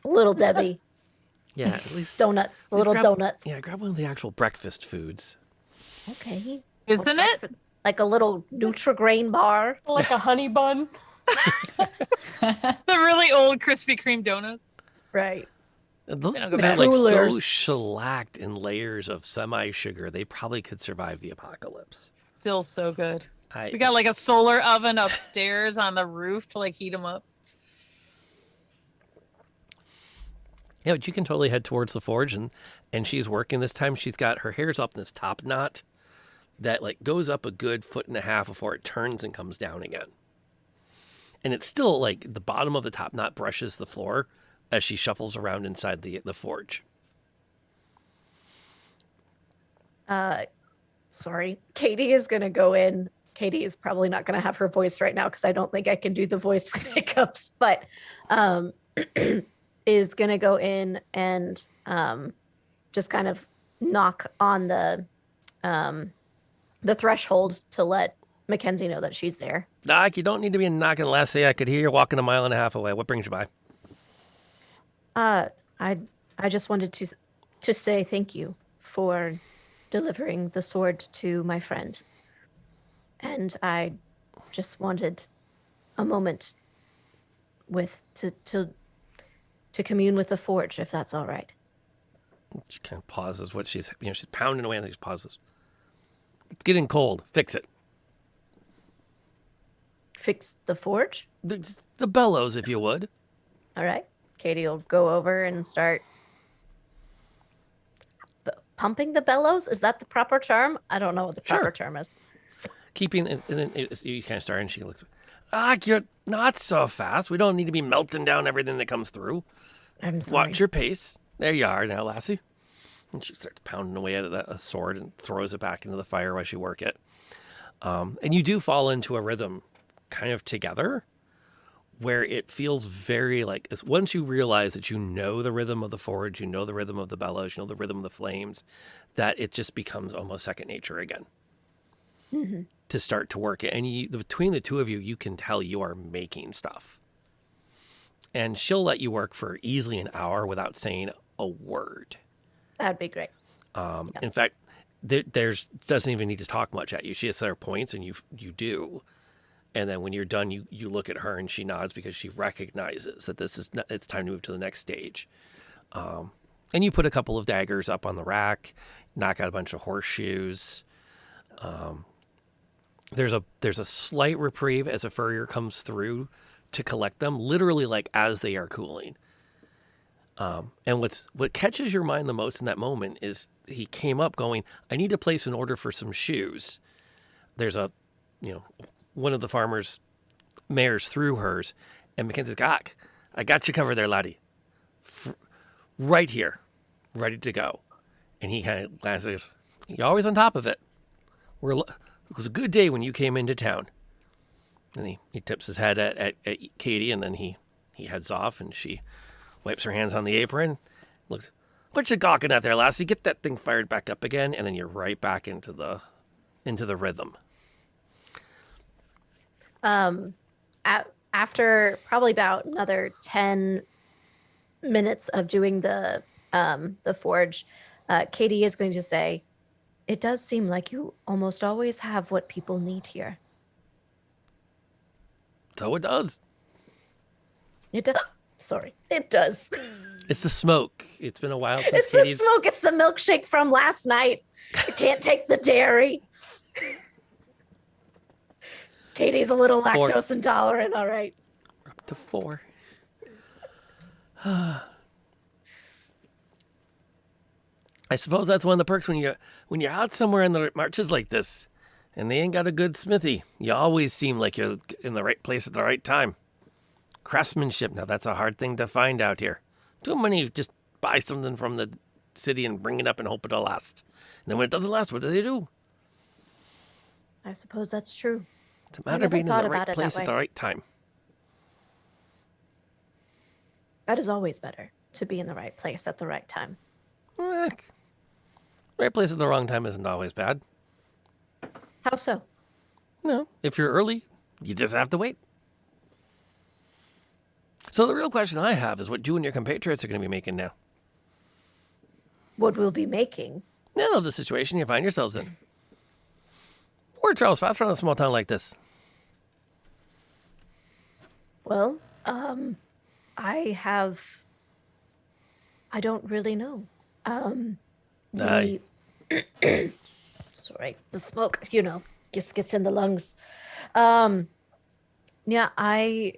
S2: Little
S5: Debbie.
S2: Yeah, at least
S5: donuts. Little donuts.
S2: Yeah, grab one of the actual breakfast foods.
S5: Okay.
S1: Isn't it?
S5: Like a little Nutri-Grain bar.
S4: Like a honey bun.
S1: The really old Krispy Kreme donuts.
S5: Right.
S2: Those
S1: Yeah,
S2: things
S1: the
S2: are like so
S1: coolers.
S2: shellacked in layers of semi-sugar. They probably could survive the apocalypse.
S1: Still so good.
S2: I-
S1: We got like a solar oven upstairs on the roof to like heat them up.
S2: Yeah, but you can totally head towards the forge, and she's working this time. She's got her hair's up in this top knot that like goes up a good 1.5 feet before it turns and comes down again. And it's still like the bottom of the top knot brushes the floor as she shuffles around inside the forge.
S5: Sorry. Katie is going to go in. Katie is probably not going to have her voice right now because I don't think I can do the voice with hiccups, but is going to go in and just kind of knock on the threshold to let Mackenzie know that she's there.
S2: Doc, you don't need to be knocking. Lassie, I could hear you walking 1.5 miles away. What brings you by?
S5: I just wanted to say thank you for delivering the sword to my friend. And I just wanted a moment to commune with the forge, if that's all right.
S2: She kind of pauses what she's pounding away and then she pauses. It's getting cold. Fix it.
S5: Fix the forge?
S2: The bellows, if you would.
S5: All right. Katie will go over and start pumping the bellows. Is that the proper term? I don't know what the proper term is.
S2: Keeping, and then you kind of start and she looks, you're not so fast. We don't need to be melting down everything that comes through.
S5: I'm sorry.
S2: Watch your pace. There you are now, lassie. And she starts pounding away at a sword and throws it back into the fire while she work it. And you do fall into a rhythm kind of together where it feels very like, once you realize that you know the rhythm of the forge, you know the rhythm of the bellows, you know the rhythm of the flames, that it just becomes almost second nature again.
S5: Mm-hmm.
S2: To start to work it. And between the two of you, you can tell you are making stuff. And she'll let you work for easily an hour without saying a word.
S5: That'd be great.
S2: In fact, there's doesn't even need to talk much at you. She has her points and you do. And then when you're done, you look at her and she nods because she recognizes that it's time to move to the next stage. And you put a couple of daggers up on the rack, knock out a bunch of horseshoes. There's a slight reprieve as a furrier comes through to collect them, literally like as they are cooling. And what catches your mind the most in that moment is he came up going, I need to place an order for some shoes. There's one of the farmers mares through hers, and Mackenzie's like, I got you covered there, laddie. Right here, ready to go. And he kind of glances. You're always on top of it. It was a good day when you came into town. And he tips his head at Katie, and then he heads off, and she wipes her hands on the apron, looks, what you gawking at there, lassie? Get that thing fired back up again, and then you're right back into the rhythm.
S5: After probably about another 10 minutes of doing the forge, Katie is going to say, it does seem like you almost always have what people need here.
S2: So it does.
S5: It does. Sorry. It does.
S2: It's the smoke. It's been a while since
S5: It's
S2: Katie's...
S5: the smoke. It's the milkshake from last night. I can't take the dairy. Katie's a little lactose intolerant. All right.
S2: Up to 4. I suppose that's one of the perks when you're out somewhere in the marches like this, and they ain't got a good smithy. You always seem like you're in the right place at the right time. Craftsmanship, now that's a hard thing to find out here. Too many just buy something from the city and bring it up and hope it'll last. And then when it doesn't last, what do?
S5: I suppose that's true.
S2: It's a matter of being in the right place at the right time.
S5: That is always better, to be in the right place at the right time.
S2: Right place at the wrong time isn't always bad.
S5: How so?
S2: No, if you're early, you just have to wait. So the real question I have is what you and your compatriots are going to be making now.
S5: What we'll be making?
S2: None of the situation you find yourselves in. Where travels fast around a small town like this?
S5: Well, I don't really know. Sorry, the smoke, just gets in the lungs. Yeah, I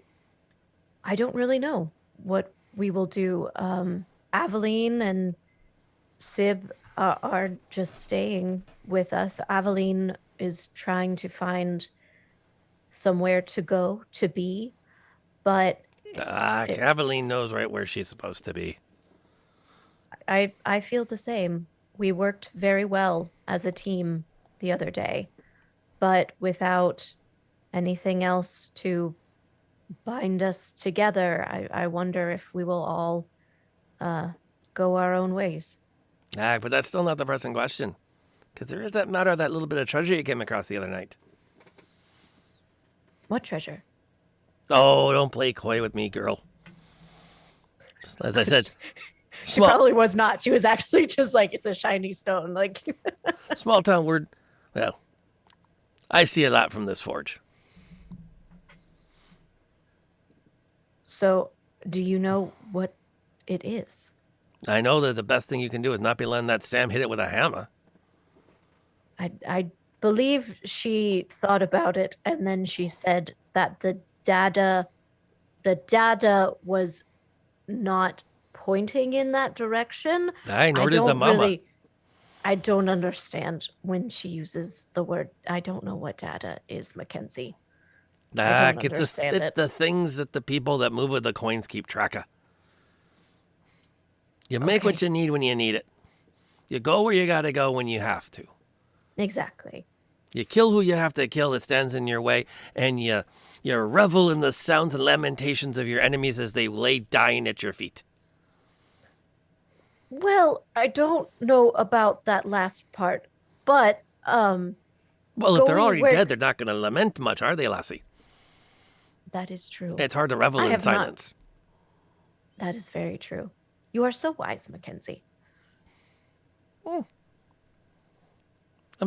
S5: don't really know what we will do. Aveline and Sib are just staying with us. Aveline is trying to find somewhere to go, to be, but...
S2: Aveline knows right where she's supposed to be.
S5: I feel the same. We worked very well as a team the other day, but without anything else to bind us together, I wonder if we will all go our own ways.
S2: But that's still not the pressing question. Because there is that matter of that little bit of treasure you came across the other night.
S5: What treasure?
S2: Oh, don't play coy with me, girl. As I said...
S5: She probably was not. She was actually just like, it's a shiny stone. Like
S2: small town word. Well, I see a lot from this forge.
S5: So, do you know what it is?
S2: I know that the best thing you can do is not be letting that Sam hit it with a hammer.
S5: I believe she thought about it, and then she said that the data was not pointing in that direction.
S2: Nor did the mama.
S5: I don't understand when she uses the word. I don't know what data is, Mackenzie.
S2: It's the things that the people that move with the coins keep track of. You make what you need when you need it. You go where you gotta go when you have to.
S5: Exactly.
S2: You kill who you have to kill that stands in your way, and you revel in the sounds and lamentations of your enemies as they lay dying at your feet.
S5: Well, I don't know about that last part, but
S2: well, if they're already dead, they're not going to lament much, are they, lassie?
S5: That is true.
S2: It's hard to revel in silence.
S5: That is very true. You are so wise, Mackenzie.
S2: I'm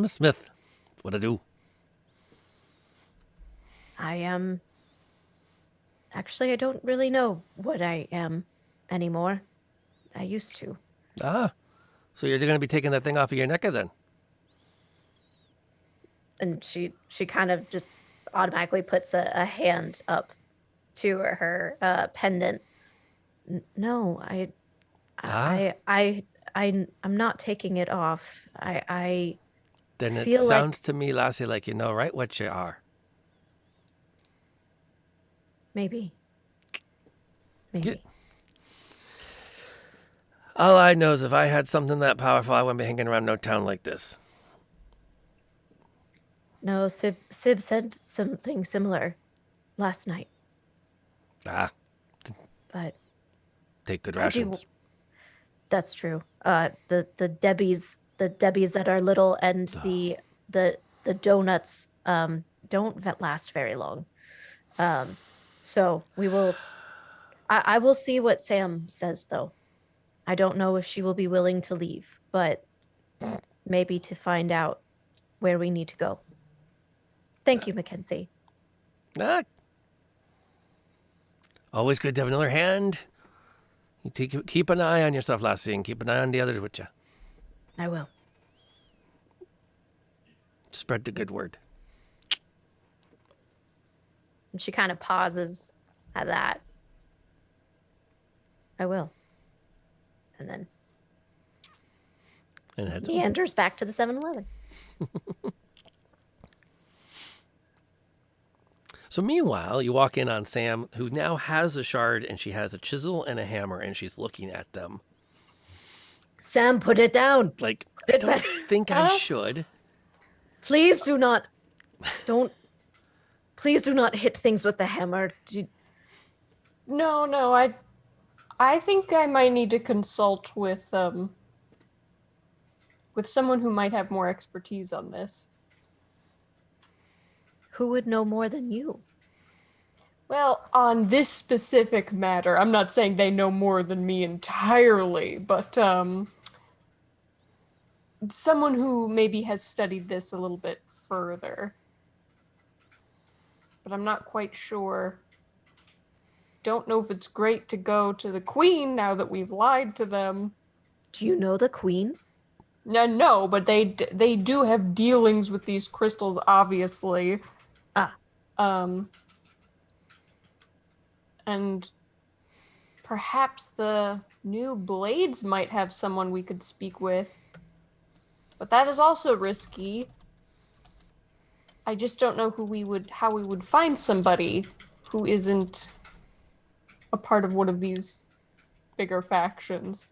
S2: a smith. That's what I do.
S5: I am... Actually, I don't really know what I am anymore. I used to.
S2: So you're going to be taking that thing off of your neck then?
S5: And she kind of just automatically puts a hand up to her pendant. No, I'm not taking it off. I
S2: then it
S5: feel
S2: sounds to me, lassie, like you know right what you are.
S5: Maybe.
S3: Maybe.
S2: All I know is if I had something that powerful, I wouldn't be hanging around no town like this.
S5: No, Sib said something similar last night.
S2: Ah,
S5: But
S2: take good
S5: I do-
S2: rations.
S5: That's true. The Debbies that are little and the donuts don't last very long. So we will. I will see what Sam says though. I don't know if she will be willing to leave, but maybe to find out where we need to go. Thank you, Mackenzie.
S2: Ah. Always good to have another hand. You keep an eye on yourself, lassie, and keep an eye on the others with you.
S5: I will.
S2: Spread the good word.
S5: And she kind of pauses at that. I will. And then meanders back to the 7-Eleven.
S2: So meanwhile, you walk in on Sam, who now has a shard, and she has a chisel and a hammer, and she's looking at them.
S5: Sam, put it down.
S2: Like, I don't think I should.
S5: Please do not. Please do not hit things with the hammer.
S4: No, I think I might need to consult with someone who might have more expertise on this.
S5: Who would know more than you?
S4: Well, on this specific matter, I'm not saying they know more than me entirely, but someone who maybe has studied this a little bit further. But I'm not quite sure. Don't know if it's great to go to the queen now that we've lied to them.
S5: Do you know the queen?
S4: No, but they do have dealings with these crystals, obviously. And perhaps the new blades might have someone we could speak with. But that is also risky. I just don't know how we would find somebody who isn't a part of one of these bigger factions.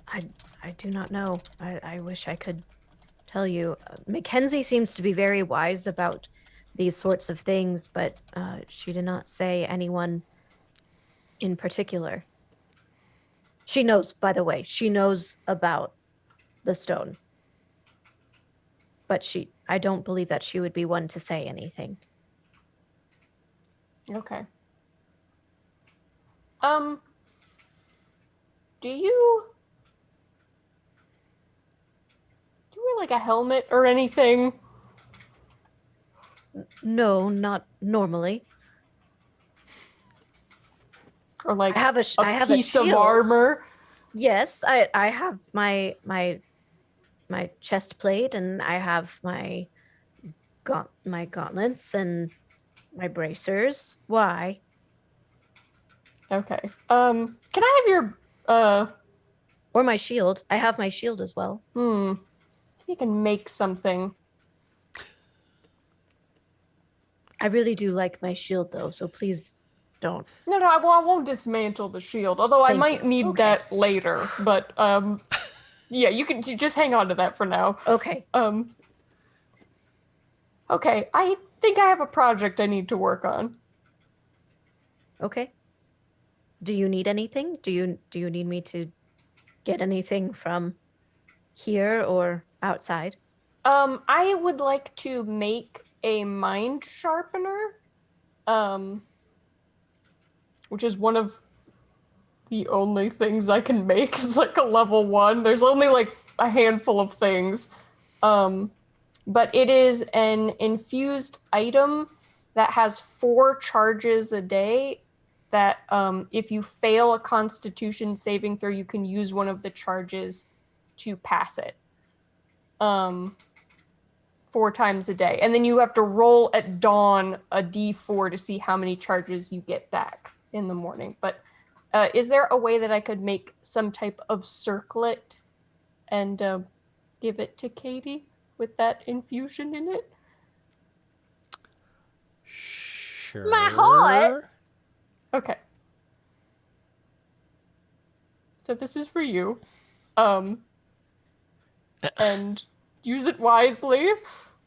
S5: I do not know. I wish I could tell you. Mackenzie seems to be very wise about these sorts of things, but she did not say anyone in particular. She knows, by the way, she knows about the stone. But I don't believe that she would be one to say anything.
S4: Okay. Do you wear like a helmet or anything?
S5: No, not normally.
S4: Or like
S5: I have a
S4: piece of
S5: shield.
S4: armor?
S5: Yes, I have my chest plate, and I have my gauntlets and my bracers. Why?
S4: Okay. Can I have your
S5: or my shield? I have my shield as well.
S4: You can make something.
S5: I really do like my shield though, so please don't.
S4: No, I won't dismantle the shield, although I might need that later. But yeah, you can just hang on to that for now.
S5: Okay.
S4: Okay, I think I have a project I need to work on.
S5: Okay. Do you need anything? Do you need me to get anything from here or outside?
S4: I would like to make a mind sharpener, which is one of the only things I can make is like a level 1. There's only like a handful of things. But it is an infused item that has 4 charges a day that if you fail a constitution saving throw, you can use one of the charges to pass it. 4 times a day. And then you have to roll at dawn a d4 to see how many charges you get back in the morning. But is there a way that I could make some type of circlet and give it to Katie with that infusion in it?
S2: Sure.
S5: My heart.
S4: Okay. So this is for you. And use it wisely.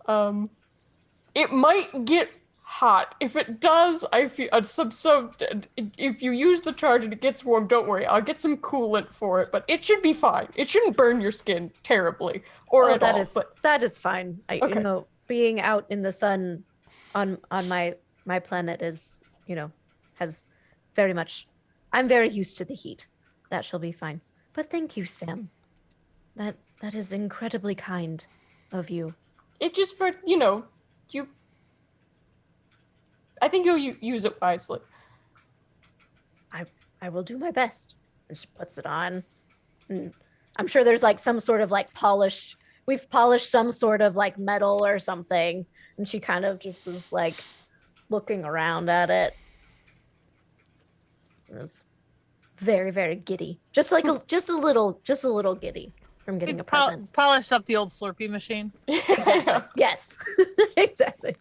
S4: It might get hot. If it does, I feel if you use the charge and it gets warm, don't worry. I'll get some coolant for it, but it should be fine. It shouldn't burn your skin terribly or at all.
S5: That is fine.
S4: Okay.
S5: You know, being out in the sun on my planet is, you know, has very much. I'm very used to the heat. That shall be fine. But thank you, Sam. That is incredibly kind of you.
S4: It just for, you know, I think you'll use it wisely.
S5: I will do my best. And she puts it on. And I'm sure there's like some sort of like polish. We've polished some sort of like metal or something. And she kind of just is like looking around at it. It was very, very giddy. Just like just a little giddy from getting a present.
S1: Polished up the old Slurpee machine.
S5: Exactly. Yes. Exactly.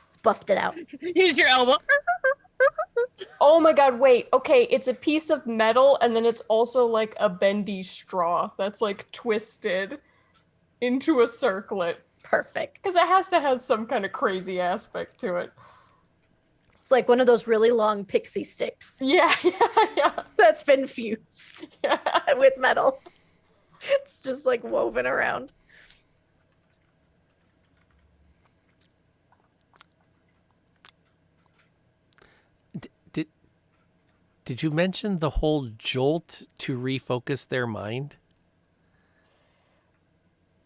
S5: Just buffed it out.
S1: Use your elbow.
S4: Oh my god, wait. Okay, it's a piece of metal and then it's also like a bendy straw that's like twisted into a circlet.
S5: Perfect.
S4: Because it has to have some kind of crazy aspect to it.
S5: It's like one of those really long pixie sticks.
S4: Yeah.
S5: That's been fused with metal. It's just like woven around.
S2: Did you mention the whole jolt to refocus their mind?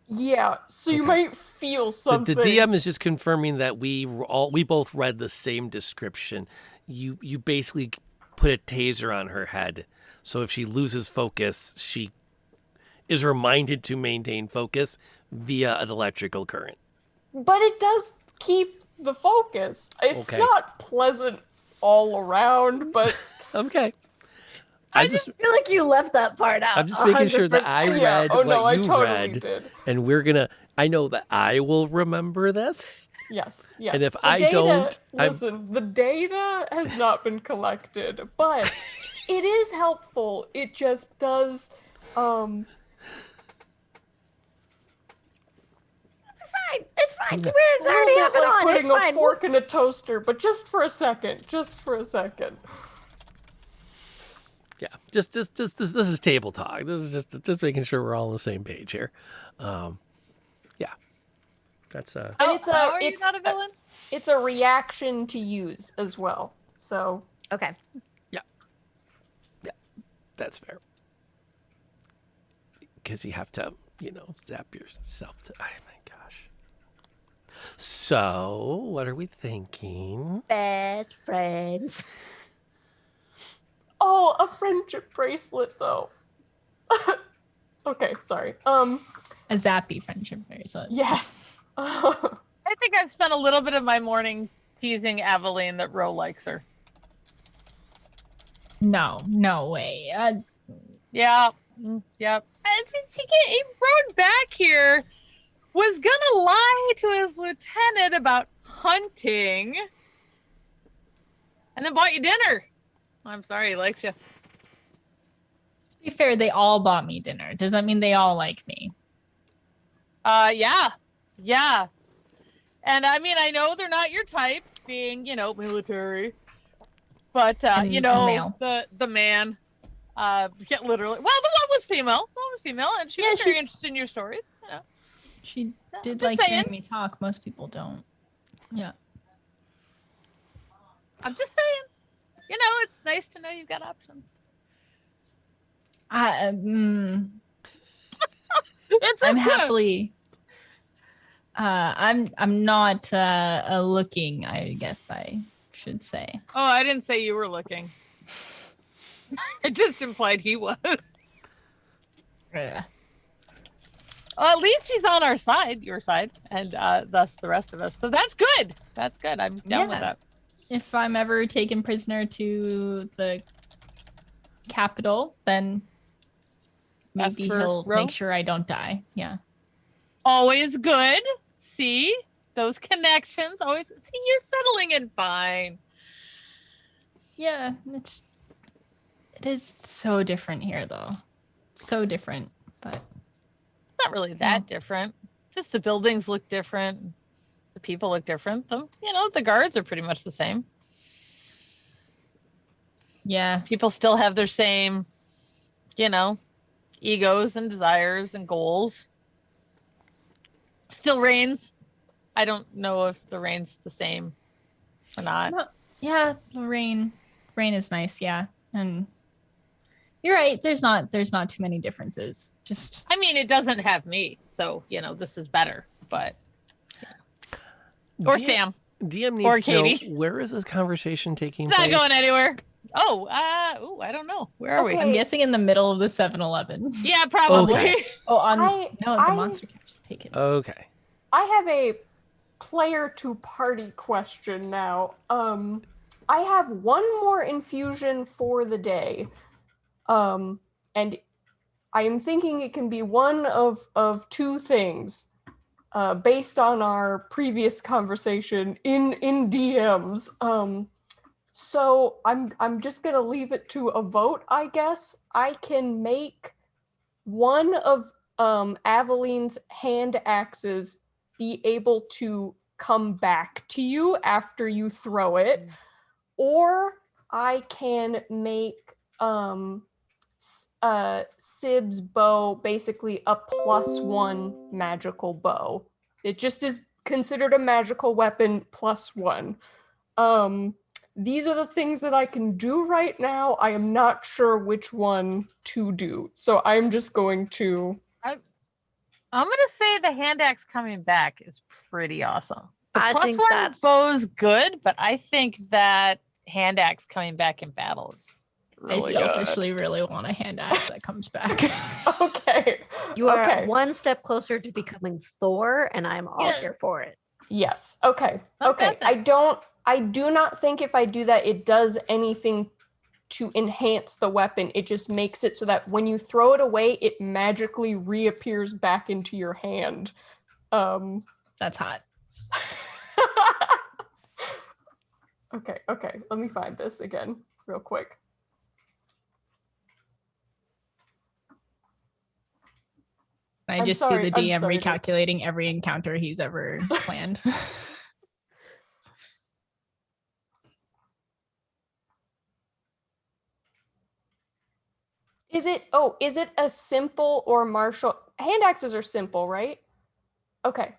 S4: Yeah, so you might feel something.
S2: The DM is just confirming that we both read the same description. You basically put a taser on her head, so if she loses focus, she is reminded to maintain focus via an electrical current.
S4: But it does keep the focus. It's
S2: Okay.
S4: not pleasant all around, but
S2: okay.
S5: I just feel like you left that part out.
S2: I'm just making sure that I
S4: 100%.
S2: read
S4: Yeah. Oh,
S2: what
S4: no, I
S2: you
S4: totally
S2: read,
S4: did.
S2: and I know that I will remember this.
S4: Yes.
S2: And if
S4: The
S2: I
S4: data,
S2: don't,
S4: listen, the data has not been collected, but it is helpful. It just does.
S5: It's fine.
S4: It's
S5: We already have it
S4: like
S5: on.
S4: putting
S5: It's fine.
S4: a fork in a toaster, but just for a second. Just for a second.
S2: Yeah, just this is table talk. This is just making sure we're all on the same page here. Yeah, that's
S4: And
S1: How are you not a villain?
S4: It's a reaction to use as well. So
S5: okay.
S2: Yeah, that's fair. Because you have to, zap yourself to. Oh my gosh. So, what are we thinking?
S5: Best friends.
S4: Oh, a friendship bracelet though. Okay, sorry.
S3: A zappy friendship bracelet.
S4: Yes.
S1: I think I've spent a little bit of my morning teasing Aveline that Ro likes her.
S3: No way.
S1: Yeah. Yep. He rode back here, was gonna lie to his lieutenant about hunting, and then bought you dinner. I'm sorry, he likes you.
S3: To be fair, they all bought me dinner. Does that mean they all like me?
S1: Yeah. And I mean, I know they're not your type, being, military. But
S3: male.
S1: the man, get literally. Well, the one was female. And she was very interested in your stories.
S3: She did
S1: just
S3: like
S1: saying.
S3: hearing me talk. Most people don't. Yeah.
S1: I'm just saying. It's nice to know you've got options. It's
S3: I'm
S1: okay.
S3: happily. I'm not looking. I guess I should say.
S1: Oh, I didn't say you were looking. It just implied he was.
S3: Yeah.
S1: Well, at least he's on our side, your side, and thus the rest of us. So that's good. That's good. I'm down with that.
S3: If I'm ever taken prisoner to the capital, then
S1: Ask
S3: maybe
S1: for
S3: he'll
S1: Ro?
S3: make sure I don't die. Yeah.
S1: Always good. See? those connections. Always see you're settling in fine.
S3: Yeah, it is so different here though. So different, but
S1: It's not really that different. Just the buildings look different. The people look different. The guards are pretty much the same.
S3: Yeah.
S1: People still have their same, egos and desires and goals. Still rains. I don't know if the rain's the same or not.
S3: No, yeah, the rain is nice, yeah. And you're right, there's not too many differences. Just
S1: it doesn't have me, so this is better, but or Sam.
S2: DM needs
S1: or
S2: to know,
S1: Katie.
S2: where is this conversation taking
S1: It's
S2: place?
S1: not going anywhere. Oh, I don't know. Where are we?
S3: I'm guessing in the middle of the 7-Eleven.
S1: Yeah, probably.
S2: Okay.
S3: Oh, the monster carriage taken.
S2: Okay.
S4: I have a player to party question now. I have one more infusion for the day. And I am thinking it can be one of two things. Based on our previous conversation in DMs. So I'm just gonna leave it to a vote, I guess. I can make one of Aveline's hand axes be able to come back to you after you throw it, or I can make Sib's bow basically a +1 magical bow. It just is considered a magical weapon +1. These are the things that I can do right now. I am not sure which one to do, so I'm just going to.
S1: I'm gonna say the hand axe coming back is pretty awesome. The
S5: I think
S1: +1
S5: that's-
S1: bow's good, but I think that hand axe coming back in battle is really
S3: I selfishly really want a hand axe that comes back.
S4: Okay.
S5: You are
S4: Okay.
S5: one step closer to becoming Thor, and I'm all here for it.
S4: Yes. Okay.
S1: Not
S4: Okay.
S1: bad then.
S4: I do not think if I do that, it does anything to enhance the weapon. It just makes it so that when you throw it away, it magically reappears back into your hand.
S3: That's hot.
S4: Okay. Let me find this again real quick.
S3: I
S4: I'm
S3: just
S4: sorry,
S3: see the
S4: I'm
S3: DM
S4: sorry.
S3: recalculating every encounter he's ever planned.
S4: Is it a simple or martial? Hand axes are simple, right? Okay.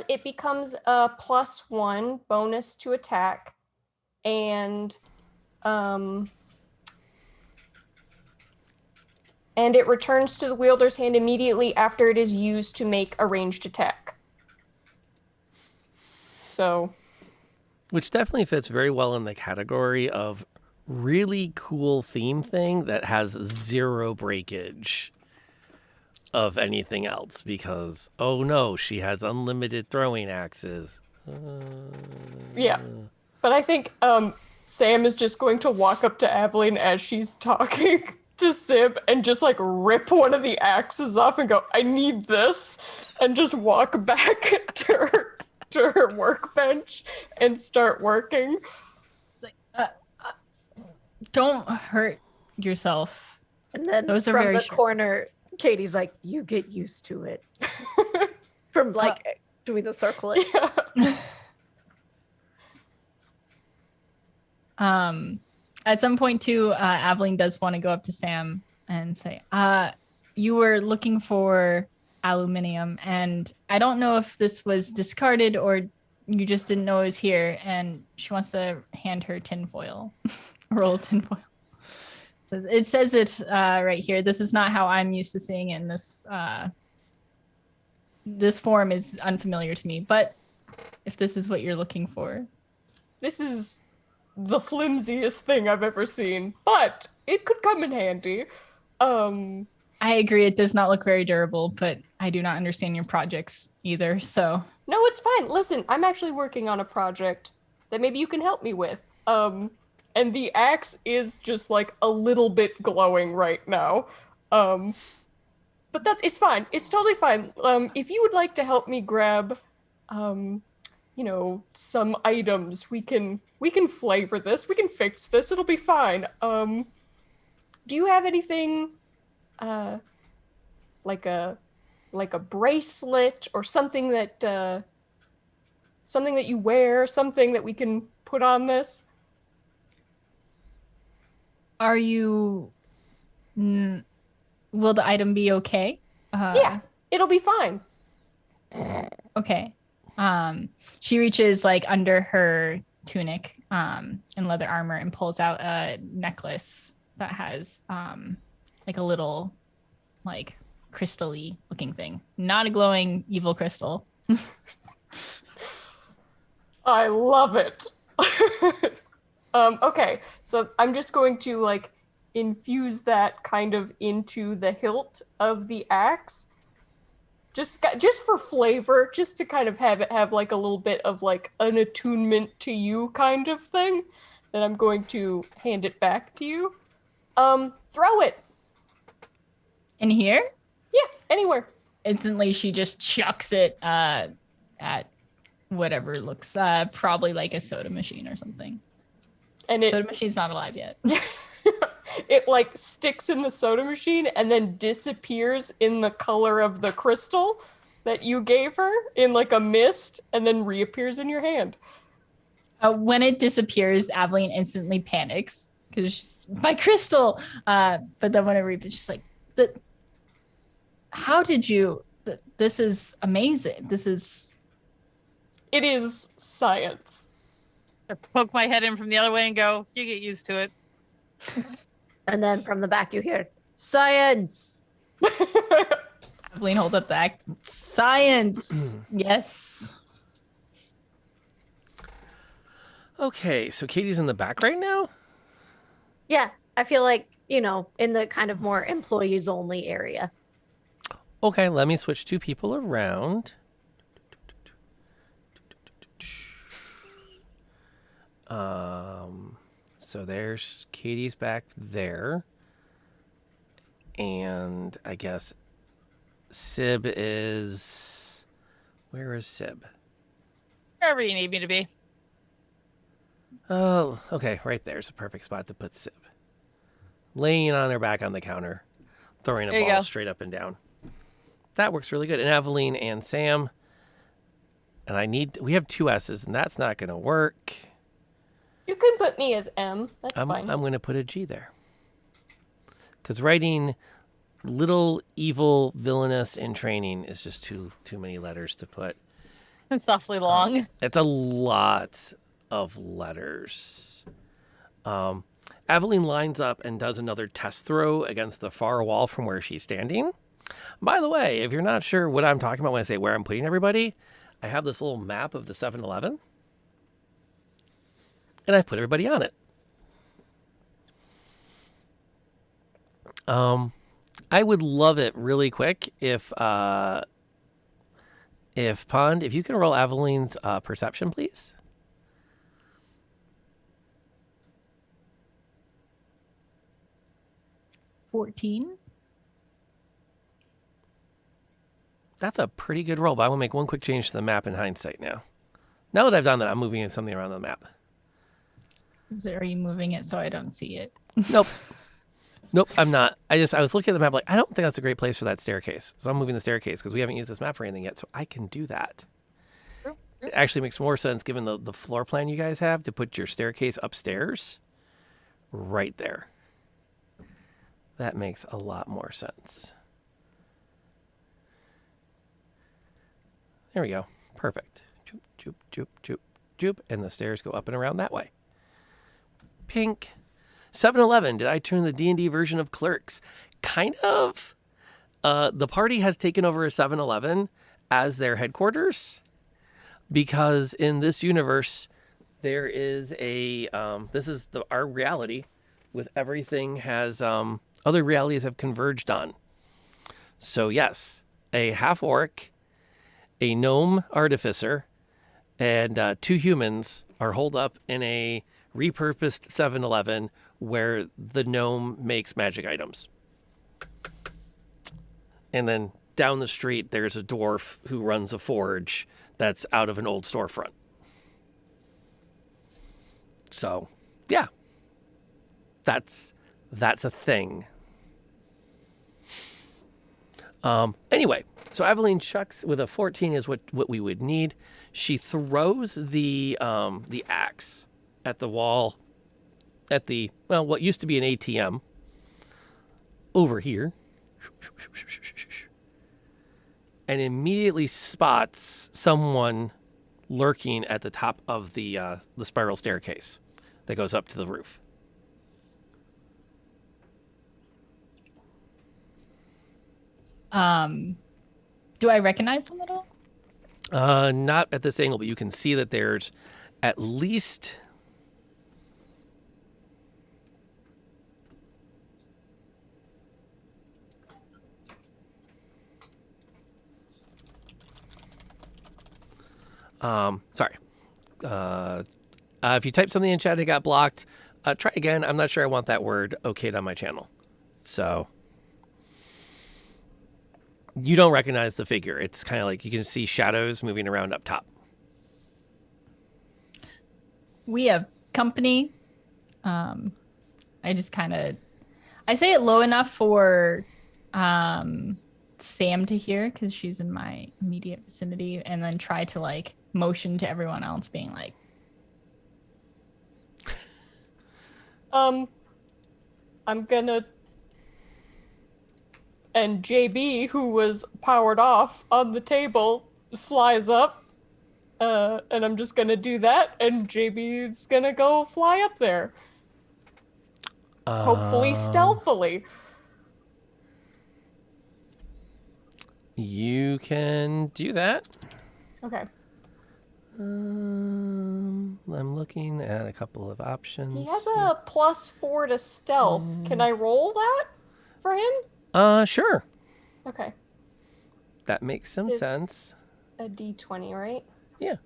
S4: It becomes a +1 bonus to attack, and it returns to the wielder's hand immediately after it is used to make a ranged attack. So,
S2: Which definitely fits very well in the category of really cool theme thing that has zero breakage of anything else, because oh no, she has unlimited throwing axes.
S4: yeah. But I think Sam is just going to walk up to Aveline as she's talking to Sib and just like rip one of the axes off and go, I need this, and just walk back to her workbench and start working.
S3: It's like, don't hurt yourself.
S5: And then
S3: Those are
S5: from
S3: very
S5: the
S3: sharp.
S5: corner, Katie's like, you get used to it. From like doing the circle.
S3: At some point too, Aveline does want to go up to Sam and say, you were looking for aluminium, and I don't know if this was discarded or you just didn't know it was here, and she wants to hand her tinfoil. Roll tinfoil. It says it right here. This is not how I'm used to seeing it in this. This form is unfamiliar to me, but if this is what you're looking for.
S4: This is the flimsiest thing I've ever seen, but it could come in handy.
S3: I agree, it does not look very durable, but I do not understand your projects either, so.
S4: No, it's fine. Listen, I'm actually working on a project that maybe you can help me with. And the axe is just like a little bit glowing right now. but it's fine. It's totally fine. If you would like to help me grab, some items, we can flavor this. We can fix this. It'll be fine. Do you have anything, like a bracelet or something that you wear, something that we can put on this?
S3: Are you? Will the item be okay?
S4: Yeah, it'll be fine.
S3: Okay. She reaches like under her tunic and leather armor and pulls out a necklace that has like a little like crystal-y looking thing. Not a glowing evil crystal.
S4: I love it. Okay, so I'm just going to like infuse that kind of into the hilt of the axe. Just for flavor, just to kind of have it have like a little bit of like an attunement to you kind of thing. Then I'm going to hand it back to you. Throw it.
S3: In here?
S4: Yeah, anywhere.
S3: Instantly, she just chucks it at whatever looks probably like a soda machine or something.
S4: And
S3: soda machine's not alive yet.
S4: It like sticks in the soda machine and then disappears in the color of the crystal that you gave her in like a mist and then reappears in your hand.
S3: When it disappears, Aveline instantly panics because my crystal. But then when it reappears, she's like, how did you? This is amazing.
S4: It is science.
S1: I poke my head in from the other way and go, you get used to it.
S5: And then from the back you hear, science!
S3: Aveline hold up the axe. Science! Yes.
S2: Okay, so Katie's in the back right now?
S5: Yeah, I feel like, in the kind of more employees only area.
S2: Okay, let me switch two people around. So there's Katie's back there. And I guess Sib is... Where is Sib?
S1: Wherever you need me to be.
S2: Oh, okay, right there's a perfect spot to put Sib. Laying on her back on the counter, throwing a
S1: There you
S2: ball
S1: go.
S2: straight up and down. That works really good. And Aveline and Sam. And we have two S's, and that's not going to work.
S4: You can put me as M. That's fine.
S2: I'm going to put a G there. Because writing little evil villainous in training is just too many letters to put.
S1: It's awfully long.
S2: It's a lot of letters. Aveline lines up and does another test throw against the far wall from where she's standing. By the way, if you're not sure what I'm talking about when I say where I'm putting everybody, I have this little map of the 7-Eleven. And I've put everybody on it. I would love it really quick if Pond, if you can roll Aveline's perception, please.
S3: $14.
S2: That's a pretty good roll, but I will make one quick change to the map in hindsight now. Now that I've done that, I'm moving something around the map.
S3: Are you moving it so I don't see it?
S2: Nope. Nope, I'm not. I was looking at the map like, I don't think that's a great place for that staircase. So I'm moving the staircase because we haven't used this map for anything yet, so I can do that. It actually makes more sense given the floor plan you guys have to put your staircase upstairs right there. That makes a lot more sense. There we go. Perfect. Joop, joop, joop, joop, joop. And the stairs go up and around that way. Pink. 7-Eleven. Did I turn the D&D version of Clerks? Kind of. The party has taken over a 7-Eleven as their headquarters because in this universe there is a this is our reality with everything has other realities have converged on. So yes, a half orc, a gnome artificer, and 2 humans are holed up in a repurposed 7-Eleven where the gnome makes magic items. And then down the street, there's a dwarf who runs a forge that's out of an old storefront. So, yeah. That's a thing. Anyway, so Aveline chucks with a 14 is what we would need. She throws the axe at the wall at the, well, what used to be an ATM over here. And immediately spots someone lurking at the top of the spiral staircase that goes up to the roof.
S3: Do I recognize them at all?
S2: Not at this angle, but you can see that there's at least sorry. If you type something in chat, it got blocked. Try again. I'm not sure I want that word okayed on my channel. So you don't recognize the figure. It's kind of like you can see shadows moving around up top.
S3: We have company. I just kind of, I say it low enough for Sam to hear because she's in my immediate vicinity, and then try to like motion to everyone else, being like,
S4: I'm gonna. And JB, who was powered off on the table, flies up. And I'm just gonna do that, and JB's gonna go fly up there. Hopefully stealthily.
S2: You can do that.
S4: Okay.
S2: I'm looking at a couple of options.
S4: He has a +4 to stealth. Can I roll that for him?
S2: Sure.
S4: Okay.
S2: That makes some sense.
S4: A D20, right?
S2: Yeah.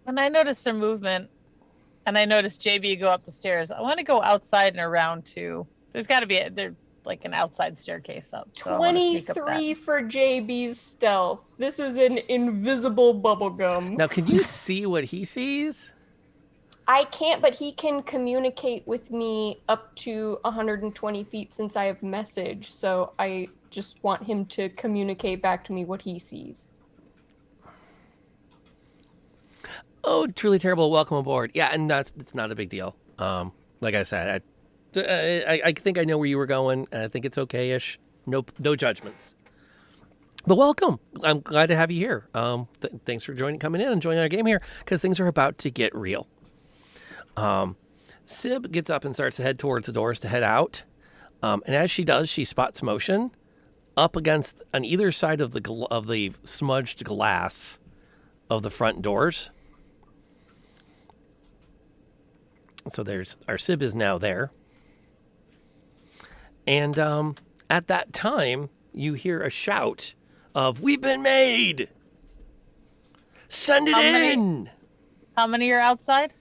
S1: When I noticed their movement, and I noticed JB go up the stairs, I want to go outside and around too. There's got to be they're like an outside staircase up. So
S4: 23 for JB's stealth. This is an invisible bubblegum.
S2: Now, can you see what he sees?
S4: I can't, but he can communicate with me up to 120 feet since I have message. So I just want him to communicate back to me what he sees.
S2: Oh, truly terrible. Welcome aboard. Yeah, and it's not a big deal. Like I said, I think I know where you were going, and I think it's okay-ish. No judgments. But welcome. I'm glad to have you here. Thanks for coming in and joining our game here, because things are about to get real. Sib gets up and starts to head towards the doors to head out. And as she does, she spots motion up against on either side of the smudged glass of the front doors. So our Sib is now there. And at that time, you hear a shout of, "We've been made! Send it in!"
S1: How many are outside?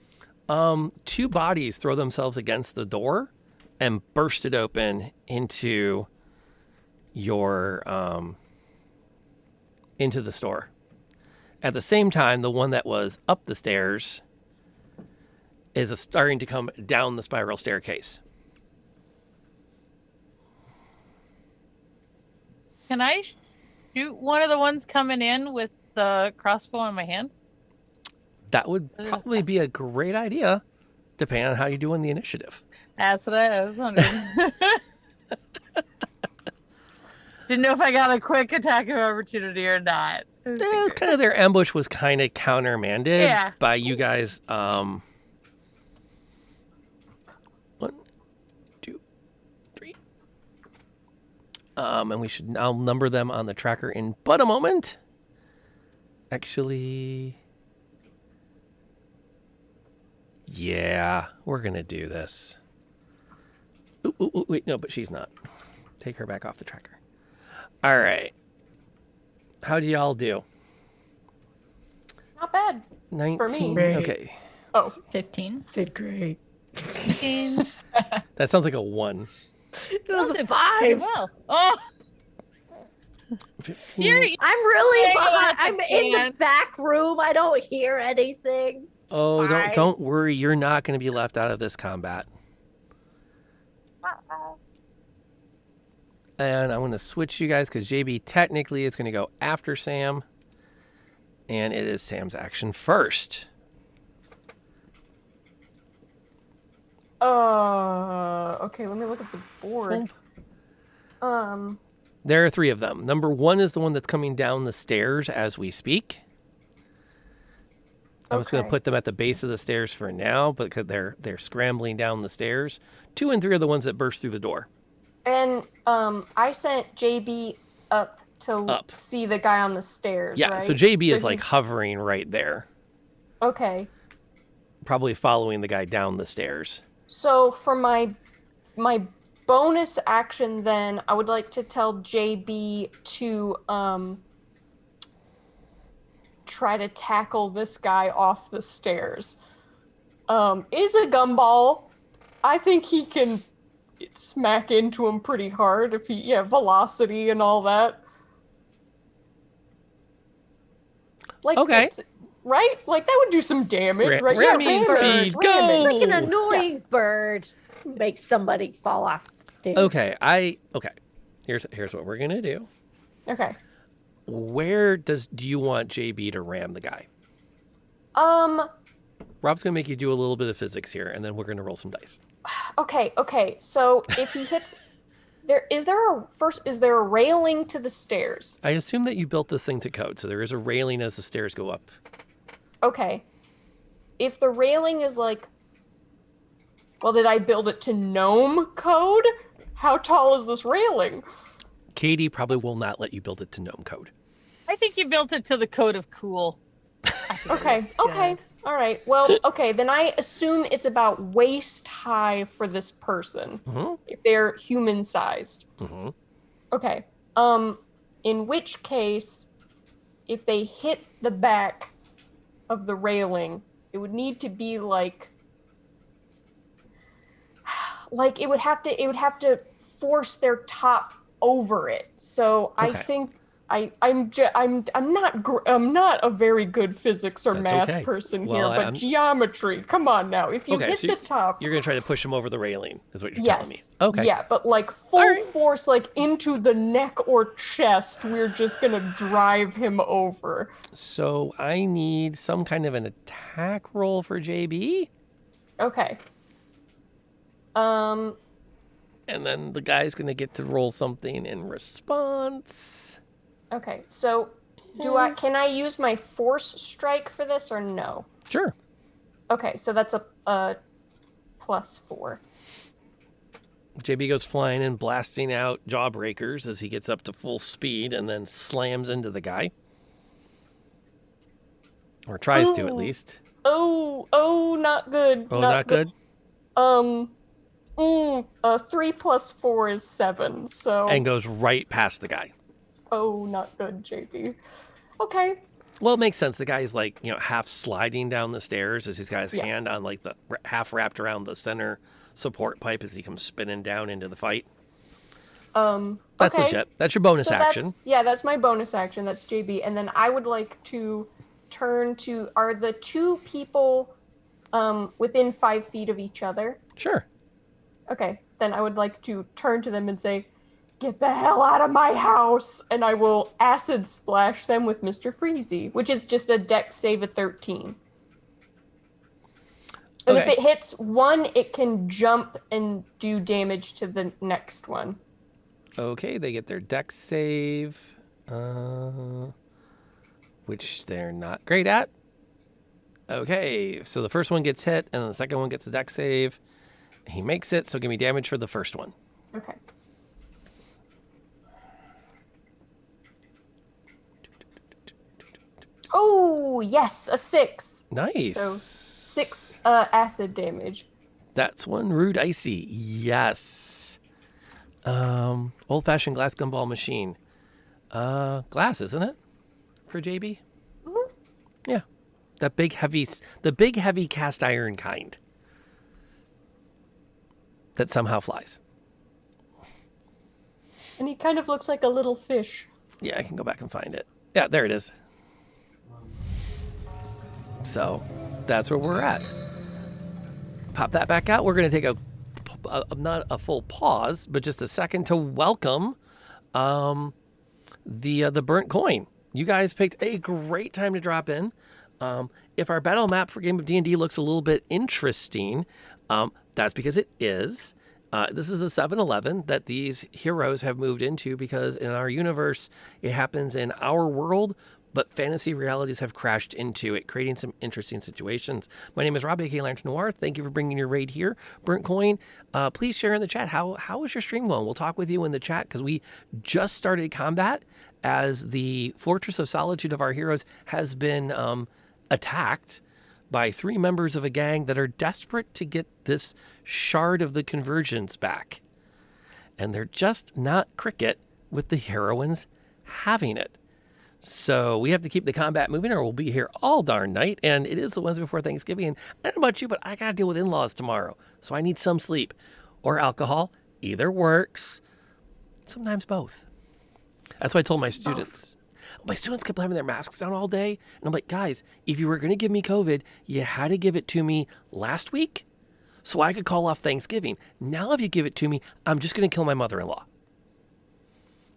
S2: 2 bodies throw themselves against the door and burst it open into your into the store. At the same time, the one that was up the stairs is starting to come down the spiral staircase.
S1: Can I shoot one of the ones coming in with the crossbow in my hand?
S2: That would probably be a great idea, depending on how you do in the initiative.
S1: That's what I was wondering. Didn't know if I got a quick attack of opportunity or not.
S2: It was kind of their ambush was kind of countermanded by you guys. 1, 2, 3. And I'll number them on the tracker in but a moment. Actually, yeah, we're gonna do this. Ooh, wait, no, but she's not. Take her back off the tracker. All right. How do y'all do?
S4: Not bad.
S2: 19.
S4: For me.
S2: Okay.
S4: Oh.
S3: 15.
S15: Did great.
S1: 15.
S2: That sounds like a 1.
S5: It was a
S1: Pretty
S5: 5.
S1: well. Oh,
S2: 15.
S5: I'm really
S1: Hey,
S5: behind.
S1: that's a
S5: I'm in the
S1: fan.
S5: back room. I don't hear anything. It's
S2: Oh,
S5: fine.
S2: don't worry. You're not going to be left out of this combat. And I'm going to switch you guys because JB technically is going to go after Sam. And it is Sam's action first.
S4: Okay, let me look at the board.
S2: There are 3 of them. Number 1 is the one that's coming down the stairs as we speak. I'm just going to put them at the base of the stairs for now, because they're scrambling down the stairs. 2 and 3 are the ones that burst through the door.
S4: And I sent JB up to see the guy on the stairs,
S2: Yeah,
S4: right?
S2: so JB is like
S4: he's-
S2: hovering right there,
S4: Okay.
S2: probably following the guy down the stairs.
S4: So for my bonus action then, I would like to tell JB to try to tackle this guy off the stairs. Is a gumball. I think he can smack into him pretty hard if he velocity and all that. Like
S2: Okay.
S4: right? Like that would do some damage, right?
S2: Ramming speed, go!
S5: It's like an annoying bird who makes somebody fall off the stairs.
S2: Okay, Here's what we're gonna do.
S4: Okay.
S2: Where do you want JB to ram the guy? Rob's gonna make you do a little bit of physics here, and then we're gonna roll some dice.
S4: Okay. So if he hits, is there a railing to the stairs?
S2: I assume that you built this thing to code, so there is a railing as the stairs go up.
S4: Okay. If the railing is like, well, did I build it to gnome code? How tall is this railing?
S2: Katie probably will not let you build it to gnome code.
S1: I think you built it to the code of cool.
S4: Okay. All right. Well, okay, then I assume it's about waist high for this person. If they're human sized. Okay. In which case, if they hit the back of the railing, it would need to be like it would have to force their top over it. So I think I'm not a very good physics or math person here, but geometry. Come on now, if you hit the top,
S2: you're gonna try to push him over the railing. Is what you're telling me? Okay.
S4: Yeah, but like full force, like into the neck or chest, we're just gonna drive him over.
S2: So I need some kind of an attack roll for JB.
S4: Okay.
S2: And then the guy's gonna get to roll something in response.
S4: Okay, so can I use my force strike for this or no?
S2: Sure.
S4: Okay, so that's a +4.
S2: JB goes flying and blasting out jawbreakers as he gets up to full speed and then slams into the guy. Or tries to, at least.
S4: Oh, not good.
S2: Oh, not good?
S4: 3 + 4 is 7, so...
S2: And goes right past the guy.
S4: Oh, not good, JB. Okay.
S2: Well, it makes sense. The guy's like, half sliding down the stairs as he's got his hand on like the half wrapped around the center support pipe as he comes spinning down into the fight. That's legit. That's your bonus action.
S4: That's my bonus action. That's JB. And then I would like to turn to, are the 2 people within 5 feet of each other?
S2: Sure.
S4: Okay, then I would like to turn to them and say, "Get the hell out of my house!" And I will acid splash them with Mr. Freezy, which is just a dex save of 13. And if it hits 1, it can jump and do damage to the next one.
S2: Okay, they get their dex save, which they're not great at. Okay, so the first one gets hit, and then the second one gets a dex save. He makes it, so give me damage for the first one.
S4: Okay. Oh, yes, a 6.
S2: Nice.
S4: So 6 acid damage.
S2: That's one rude icy. Yes. Old-fashioned glass gumball machine. Glass, isn't it? For JB?
S4: Mm-hmm.
S2: Yeah. The big heavy cast iron kind. that somehow flies.
S4: And he kind of looks like a little fish.
S2: Yeah, I can go back and find it. Yeah, there it is. So that's where we're at. Pop that back out. We're going to take not a full pause, but just a second to welcome the burnt coin. You guys picked a great time to drop in. If our battle map for Game of D&D looks a little bit interesting, that's because it is. This is a 7-Eleven that these heroes have moved into because in our universe, it happens in our world, but fantasy realities have crashed into it, creating some interesting situations. My name is Rob, aka Lantern Noir. Thank you for bringing your raid here. Burnt Coin, please share in the chat. How is your stream going? We'll talk with you in the chat because we just started combat as the Fortress of Solitude of our heroes has been attacked by 3 members of a gang that are desperate to get this shard of the Convergence back. And they're just not cricket with the heroines having it. So we have to keep the combat moving or we'll be here all darn night. And it is the Wednesday before Thanksgiving. And I don't know about you, but I got to deal with in-laws tomorrow. So I need some sleep or alcohol. Either works. Sometimes both. That's what I told my students. My students kept having their masks down all day. And I'm like, guys, if you were going to give me COVID, you had to give it to me last week so I could call off Thanksgiving. Now if you give it to me, I'm just going to kill my mother-in-law.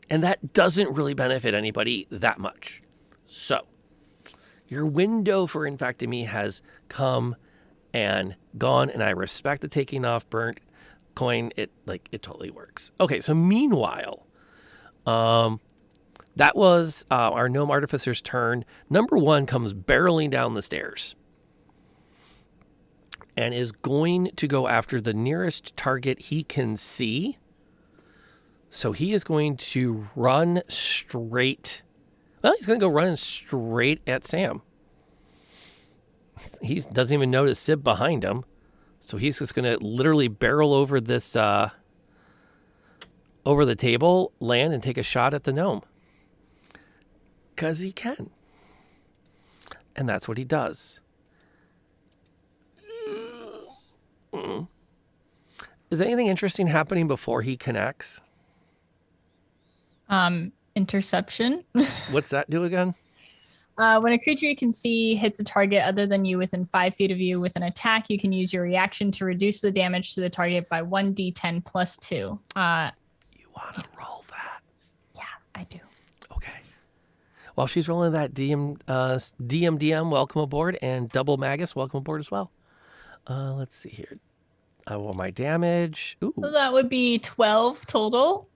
S2: And that doesn't really benefit anybody that much. So your window for infecting me has come and gone, and I respect the taking off burnt coin. It totally works. Okay, so meanwhile, that was our gnome artificer's turn. Number 1 comes barreling down the stairs and is going to go after the nearest target he can see. So he is going to run straight. Well, he's going to go running straight at Sam. He doesn't even notice Sib behind him. So he's just going to literally barrel over this, over the table, land, and take a shot at the gnome. Because he can. And that's what he does. Is anything interesting happening before he connects?
S3: Interception.
S2: What's that do again?
S3: When a creature you can see hits a target other than you within 5 feet of you with an attack, you can use your reaction to reduce the damage to the target by 1d10 plus 2.
S2: You want to roll that?
S3: Yeah, I do.
S2: Okay. While she's rolling that, DM, welcome aboard, and Double Magus, welcome aboard as well. Let's see here. I roll my damage. Ooh.
S3: So that would be 12 total.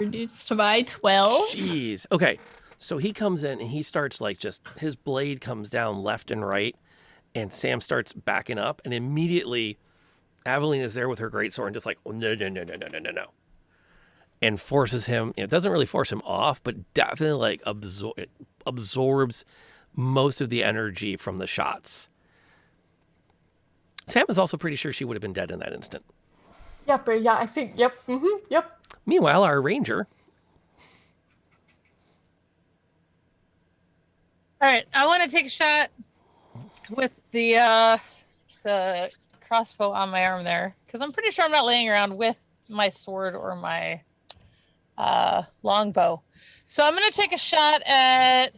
S3: Reduced by 12.
S2: Jeez. Okay. So he comes in and he starts his blade comes down left and right, and Sam starts backing up, and immediately Aveline is there with her greatsword and just like, oh, no. And forces him, it doesn't really force him off, but definitely absorbs most of the energy from the shots. Sam is also pretty sure she would have been dead in that instant.
S4: Yep, yeah, I think, yep, yep.
S2: Meanwhile, our ranger.
S1: All right, I want to take a shot with the crossbow on my arm there, because I'm pretty sure I'm not laying around with my sword or my longbow. So I'm going to take a shot at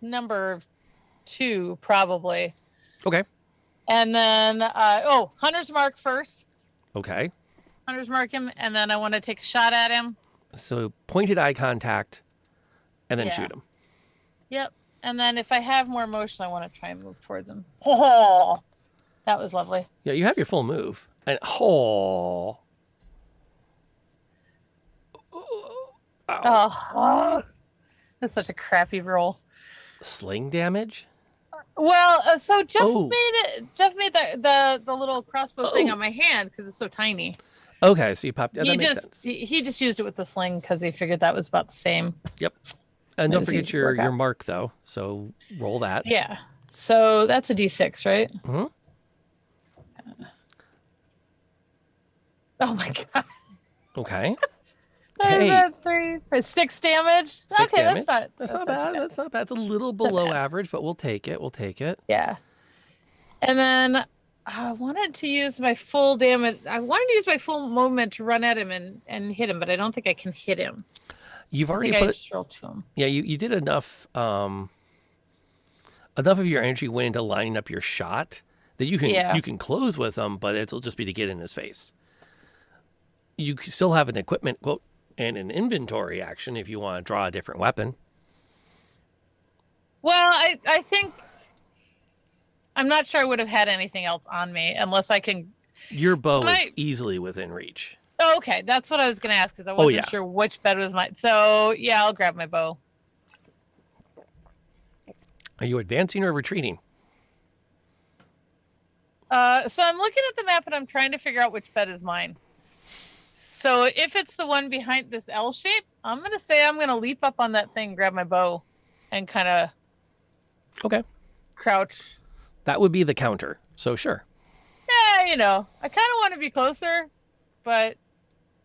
S1: number 2, probably.
S2: Okay.
S1: And then, Hunter's Mark first.
S2: Okay.
S1: Hunter's Mark him, and then I want to take a shot at him.
S2: So pointed eye contact, and then shoot him.
S1: Yep. And then if I have more motion, I want to try and move towards him. Oh, that was lovely.
S2: Yeah, you have your full move. And oh.
S1: Oh, that's such a crappy roll.
S2: Sling damage?
S1: Well, so Jeff made the little crossbow thing on my hand because it's so tiny.
S2: Okay, so you popped.
S1: He just used it with the sling because he figured that was about the same.
S2: Yep. And don't forget your mark though. So roll that.
S1: Yeah. So that's a D6, right?
S2: Mm-hmm.
S1: Oh my god.
S2: Okay.
S1: Hey. 6 damage.
S2: 6
S1: okay,
S2: damage.
S1: That's
S2: not bad. That's not bad. It's a little below average, but we'll take it.
S1: Yeah. And then I wanted to use my full damage. I wanted to use my full movement to run at him and hit him, but I don't think I can hit him.
S2: You've already
S1: I
S2: put
S1: just rolled to him.
S2: Yeah, you did enough. Enough of your energy went into lining up your shot that you can close with him, but it'll just be to get in his face. You still have an equipment quote and an inventory action if you want to draw a different weapon.
S1: Well, I think I'm not sure I would have had anything else on me unless I can.
S2: Your bow is easily within reach.
S1: Oh, okay, that's what I was going to ask because I wasn't sure which bed was mine. So yeah, I'll grab my bow.
S2: Are you advancing or retreating?
S1: So I'm looking at the map and I'm trying to figure out which bed is mine. So if it's the one behind this L shape, I'm going to say I'm going to leap up on that thing, grab my bow, and kind of crouch.
S2: That would be the counter. So sure.
S1: Yeah, I kind of want to be closer, but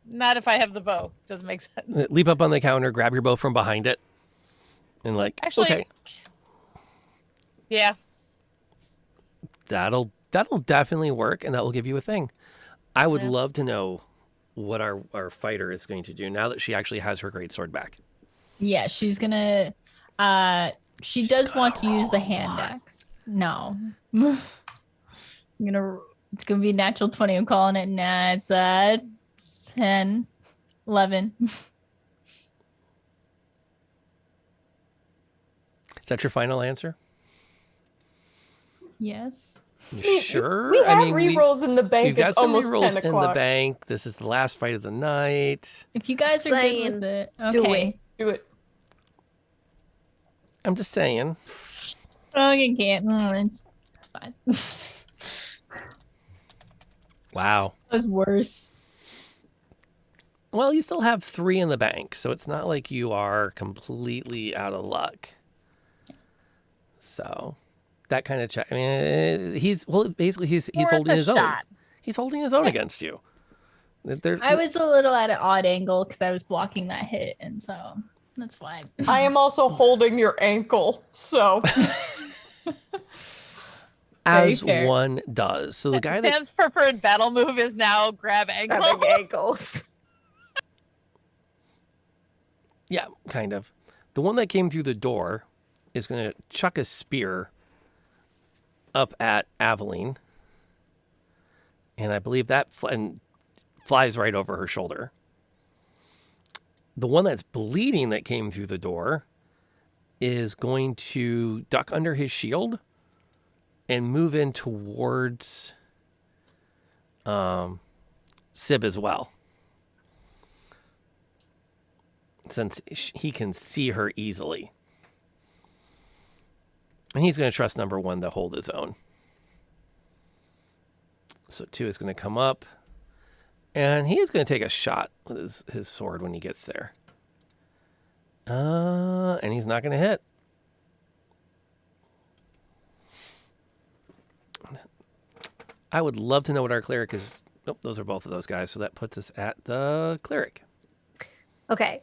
S1: not if I have the bow. Doesn't make sense.
S2: Leap up on the counter, grab your bow from behind it, and
S1: Actually, yeah.
S2: That'll definitely work, and that will give you a thing. I would love to know what our fighter is going to do now that she actually has her greatsword back.
S3: Yeah, she's gonna. She does want to use the hand axe. No, it's gonna be a natural 20. I'm calling it. Nah, it's 10, 11.
S2: Is that your final answer?
S3: Yes.
S2: You sure?
S4: We have rerolls in the bank.
S2: You've got
S4: It's
S2: some
S4: almost
S2: rerolls
S4: 10
S2: in the
S4: o'clock.
S2: bank. This is the last fight of the night.
S3: If you guys are good with it, okay.
S4: Do it.
S2: I'm just saying.
S3: Oh, you can't. It's fine.
S2: Wow.
S3: That was worse.
S2: Well, you still have 3 in the bank, so it's not like you are completely out of luck. So, that kind of check. I mean, he's holding his own. He's holding his own against you.
S3: I was a little at an odd angle because I was blocking that hit, and so that's why.
S4: I am also holding your ankle, so.
S2: As one does. So the guy that
S1: Sam's preferred battle move is now grab ankle.
S5: Grabbing ankles.
S2: Yeah, kind of. The one that came through the door is going to chuck a spear up at Aveline. And I believe that flies right over her shoulder. The one that's bleeding that came through the door is going to duck under his shield and move in towards Sib as well. Since he can see her easily. And he's going to trust number 1 to hold his own. So 2 is going to come up. And he is going to take a shot with his sword when he gets there. And he's not going to hit. I would love to know what our cleric is. Nope, those are both of those guys. So that puts us at the cleric.
S5: Okay.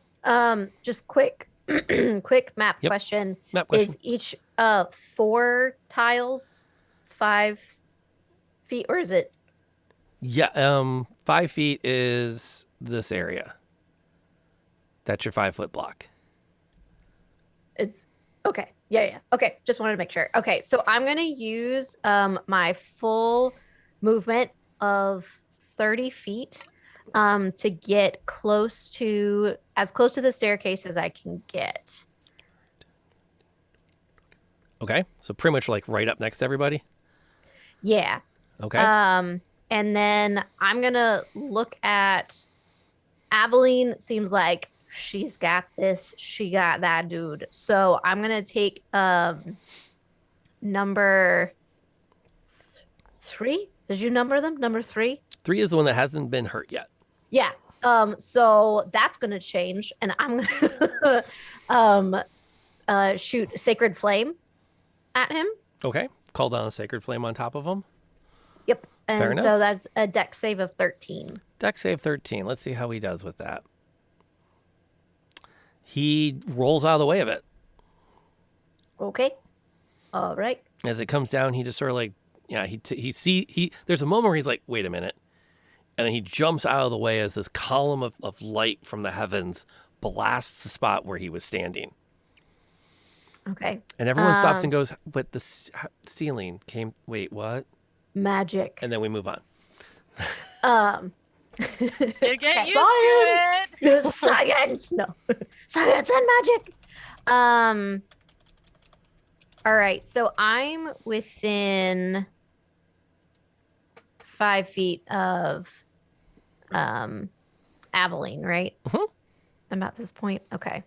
S5: Just quick map question.
S2: Map question.
S5: Is each 4 tiles 5 feet, or is it?
S2: Yeah, 5 feet is this area. That's your 5 foot block.
S5: It's okay. Yeah. Okay, just wanted to make sure. Okay, so I'm gonna use my full movement of 30 feet to get as close to the staircase as I can get.
S2: Okay, so pretty much like right up next to everybody?
S5: Yeah.
S2: Okay.
S5: And then I'm gonna look at Aveline. Seems like she's got this. She got that, dude. So I'm gonna take number 3. Did you number them? Number 3?
S2: 3 is the one that hasn't been hurt yet.
S5: Yeah. So that's gonna change, and I'm gonna shoot Sacred Flame at him.
S2: Okay. Call down a Sacred Flame on top of him.
S5: Yep.
S2: Fair
S5: And
S2: enough.
S5: so that's a dex save of 13.
S2: Dex save 13. Let's see how he does with that. He rolls out of the way of it.
S5: Okay. All right.
S2: As it comes down, he just sort of like, Yeah, there's a moment where he's like, wait a minute. And then he jumps out of the way as this column of light from the heavens blasts the spot where he was standing.
S5: Okay.
S2: And everyone stops and goes, but the ceiling came, wait, what?
S5: Magic.
S2: And then we move on.
S1: You get used
S5: Science!
S1: to it.
S5: Science! No. Science and magic! All right, so I'm within 5 feet of Aveline, right? I'm at this point. Okay.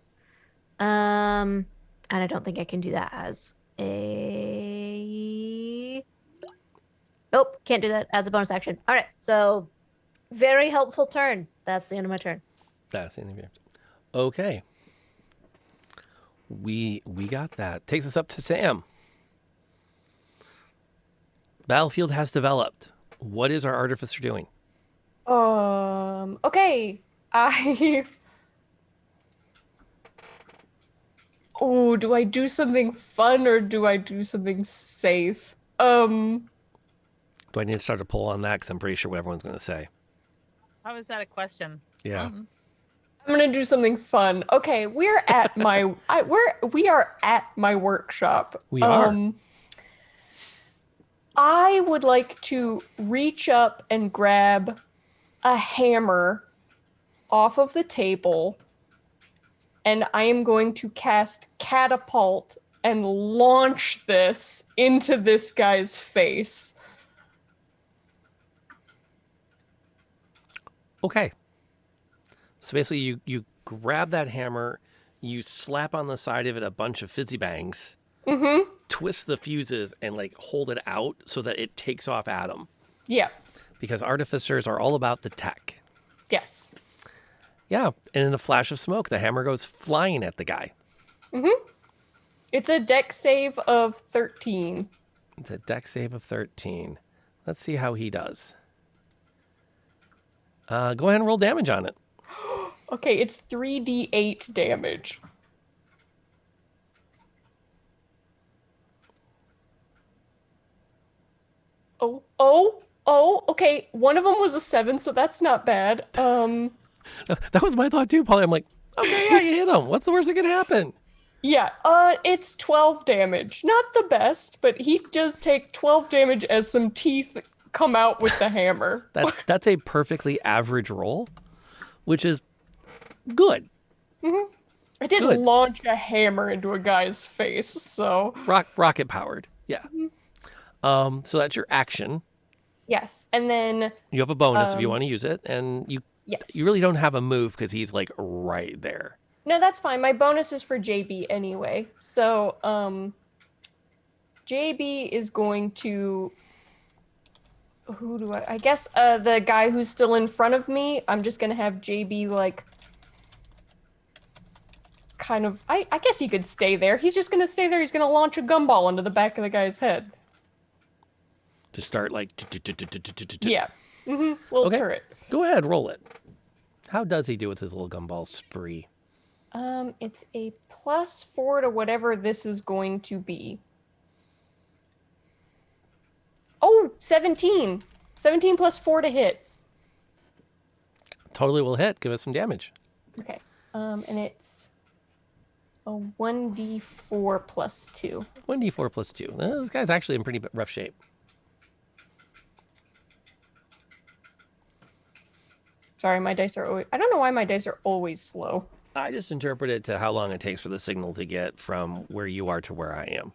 S5: And I don't think I can do that as a... Nope, can't do that as a bonus action. All right, so very helpful turn. That's the end of my turn.
S2: That's the end of your turn. Okay. We got that. Takes us up to Sam. Battlefield has developed. What is our artificer doing?
S4: Okay. Oh, do I do something fun or do I do something safe?
S2: Do I need to start a poll on that? Because I'm pretty sure what everyone's going to say.
S1: How is that a question?
S2: Yeah.
S4: I'm gonna do something fun. Okay, we're at my we are at my workshop.
S2: We are.
S4: I would like to reach up and grab a hammer off of the table, and I am going to cast catapult and launch this into this guy's face.
S2: Okay. So basically you grab that hammer, you slap on the side of it a bunch of fizzy bangs, twist the fuses and like hold it out so that it takes off Adam.
S4: Yeah.
S2: Because artificers are all about the tech.
S4: Yes.
S2: Yeah. And in a flash of smoke, the hammer goes flying at the guy.
S4: It's a dex save of 13.
S2: It's a dex save of 13. Let's see how he does. Go ahead and roll damage on it.
S4: Okay, it's 3d8 damage. Okay. One of them was a 7, so that's not bad.
S2: That was my thought too, Polly. I'm like, okay, yeah, you hit him. What's the worst that can happen?
S4: Yeah, it's 12 damage. Not the best, but he does take 12 damage as some teeth come out with the hammer.
S2: That's a perfectly average roll, which is good.
S4: I didn't launch a hammer into a guy's face, so...
S2: Rocket powered, yeah. So that's your action.
S4: Yes, and then...
S2: You have a bonus if you want to use it, and you really don't have a move because he's like right there.
S4: No, that's fine. My bonus is for JB anyway. So, JB is going to... Who do I guess the guy who's still in front of me, I'm just going to have JB, like, kind of... I guess he could stay there. He's just going to stay there. He's going to launch a gumball into the back of the guy's head.
S2: To start, like...
S4: Yeah. Little turret.
S2: Go ahead, roll it. How does he do with his little gumball spree?
S4: It's a +4 to whatever this is going to be. Oh, 17. 17 plus 4 to hit.
S2: Totally will hit. Give us some damage.
S4: Okay. And it's a 1d4 plus 2.
S2: 1d4 plus 2. This guy's actually in pretty rough shape.
S4: Sorry, my dice are always... I don't know why my dice are always slow.
S2: I just interpret it to how long it takes for the signal to get from where you are to where I am.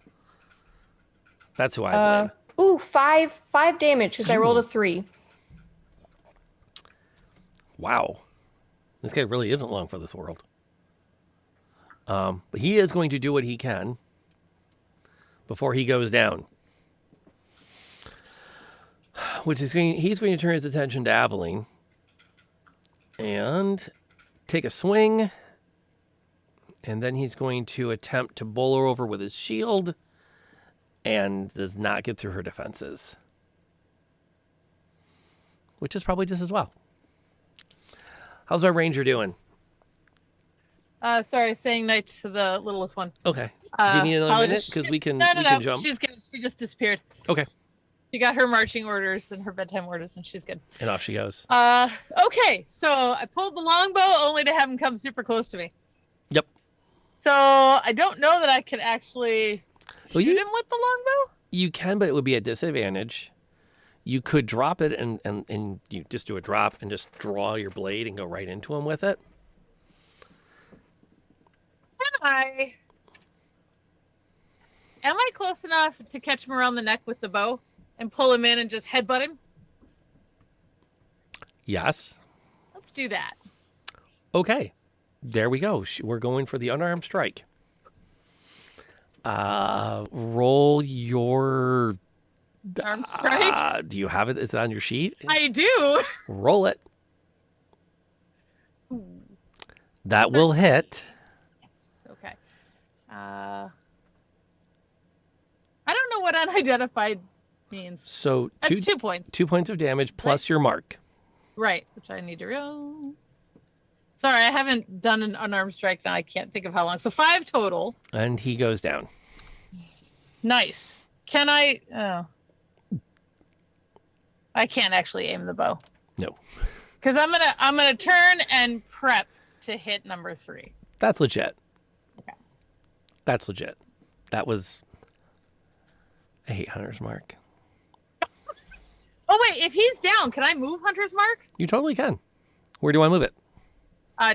S2: That's who I blame.
S4: Ooh, 5 damage because I rolled a 3.
S2: Wow. This guy really isn't long for this world. But he is going to do what he can before he goes down. He's going to turn his attention to Aveline and take a swing. And then he's going to attempt to bowl her over with his shield and does not get through her defenses. Which is probably just as well. How's our ranger doing?
S1: Sorry, saying night to the littlest one.
S2: Okay. Do you need another minute? Because we can jump.
S1: She's good. She just disappeared.
S2: Okay.
S1: She got her marching orders and her bedtime orders, and she's good.
S2: And off she goes.
S1: Okay, so I pulled the longbow only to have him come super close to me.
S2: Yep.
S1: So I don't know that I could actually shoot him with the longbow.
S2: You can, but it would be a disadvantage. You could drop it and you just do a drop and just draw your blade and go right into him with it.
S1: Am I close enough to catch him around the neck with the bow and pull him in and just headbutt him?
S2: Yes.
S1: Let's do that.
S2: Okay. There we go. We're going for the unarmed strike. Roll your
S1: armed strike.
S2: Do you have it? Is it on your sheet?
S1: I do.
S2: Roll it. That will hit.
S1: Okay. I don't know what unidentified means.
S2: So
S1: that's 2 points.
S2: 2 points of damage plus your mark.
S1: Right, which I need to roll. Sorry, I haven't done an unarmed strike now. I can't think of how long. So 5 total.
S2: And he goes down.
S1: Nice. Can I? Oh. I can't actually aim the bow.
S2: No.
S1: Because I'm gonna turn and prep to hit number 3.
S2: That's legit.
S1: Okay.
S2: That's legit. That was. I hate Hunter's Mark.
S1: Oh wait, if he's down, can I move Hunter's Mark?
S2: You totally can. Where do I move it?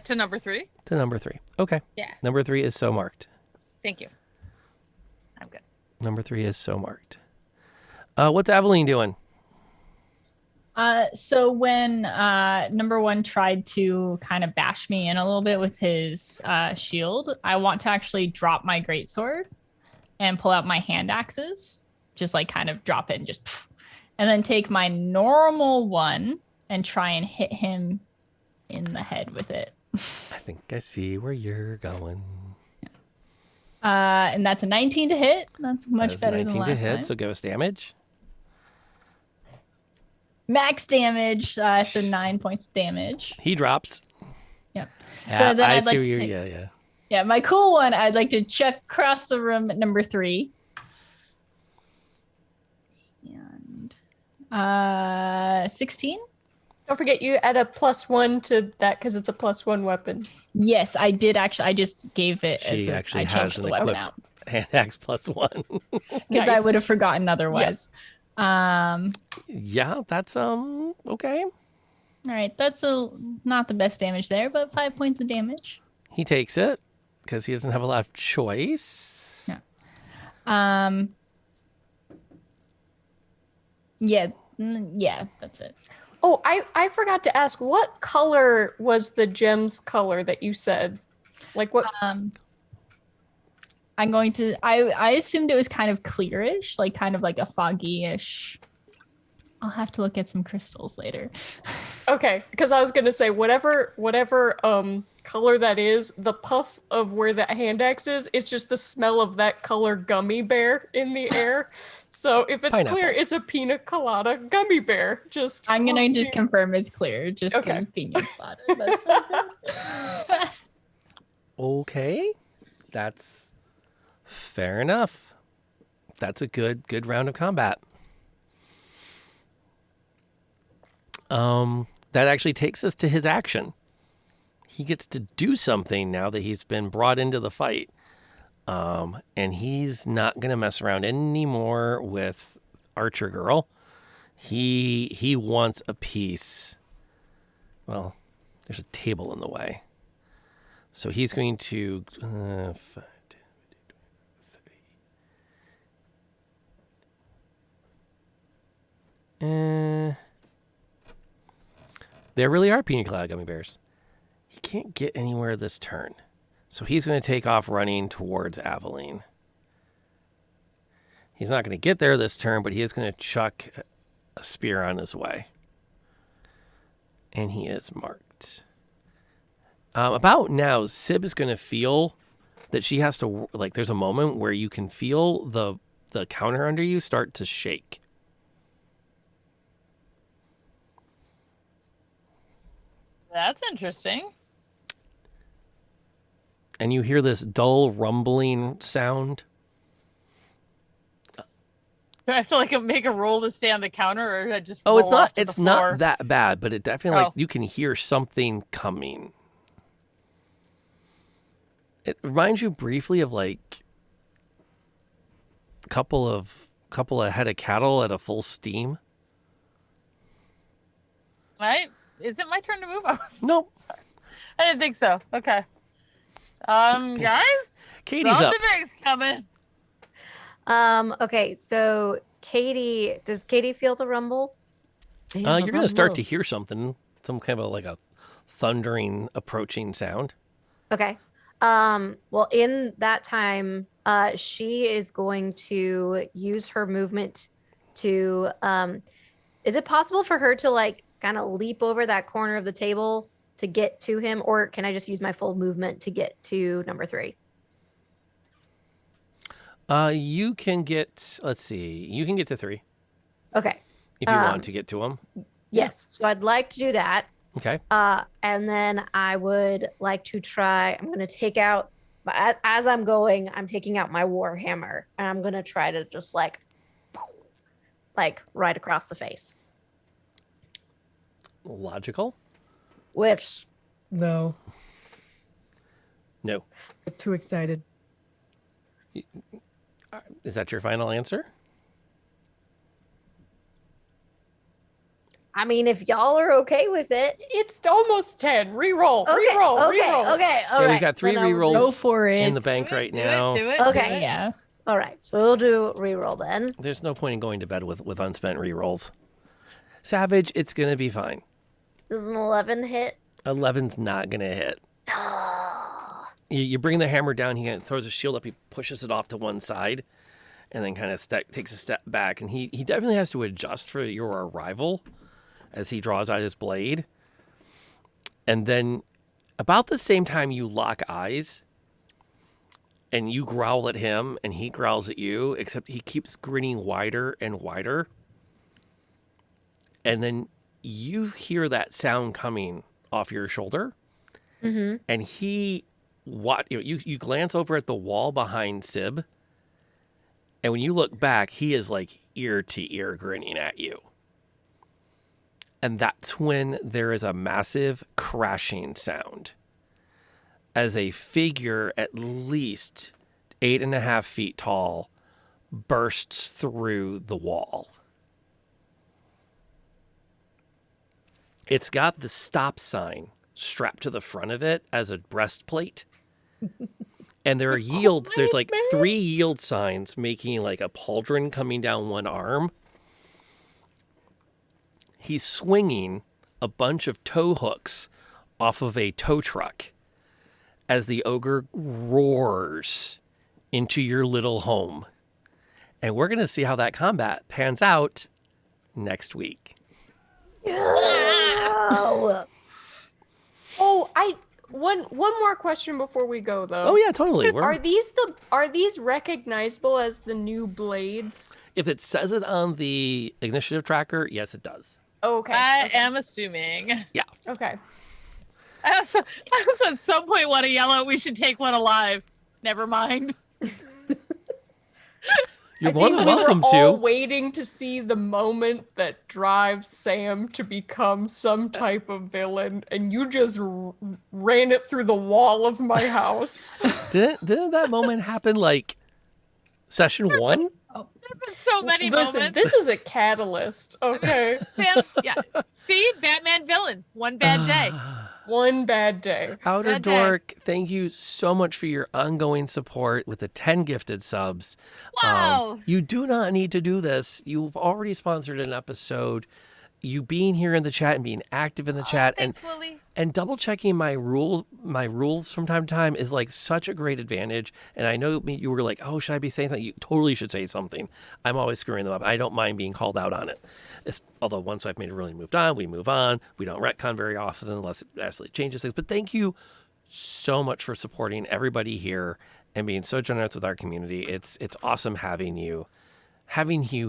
S1: To number 3.
S2: To number 3. Okay.
S1: Yeah.
S2: Number 3 is so marked.
S1: Thank you. I'm good.
S2: Number 3 is so marked. What's Aveline doing?
S3: So when number 1 tried to kind of bash me in a little bit with his shield, I want to actually drop my greatsword and pull out my hand axes, just like kind of drop it and just, and then take my normal one and try and hit him in the head with it.
S2: I think I see where you're going.
S3: And that's a 19 to hit. That's much better than
S2: 19
S3: last
S2: to hit,
S3: time.
S2: so give us damage.
S3: Max damage, so 9 points of damage.
S2: He drops.
S3: Yep.
S2: Yeah,
S3: So then
S2: I
S3: I'd
S2: see
S3: like
S2: where
S3: to
S2: you're.
S3: take,
S2: Yeah.
S3: yeah, my cool one. I'd like to check across the room at number 3. And 16.
S4: Don't forget you add a +1 to that because it's a +1 weapon.
S3: Yes, I did actually. I just gave it.
S2: She actually
S3: I
S2: has
S3: changed
S2: an
S3: the weapon
S2: equipped
S3: out
S2: hand axe +1.
S3: because I would have forgotten otherwise.
S2: Yeah, that's okay.
S3: All right, that's not the best damage there, but 5 points of damage.
S2: He takes it because he doesn't have a lot of choice.
S3: Yeah. Yeah, that's it.
S4: Oh, I forgot to ask, what color was the gem's color that you said? Like what?
S3: I'm going to. I assumed it was kind of clearish, like kind of like a foggy-ish. I'll have to look at some crystals later.
S4: Okay, because I was gonna say whatever color that is, the puff of where that hand axe is, it's just the smell of that color gummy bear in the air. So if it's clear, it's a pina colada gummy bear.
S3: I'm gonna just confirm it's clear, just because pina colada. That's okay.
S2: Okay, that's fair enough. That's a good round of combat. That actually takes us to his action. He gets to do something now that he's been brought into the fight. And he's not going to mess around anymore with Archer Girl. He wants a piece. Well, there's a table in the way. So he's going to 5, 10, 3. There really are pina colada gummy bears. He can't get anywhere this turn. So he's going to take off running towards Aveline. He's not going to get there this turn, but he is going to chuck a spear on his way. And he is marked. About now, Sib is going to feel that she has to, like, there's a moment where you can feel the counter under you start to shake.
S1: That's interesting.
S2: And you hear this dull rumbling sound.
S1: Do I have to like make a roll to stay on the counter, or I just
S2: Oh,
S1: roll
S2: it's not.
S1: off to
S2: It's
S1: the floor?
S2: not that bad, but it definitely like
S1: Oh.
S2: you can hear something coming. It reminds you briefly of like a couple of head of cattle at a full steam.
S1: Right? Is it my turn to move? Oh,
S2: Nope.
S1: I didn't think so. Okay. Guys,
S2: Katie's up.
S1: Thunderberg's coming.
S5: Okay, so Katie, does Katie feel the rumble?
S2: You're gonna start to hear something, some kind of like a thundering approaching sound.
S5: Okay. Well, in that time, she is going to use her movement to, is it possible for her to like kind of leap over that corner of the table to get to him, or can I just use my full movement to get to number 3?
S2: You can get, let's see, you can get to 3
S5: Okay.
S2: if you want to get to him.
S5: Yes. So I'd like to do that.
S2: Okay.
S5: And then I would like to try, I'm going to take out, as I'm going, I'm taking out my war hammer, and I'm going to try to just like right across the face.
S2: Logical?
S5: Which,
S7: No.
S2: No.
S7: I'm too excited.
S2: Is that your final answer?
S5: I mean, if y'all are okay with it.
S4: It's almost 10. Reroll.
S5: Okay,
S4: Reroll.
S5: okay,
S4: Reroll.
S5: okay, all
S2: Yeah,
S5: right.
S2: we've got 3
S5: Then I'll
S2: rerolls
S3: Go for it.
S2: in the bank right now.
S1: Do it.
S5: Okay.
S3: Yeah.
S5: All right. So we'll do reroll then.
S2: There's no point in going to bed with unspent rerolls. Savage, it's going to be fine.
S5: This is an 11 hit.
S2: 11's not going to hit. You bring the hammer down, he kind of throws his shield up, he pushes it off to one side, and then kind of takes a step back. And he definitely has to adjust for your arrival as he draws out his blade. And then about the same time you lock eyes and you growl at him and he growls at you, except he keeps grinning wider and wider. And then you hear that sound coming off your shoulder.
S5: Mm-hmm.
S2: And you glance over at the wall behind Sib. And when you look back, he is like ear to ear grinning at you. And that's when there is a massive crashing sound as a figure at least 8.5 feet tall bursts through the wall. It's got the stop sign strapped to the front of it as a breastplate. And there are yields. There's like 3 yield signs making like a pauldron coming down one arm. He's swinging a bunch of tow hooks off of a tow truck as the ogre roars into your little home. And we're going to see how that combat pans out next week.
S4: Oh, one more question before we go though.
S2: Oh yeah, totally.
S4: Are these recognizable as the new blades?
S2: If it says it on the initiative tracker, yes, it does.
S4: Okay.
S1: I am assuming.
S2: Yeah.
S4: Okay.
S1: I also at some point want to yell out, we should take one alive. Never mind.
S2: You're
S4: I
S2: more
S4: think
S2: than
S4: we
S2: welcome
S4: were all
S2: to.
S4: waiting to see the moment that drives Sam to become some type of villain, and you just ran it through the wall of my house.
S2: Didn't that moment happen like session 1?
S1: So many
S4: Listen,
S1: moments.
S4: this is a catalyst, okay?
S1: Sam, yeah. See, Batman villain. One bad day.
S4: One bad day.
S2: Outer
S1: Bad day.
S2: Dork, thank you so much for your ongoing support with the 10 gifted subs.
S1: Wow.
S2: You do not need to do this. You've already sponsored an episode. You being here in the chat and being active in the chat and double checking my rules from time to time is like such a great advantage. And I know you were like, oh, should I be saying something? You totally should say something. I'm always screwing them up. I don't mind being called out on it. Although once I've made a ruling moved on, we move on. We don't retcon very often unless it absolutely changes things. But thank you so much for supporting everybody here and being so generous with our community. It's awesome having you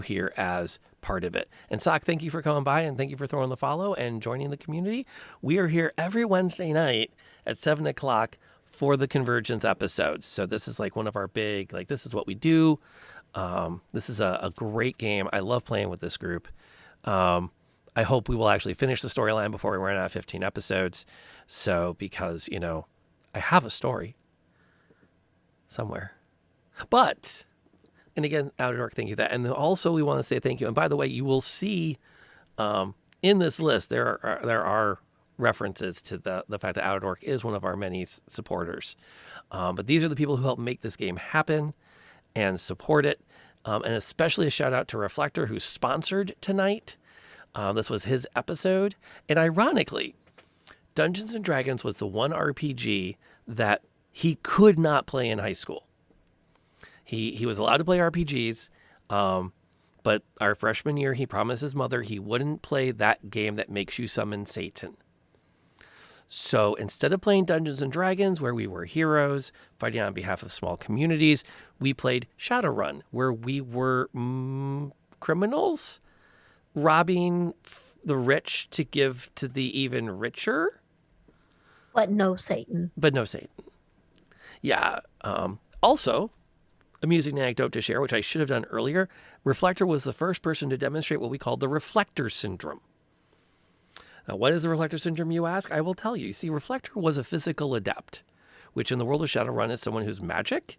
S2: here as part of it. And Sock, thank you for coming by and thank you for throwing the follow and joining the community. We are here every Wednesday night at 7 o'clock for the Convergence episodes. So this is like one of our big, like this is what we do. This is a great game. I love playing with this group. I hope we will actually finish the storyline before we run out of 15 episodes. So, because, you know, I have a story somewhere. But, and again, Outer Orc, thank you for that. And then also we want to say thank you. And by the way, you will see in this list, there are references to the fact that Outer Orc is one of our many supporters. But these are the people who help make this game happen and support it. And especially a shout out to Reflector, who sponsored tonight. This was his episode. And ironically, Dungeons and Dragons was the one RPG that he could not play in high school. He was allowed to play RPGs, but our freshman year, he promised his mother he wouldn't play that game that makes you summon Satan. So instead of playing Dungeons and Dragons, where we were heroes fighting on behalf of small communities, we played Shadowrun, where we were criminals robbing the rich to give to the even richer.
S5: But no Satan.
S2: Yeah. Also, amusing anecdote to share, which I should have done earlier. Reflector was the first person to demonstrate what we call the Reflector Syndrome. Now, what is the Reflector Syndrome, you ask? I will tell you. See, Reflector was a physical adept, which in the world of Shadowrun is someone whose magic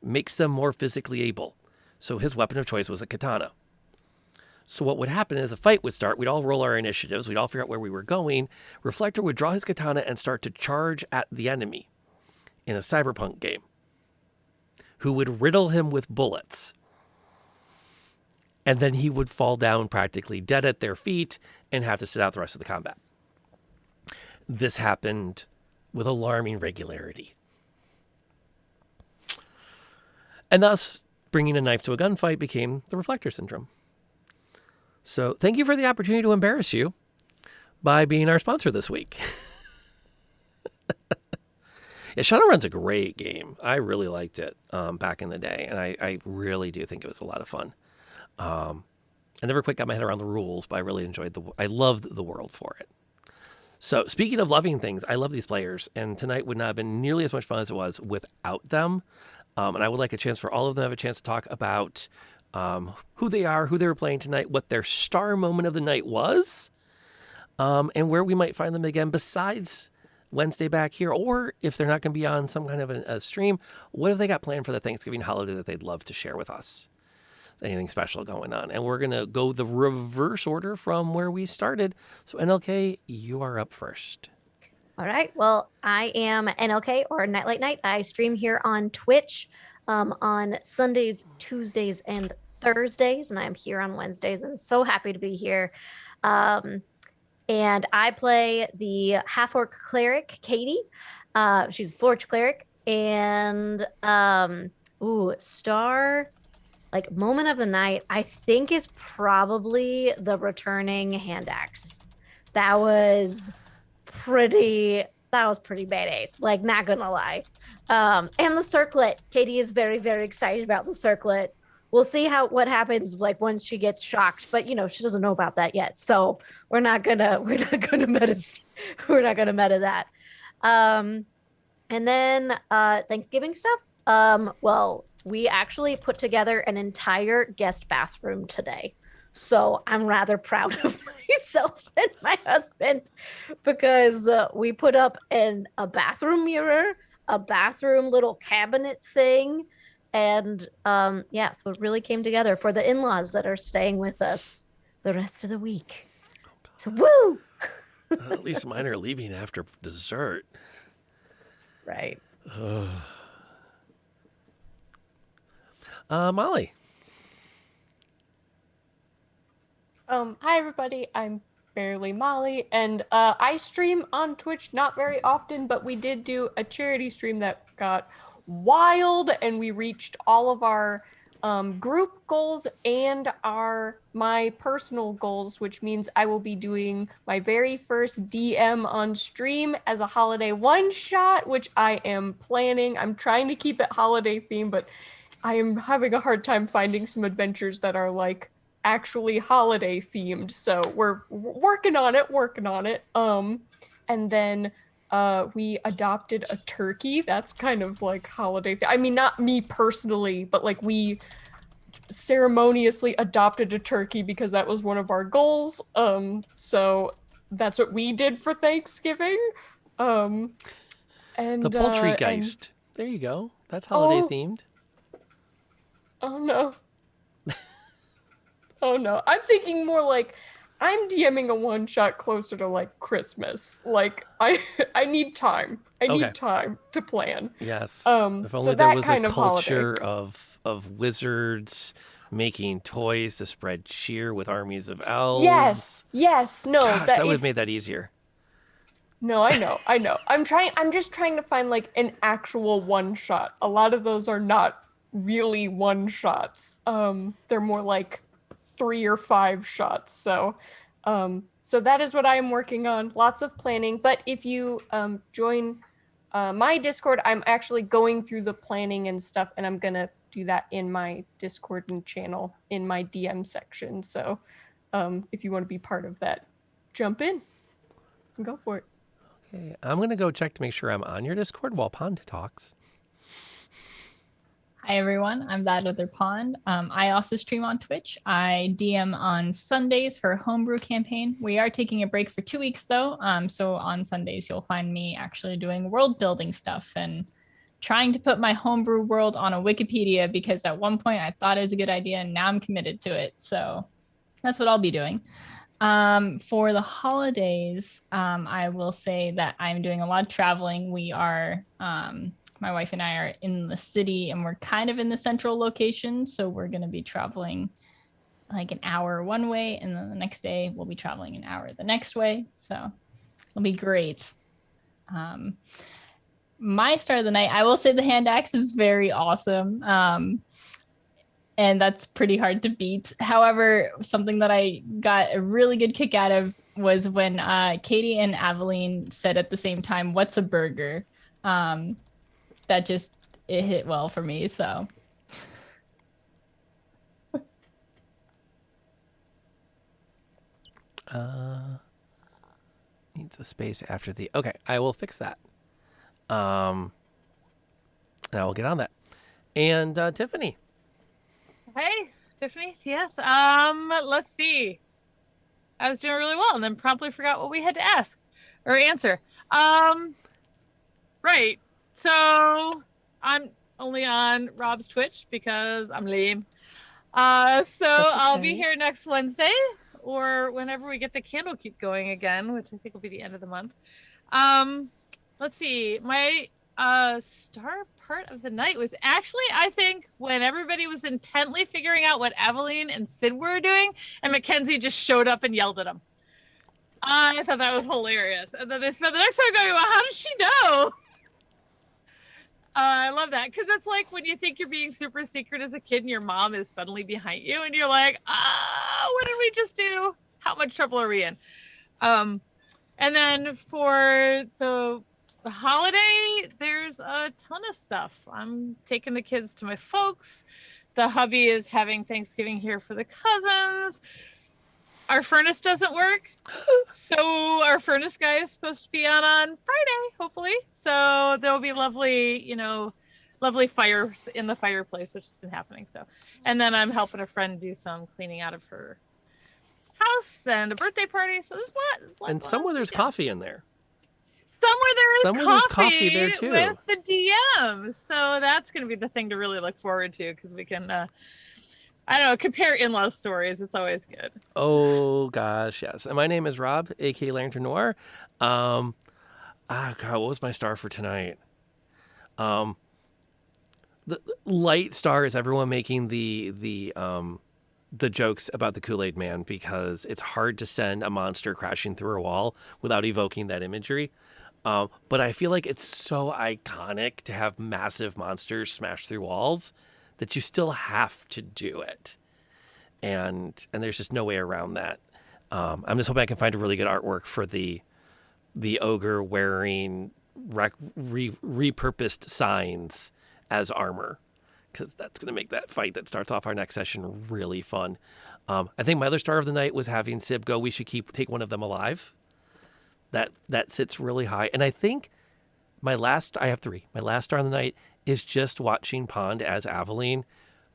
S2: makes them more physically able. So his weapon of choice was a katana. So what would happen is a fight would start. We'd all roll our initiatives. We'd all figure out where we were going. Reflector would draw his katana and start to charge at the enemy in a cyberpunk game, who would riddle him with bullets. And then he would fall down practically dead at their feet and have to sit out the rest of the combat. This happened with alarming regularity. And thus, bringing a knife to a gunfight became the Reflector Syndrome. So thank you for the opportunity to embarrass you by being our sponsor this week. Yeah, Shadowrun's a great game. I really liked it back in the day, and I really do think it was a lot of fun. I never quite got my head around the rules, but I really enjoyed I loved the world for it. So speaking of loving things, I love these players, and tonight would not have been nearly as much fun as it was without them. And I would like a chance for all of them to have a chance to talk about who they are, who they were playing tonight, what their star moment of the night was, and where we might find them again besides Wednesday back here, or if they're not going to be on some kind of a stream, what have they got planned for the Thanksgiving holiday that they'd love to share with us? Anything special going on? And we're going to go the reverse order from where we started. So NLK, you are up first.
S5: All right. Well, I am NLK, or Nightlight Night. I stream here on Twitch on Sundays, Tuesdays, and Thursdays, and I'm here on Wednesdays, and so happy to be here. And I play the half-orc cleric, Katie. She's a forge cleric, and star, like, moment of the night, I think is probably the returning hand axe. That was pretty badass, like, not gonna lie. And the circlet. Katie is very, very excited about the circlet. We'll see what happens, like, once she gets shocked, but you know, she doesn't know about that yet. So we're not gonna meta that. And then Thanksgiving stuff. Well, we actually put together an entire guest bathroom today. So I'm rather proud of myself and my husband, because we put up a bathroom mirror, a bathroom little cabinet thing. And so it really came together for the in-laws that are staying with us the rest of the week. So woo!
S2: At least mine are leaving after dessert.
S5: Right.
S2: Molly.
S4: Hi everybody, I'm Barely Molly, and I stream on Twitch not very often, but we did do a charity stream that got wild, and we reached all of our group goals and my personal goals, which means I will be doing my very first DM on stream as a holiday one-shot, which I am planning. I'm trying to keep it holiday themed, but I am having a hard time finding some adventures that are like actually holiday themed, so we're working on it. And then we adopted a turkey. That's kind of like holiday I mean, not me personally, but like we ceremoniously adopted a turkey because that was one of our goals. So that's what we did for Thanksgiving. And
S2: The Poultrygeist. There you go. That's holiday themed.
S4: Oh no. Oh no. I'm thinking more like I'm DMing a one shot closer to like Christmas. Like I need time. I need time to plan.
S2: Yes. If
S4: So
S2: only there
S4: that
S2: was
S4: kind
S2: a
S4: of holiday.
S2: culture of wizards making toys to spread cheer with armies of elves.
S4: Yes. No,
S2: Gosh, that would have made that easier.
S4: No, I know. I'm just trying to find like an actual one shot. A lot of those are not really one shots. They're more like 3 or 5 shots. So that is what I am working on. Lots of planning. But if you join my Discord, I'm actually going through the planning and stuff, and I'm gonna do that in my Discord and channel in my DM section. So if you want to be part of that, jump in and go for it.
S2: Okay, I'm going to go check to make sure I'm on your Discord while Pond talks.
S3: Hi, everyone. I'm That Other Pond. I also stream on Twitch. I DM on Sundays for Homebrew campaign. We are taking a break for 2 weeks, though. So on Sundays, you'll find me actually doing world building stuff and trying to put my homebrew world on a Wikipedia, because at one point I thought it was a good idea and now I'm committed to it. So that's what I'll be doing. For the holidays, I will say that I'm doing a lot of traveling. We are, my wife and I are in the city, and we're kind of in the central location. So we're going to be traveling like an hour one way, and then the next day we'll be traveling an hour the next way. So it'll be great. My start of the night, I will say the hand axe is very awesome. And that's pretty hard to beat. However, something that I got a really good kick out of was when Katie and Aveline said at the same time, "What's a burger?" That just, it hit well for me, so.
S2: Needs a space after the, okay, I will fix that. And I will get on that. And Tiffany.
S1: Hey, Tiffany, yes. Let's see. I was doing really well and then promptly forgot what we had to ask or answer. Right. So I'm only on Rob's Twitch because I'm lame. So I'll be here next Wednesday or whenever we get the Candlekeep going again, which I think will be the end of the month. Let's see. My star part of the night was actually, I think, when everybody was intently figuring out what Aveline and Sid were doing, and Mackenzie just showed up and yelled at them. I thought that was hilarious. And then they spent the next time going, well, how does she know? I love that, because it's like when you think you're being super secret as a kid and your mom is suddenly behind you and you're like, what did we just do? How much trouble are we in? And then for the holiday, there's a ton of stuff. I'm taking the kids to my folks. The hubby is having Thanksgiving here for the cousins. Our furnace doesn't work, so our furnace guy is supposed to be on Friday, hopefully. So there will be lovely, lovely fires in the fireplace, which has been happening. So, and then I'm helping a friend do some cleaning out of her house and a birthday party. So there's a lot.
S2: And somewhere there's coffee in there.
S1: Somewhere there's coffee
S2: there too
S1: with the DM. So that's going to be the thing to really look forward to, because we can, I don't know, compare in-law stories. It's always good.
S2: Oh gosh, yes. And my name is Rob, aka Lantern Noir. God, what was my star for tonight? The light star is everyone making the jokes about the Kool-Aid Man, because it's hard to send a monster crashing through a wall without evoking that imagery. But I feel like it's so iconic to have massive monsters smash through walls that you still have to do it. And there's just no way around that. I'm just hoping I can find a really good artwork for the ogre wearing repurposed signs as armor, because that's going to make that fight that starts off our next session really fun. I think my other star of the night was having Sib go, we should take one of them alive. That sits really high. And I think I have 3. My last star of the night is just watching Pond as Aveline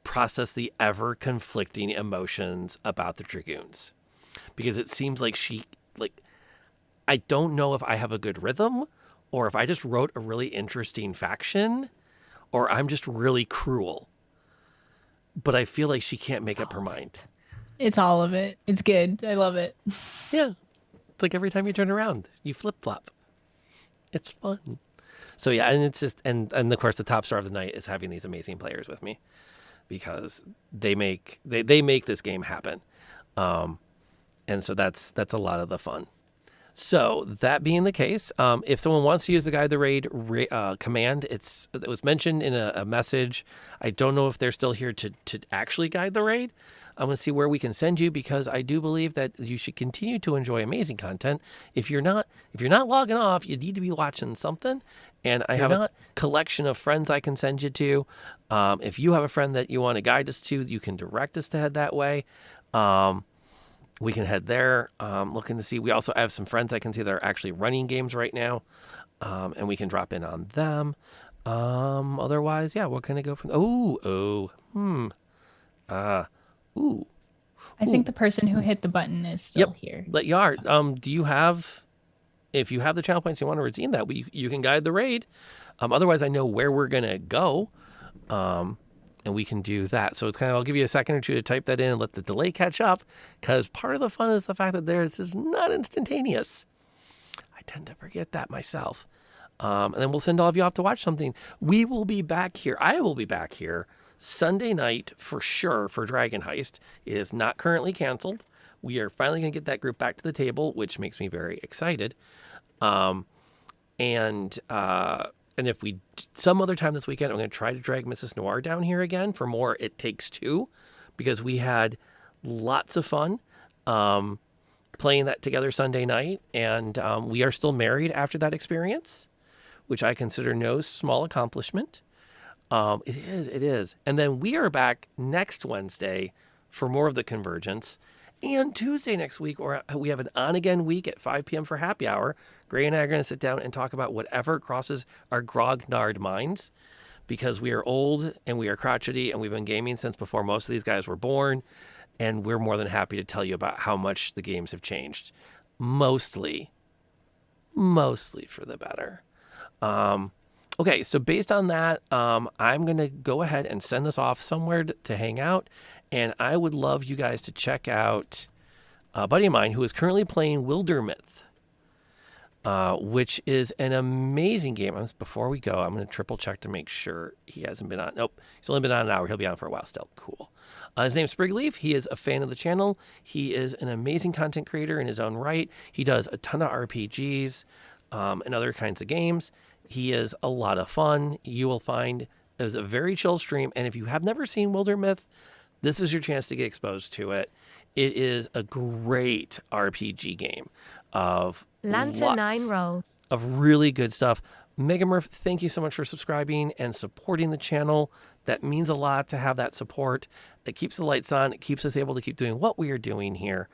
S2: process the ever conflicting emotions about the Dragoons, because it seems like I don't know if I have a good rhythm, or if I just wrote a really interesting faction, or I'm just really cruel. But I feel like she can't make up her mind.
S3: It's all of it. It's good. I love it.
S2: Yeah. It's like every time you turn around, you flip-flop. It's fun. So yeah, and it's just, and of course the top star of the night is having these amazing players with me, because they make this game happen. And so that's a lot of the fun. So that being the case, if someone wants to use the Guide the Raid command, it was mentioned in a message. I don't know if they're still here to actually guide the raid. I'm going to see where we can send you, because I do believe that you should continue to enjoy amazing content. If you're not logging off, you need to be watching something. And I have a collection of friends I can send you to. If you have a friend that you want to guide us to, you can direct us to head that way. We can head there, looking to see. We also have some friends I can see that are actually running games right now, and we can drop in on them. Otherwise, yeah, what can I go from?
S3: I think the person who hit the button is still here.
S2: But you are. Do you have? If you have the channel points you want to redeem that, you can guide the raid. Otherwise, I know where we're gonna go. And we can do that. So it's kind of, I'll give you a second or two to type that in and let the delay catch up, because part of the fun is the fact that this is not instantaneous. I tend to forget that myself. And then we'll send all of you off to watch something. We will be back here. I will be back here Sunday night for sure for Dragon Heist. It is not currently canceled. We are finally going to get that group back to the table, which makes me very excited. And if we, some other time this weekend, I'm going to try to drag Mrs. Noir down here again for more It Takes Two, because we had lots of fun playing that together Sunday night. And we are still married after that experience, which I consider no small accomplishment. It is. And then we are back next Wednesday for more of the Convergence. And Tuesday next week, or we have an on-again week at 5 p.m. for happy hour. Gray and I are going to sit down and talk about whatever crosses our grognard minds, because we are old and we are crotchety and we've been gaming since before most of these guys were born. And we're more than happy to tell you about how much the games have changed. Mostly for the better. Okay, so based on that, I'm going to go ahead and send this off somewhere to hang out. And I would love you guys to check out a buddy of mine who is currently playing Wildermyth, which is an amazing game. Before we go, I'm going to triple check to make sure he hasn't been on. Nope, he's only been on an hour. He'll be on for a while still. Cool. His name's Sprigleaf. He is a fan of the channel. He is an amazing content creator in his own right. He does a ton of RPGs and other kinds of games. He is a lot of fun. You will find it was a very chill stream. And if you have never seen Wildermyth, this is your chance to get exposed to it. It is a great RPG game of
S19: Lantern 9 roll
S2: of really good stuff. Megamurph, thank you so much for subscribing and supporting the channel. That means a lot to have that support. It keeps the lights on. It keeps us able to keep doing what we are doing here,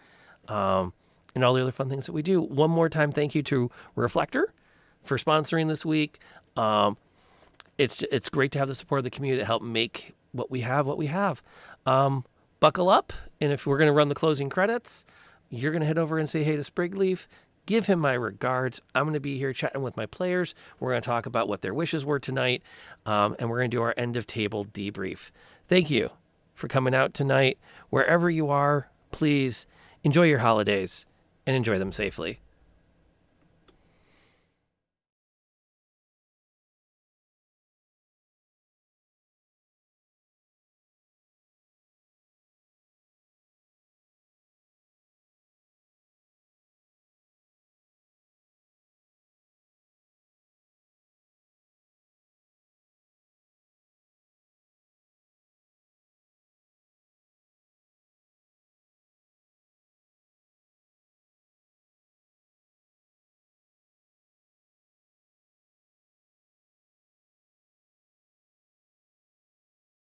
S2: and all the other fun things that we do. One more time, thank you to Reflector for sponsoring this week. It's great to have the support of the community to help make what we have. Buckle up, and if we're going to run the closing credits, you're going to head over and say hey to Sprigleaf. Give him my regards. I'm going to be here chatting with my players. We're going to talk about what their wishes were tonight, and we're going to do our end of table debrief. Thank you for coming out tonight. Wherever you are, please enjoy your holidays and enjoy them safely.